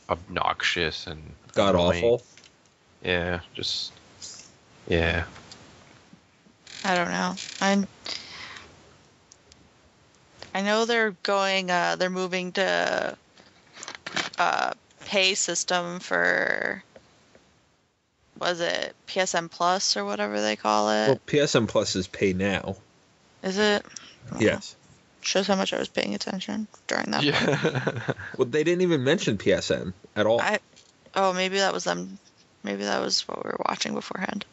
obnoxious and God annoying. awful. Yeah. I don't know. I know they're moving to pay system for, was it PSN Plus or whatever they call it? Well, PSN Plus is pay now. Is it? Oh, Yes. shows how much I was paying attention during that. Yeah. Well, they didn't even mention PSN at all. Oh, maybe that was them. Maybe that was what we were watching beforehand.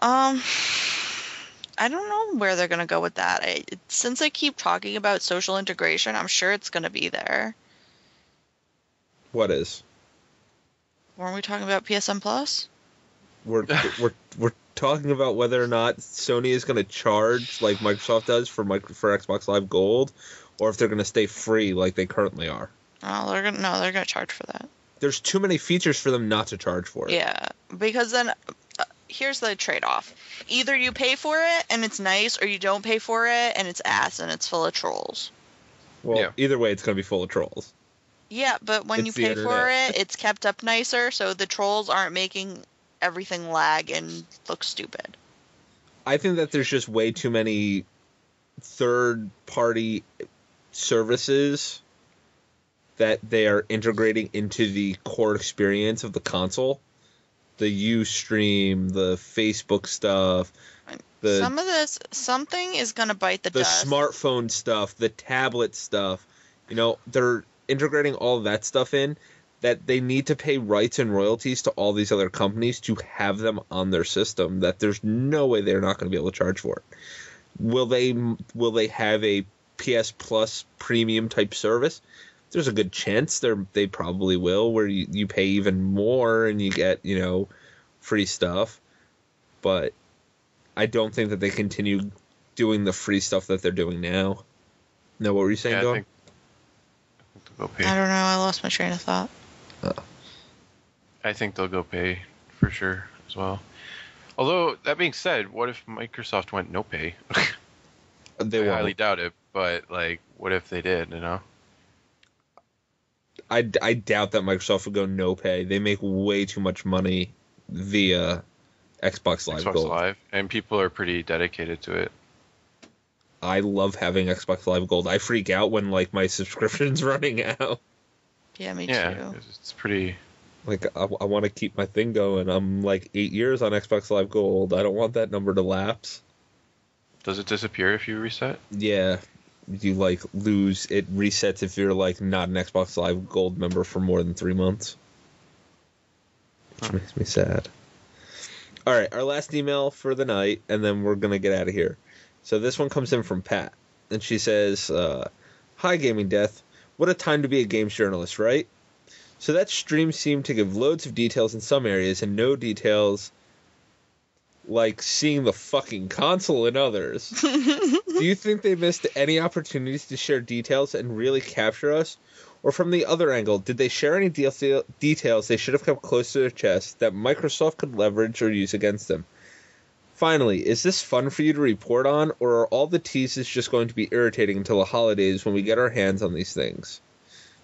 I don't know where they're gonna go with that. Since they keep talking about social integration, I'm sure it's gonna be there. What is? Weren't we talking about PSN Plus? We're talking about whether or not Sony is going to charge like Microsoft does for Xbox Live Gold, or if they're going to stay free like they currently are. Oh, they're gonna charge for that. There's too many features for them not to charge for it. Yeah, because then here's the trade-off: either you pay for it and it's nice, or you don't pay for it and it's ass and it's full of trolls. Well, Yeah. Either way, it's going to be full of trolls. Yeah, but when you It's the pay for internet. it, it's kept up nicer, so the trolls aren't making everything lag and look stupid. I think that there's just way too many third-party services that they are integrating into the core experience of the console. The Ustream, the Facebook stuff, Something is gonna bite the the dust. smartphone stuff, the tablet stuff. They're integrating all of that stuff in, that they need to pay rights and royalties to all these other companies to have them on their system, that there's no way they're not going to be able to charge for it. Will they have a PS Plus premium type service? There's a good chance they probably will, where you pay even more and you get, free stuff. But I don't think that they continue doing the free stuff that they're doing now. No, what were you saying, Yeah, Dom? I think they'll go pay. I don't know. I lost my train of thought. I think they'll go pay for sure as well. Although that being said, what if Microsoft went no pay? They I won't. highly doubt it, but like, what if they did? I doubt that Microsoft would go no pay. They make way too much money via Xbox Live Xbox Gold. Live, and people are pretty dedicated to it. I love having Xbox Live Gold. I freak out when my subscription's running out. Yeah, me Yeah, too. it's pretty. I want to keep my thing going. I'm 8 years on Xbox Live Gold. I don't want that number to lapse. Does it disappear if you reset? Yeah, you lose. It resets if you're not an Xbox Live Gold member for more than 3 months. which makes me sad. All right, our last email for the night, and then we're going to get out of here. So this one comes in from Pat, and she says, Hi, Gaming Death. What a time to be a games journalist, right? So that stream seemed to give loads of details in some areas and no details like seeing the fucking console in others. Do you think they missed any opportunities to share details and really capture us? Or from the other angle, did they share any details they should have kept close to their chest that Microsoft could leverage or use against them? Finally, is this fun for you to report on, or are all the teases just going to be irritating until the holidays when we get our hands on these things?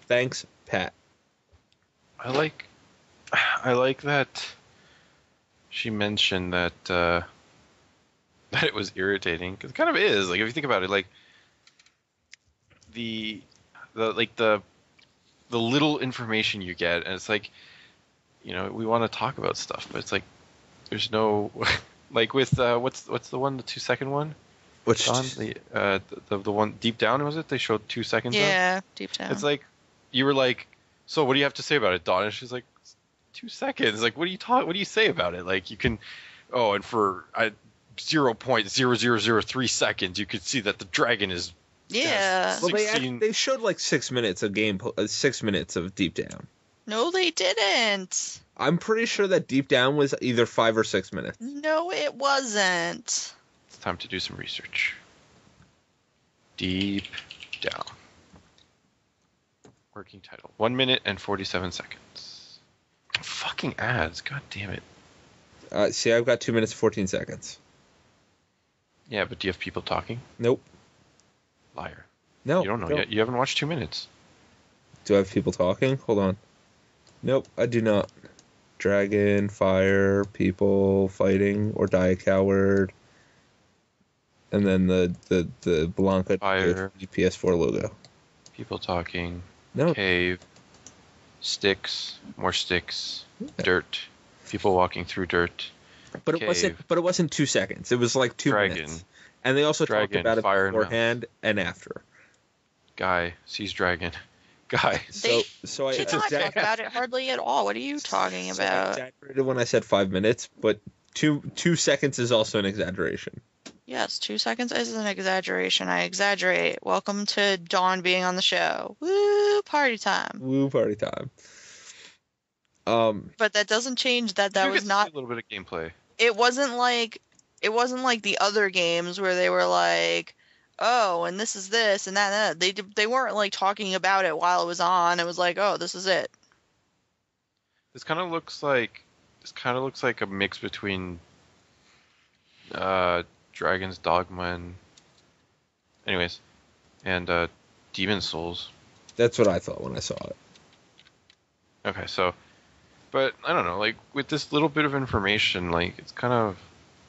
Thanks, Pat. I like that she mentioned that that it was irritating, because it kind of is. Like, if you think about it, like the little information you get, and it's like, we want to talk about stuff, but it's like there's no like with what's the 2-second one? Which Don? The one Deep Down, was it? They showed 2 seconds. Yeah, Deep Down. It's like you were like, so what do you have to say about it, Dawn? And she's like, 2 seconds. Like, what do you say about it? Like, you can, and for 0.0003 seconds, you could see that the dragon is. Yeah. Well, they showed like 6 minutes of gameplay, 6 minutes of Deep Down. No, they didn't. I'm pretty sure that Deep Down was either 5 or 6 minutes. No, it wasn't. It's time to do some research. Deep Down. Working title. 1 minute and 47 seconds. Fucking ads. God damn it. See, I've got 2 minutes and 14 seconds. Yeah, but do you have people talking? Nope. Liar. No. You don't know yet. You haven't watched 2 minutes. Do I have people talking? Hold on. Nope, I do not. Dragon, fire, people fighting, or die a coward. And then the Blanca Fire. PS4 logo. People talking. No. Cave. Sticks. More sticks. Yeah. Dirt. People walking through dirt. But it wasn't 2 seconds. It was like 2 Dragon. minutes. And they also talked about it fire beforehand and after. Guy sees dragon. Guy. So I did not talk about it hardly at all. What are you talking about? I exaggerated when I said 5 minutes, but 2 seconds is also an exaggeration. Yes, 2 seconds is an exaggeration. I exaggerate. Welcome to Dawn being on the show. Woo, party time. Woo, party time. But that doesn't change that was not a little bit of gameplay. It wasn't like the other games where they were like, oh, and this is this and that and that. They weren't like talking about it while it was on. It was like, oh, this is it. This kind of looks like a mix between Dragon's Dogma and Demon Souls. That's what I thought when I saw it. Okay, so, but I don't know, like with this little bit of information, like it's kind of,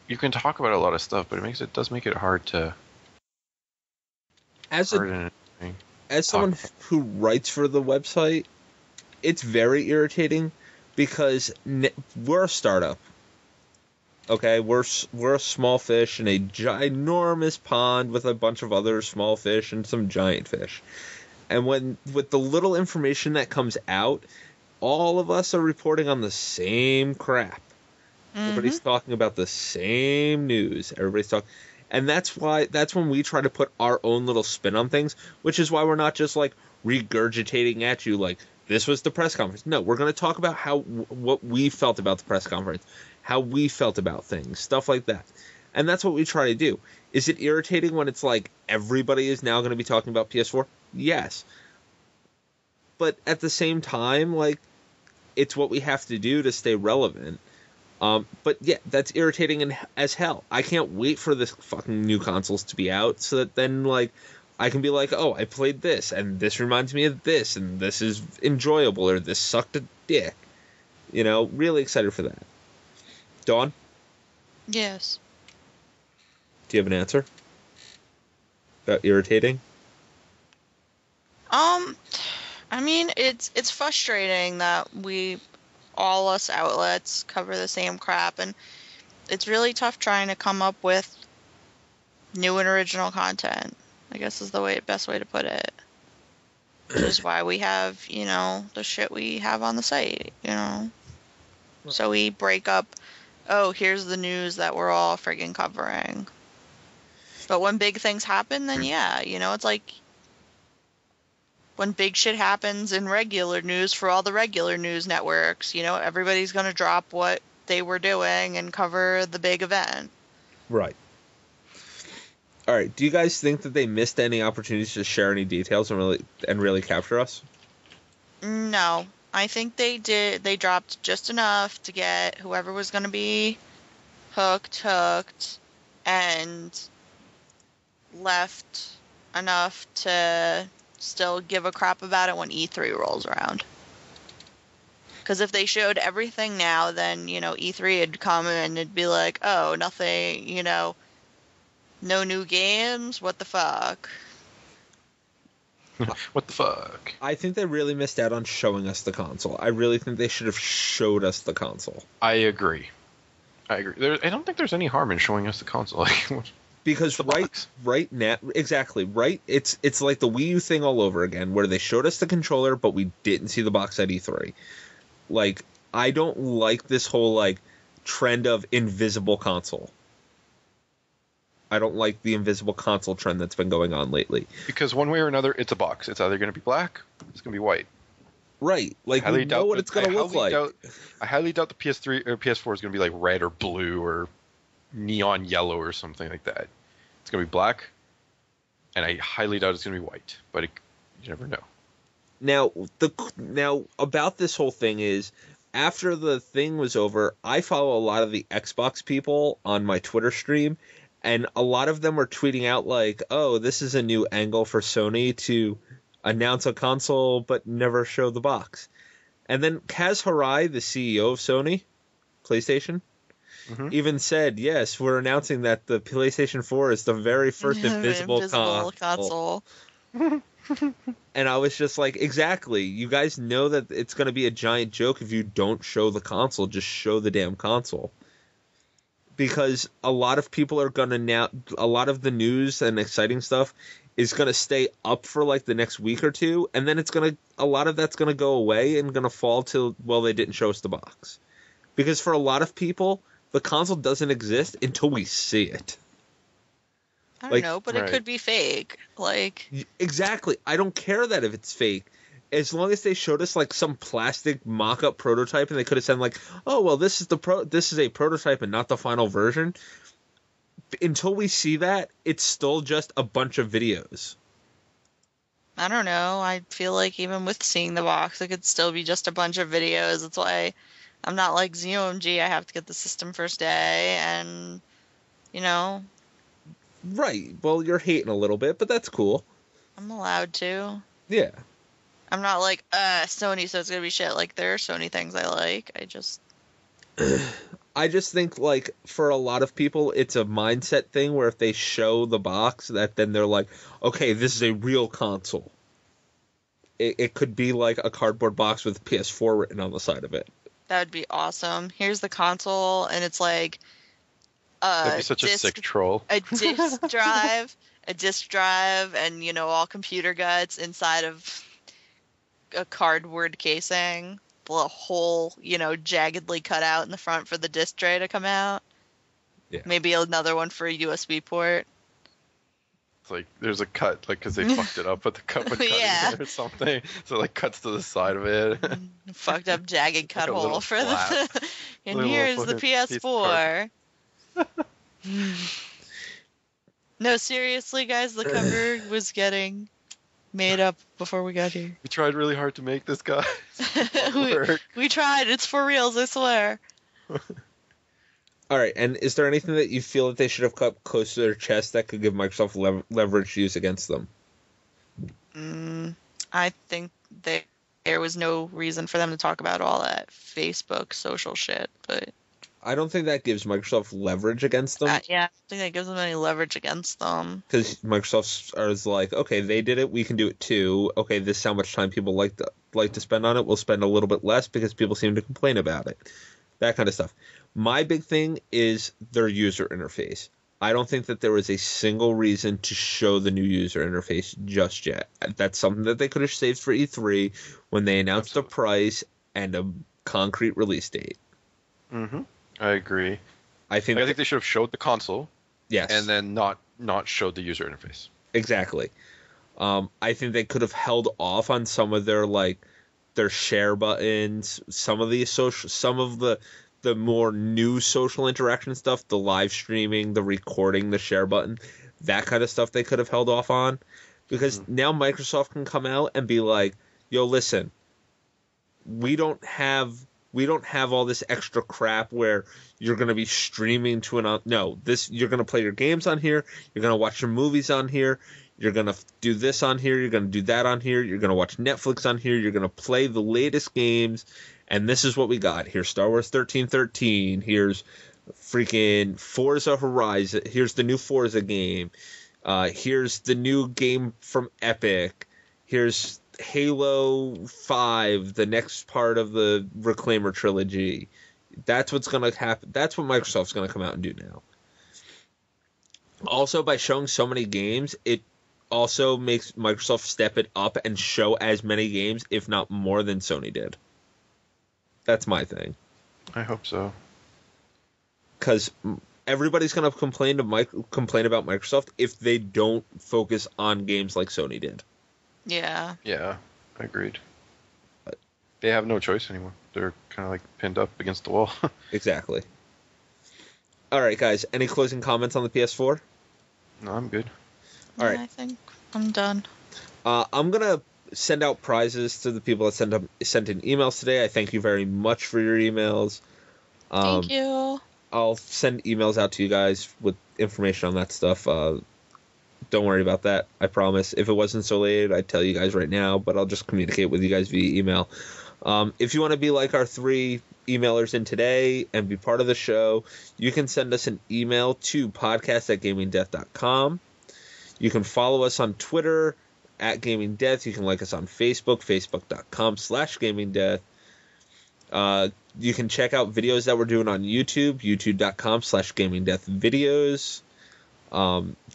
you can talk about a lot of stuff, but it does make it hard to. As someone who writes for the website, it's very irritating because we're a startup. Okay, we're a small fish in a ginormous pond with a bunch of other small fish and some giant fish. And with the little information that comes out, all of us are reporting on the same crap. Mm-hmm. Everybody's talking about the same news. Everybody's talking. And that's when we try to put our own little spin on things, which is why we're not just like regurgitating at you like this was the press conference. No, we're going to talk about what we felt about the press conference, how we felt about things, stuff like that. And that's what we try to do. Is it irritating when it's like everybody is now going to be talking about PS4? Yes. But at the same time, like, it's what we have to do to stay relevant. But yeah, that's irritating as hell. I can't wait for this fucking new consoles to be out so that then, like, I can be like, oh, I played this, and this reminds me of this, and this is enjoyable, or this sucked a dick. You know, really excited for that. Dawn? Yes. Do you have an answer? About irritating? I mean, it's frustrating that all us outlets cover the same crap, and it's really tough trying to come up with new and original content, I guess is the best way to put it. Which is why we have, the shit we have on the site, So we break up, oh, here's the news that we're all friggin' covering. But when big things happen, then yeah, it's like when big shit happens in regular news for all the regular news networks, everybody's going to drop what they were doing and cover the big event. Right. All right. Do you guys think that they missed any opportunities to share any details and really capture us? No. I think they did. They dropped just enough to get whoever was going to be hooked, and left enough to still give a crap about it when E3 rolls around. Because if they showed everything now, then, E3 would come and it'd be like, oh, nothing, no new games? What the fuck? What the fuck? I think they really missed out on showing us the console. I really think they should have showed us the console. I agree. I don't think there's any harm in showing us the console. Because right now, exactly, right? It's like the Wii U thing all over again, where they showed us the controller, but we didn't see the box at E3. Like, I don't like this whole, trend of invisible console. I don't like the invisible console trend that's been going on lately. Because one way or another, it's a box. It's either going to be black, it's going to be white. Right. Like, we know what it's going to look like. I highly doubt the PS3 or PS4 is going to be, red or blue or neon yellow or something like that. It's going to be black, and I highly doubt it's going to be white. But you never know. Now, about this whole thing is, after the thing was over, I follow a lot of the Xbox people on my Twitter stream, and a lot of them were tweeting out oh, this is a new angle for Sony to announce a console but never show the box. And then Kaz Hirai, the CEO of Sony, PlayStation, even said, yes, we're announcing that the PlayStation 4 is the very first invisible console. And I was just like, exactly. You guys know that it's going to be a giant joke if you don't show the console. Just show the damn console. Because a lot of people are going to now, a lot of the news and exciting stuff is going to stay up for the next week or two, and then a lot of that's going to go away and going to fall till, well, they didn't show us the box. Because for a lot of people, the console doesn't exist until we see it. I don't know, but right. It could be fake. Exactly. I don't care that if it's fake. As long as they showed us some plastic mock-up prototype, and they could have said oh well, this is a prototype and not the final version. Until we see that, it's still just a bunch of videos. I don't know. I feel like even with seeing the box, it could still be just a bunch of videos. That's why I'm not like ZOMG. I have to get the system first day, and Right. Well, you're hating a little bit, but that's cool. I'm allowed to. Yeah. I'm not like, Sony, so it's gonna be shit. There are Sony things I like. I just think, for a lot of people, it's a mindset thing where if they show the box, that then they're like, okay, this is a real console. It could be a cardboard box with PS4 written on the side of it. That would be awesome. Here's the console, and it's that'd be such a sick troll. A disk drive, and all computer guts inside of a cardboard casing, the hole, jaggedly cut out in the front for the disc tray to come out. Yeah. Maybe another one for a USB port. It's there's a cut, because they fucked it up, but the cut would cut in there or something. So cuts to the side of it. Fucked up jagged cut hole for flap. the. And here's the PS4. No, seriously, guys, the cover was getting made up before we got here. We tried really hard to make this, guy. we tried. It's for reals, I swear. All right, and is there anything that you feel that they should have cut close to their chest that could give Microsoft leverage to use against them? I think there was no reason for them to talk about all that Facebook social shit, but I don't think that gives Microsoft leverage against them. Yeah, I don't think that gives them any leverage against them. Because Microsoft is like, okay, they did it, we can do it too. Okay, this is how much time people like to spend on it. We'll spend a little bit less because people seem to complain about it. That kind of stuff. My big thing is their user interface. I don't think that there was a single reason to show the new user interface just yet. That's something that they could have saved for E3 when they announced the price and a concrete release date. Mm-hmm. I agree. I think I think they should have showed the console yes, and then not showed the user interface. exactly. I think they could have held off on some of their share buttons, some of the more new social interaction stuff, the live streaming, the recording, the share button, that kind of stuff they could have held off on, because now Microsoft can come out and be like, "Yo, listen, we don't have all this extra crap where you're going to be streaming to you're going to play your games on here, you're going to watch your movies on here, you're going to do this on here, you're going to do that on here, you're going to watch Netflix on here, you're going to play the latest games, and this is what we got. Here's Star Wars 1313, here's freaking Forza Horizon, here's the new Forza game, here's the new game from Epic, here's Halo 5, the next part of the Reclaimer trilogy." That's what's going to happen. That's what Microsoft's going to come out and do now. Also, by showing so many games, it also makes Microsoft step it up and show as many games, if not more, than Sony did. That's my thing. I hope so. Because everybody's going to complain about Microsoft if they don't focus on games like Sony did. Yeah. Yeah, agreed. They have no choice anymore. They're kind of like pinned up against the wall. Exactly. All right, guys. Any closing comments on the PS4? No, I'm good. All right. I think I'm done. I'm going to send out prizes to the people that sent in emails today. I thank you very much for your emails. Thank you. I'll send emails out to you guys with information on that stuff. Don't worry about that. I promise. If it wasn't so late, I'd tell you guys right now, but I'll just communicate with you guys via email. If you want to be like our 3 emailers in today and be part of the show, you can send us an email to podcast@gamingdeath.com. You can follow us on Twitter @gamingdeath. You can like us on Facebook, facebook.com/gamingdeath. You can check out videos that we're doing on YouTube, youtube.com/gamingdeathvideos.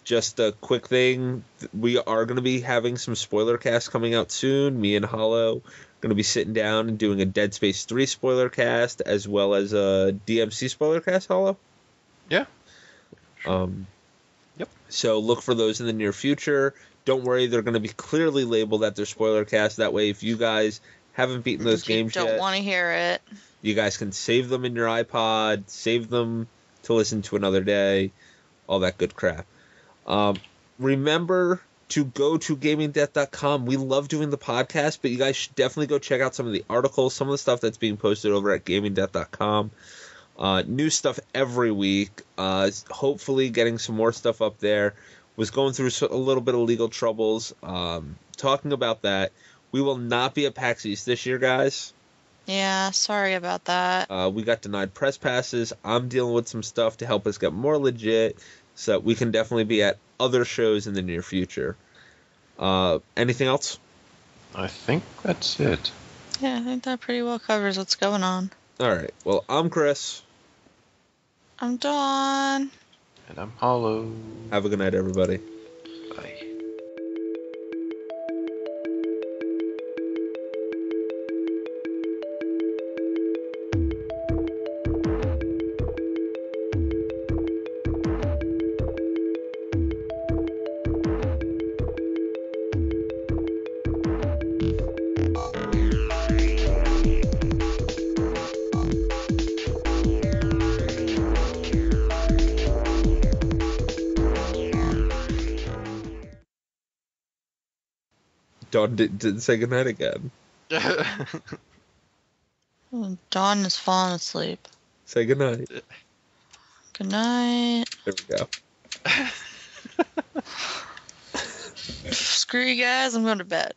Just a quick thing, we are going to be having some spoiler casts coming out soon. Me and Hollow going to be sitting down and doing a Dead Space 3 spoiler cast, as well as a DMC spoiler cast, Hollow. Yeah. Yep. So look for those in the near future. Don't worry, they're going to be clearly labeled that they're spoiler cast. That way, if you guys haven't beaten those games yet, don't want to hear it, you guys can save them in your iPod, save them to listen to another day, all that good crap. Remember to go to gamingdeath.com. We love doing the podcast, but you guys should definitely go check out some of the articles, some of the stuff that's being posted over at gamingdeath.com. New stuff every week. Hopefully getting some more stuff up there. Was going through a little bit of legal troubles. Talking about that. We will not be at PAX East this year, guys. Yeah, sorry about that. We got denied press passes. I'm dealing with some stuff to help us get more legit, so that we can definitely be at other shows in the near future. Anything else? I think that's it. Yeah, I think that pretty well covers what's going on. All right. Well, I'm Chris. I'm Dawn. And I'm Hollow. Have a good night, everybody. Bye. Dawn didn't say goodnight again. Dawn is falling asleep. Say goodnight. Good night. There we go. Screw you guys, I'm going to bed.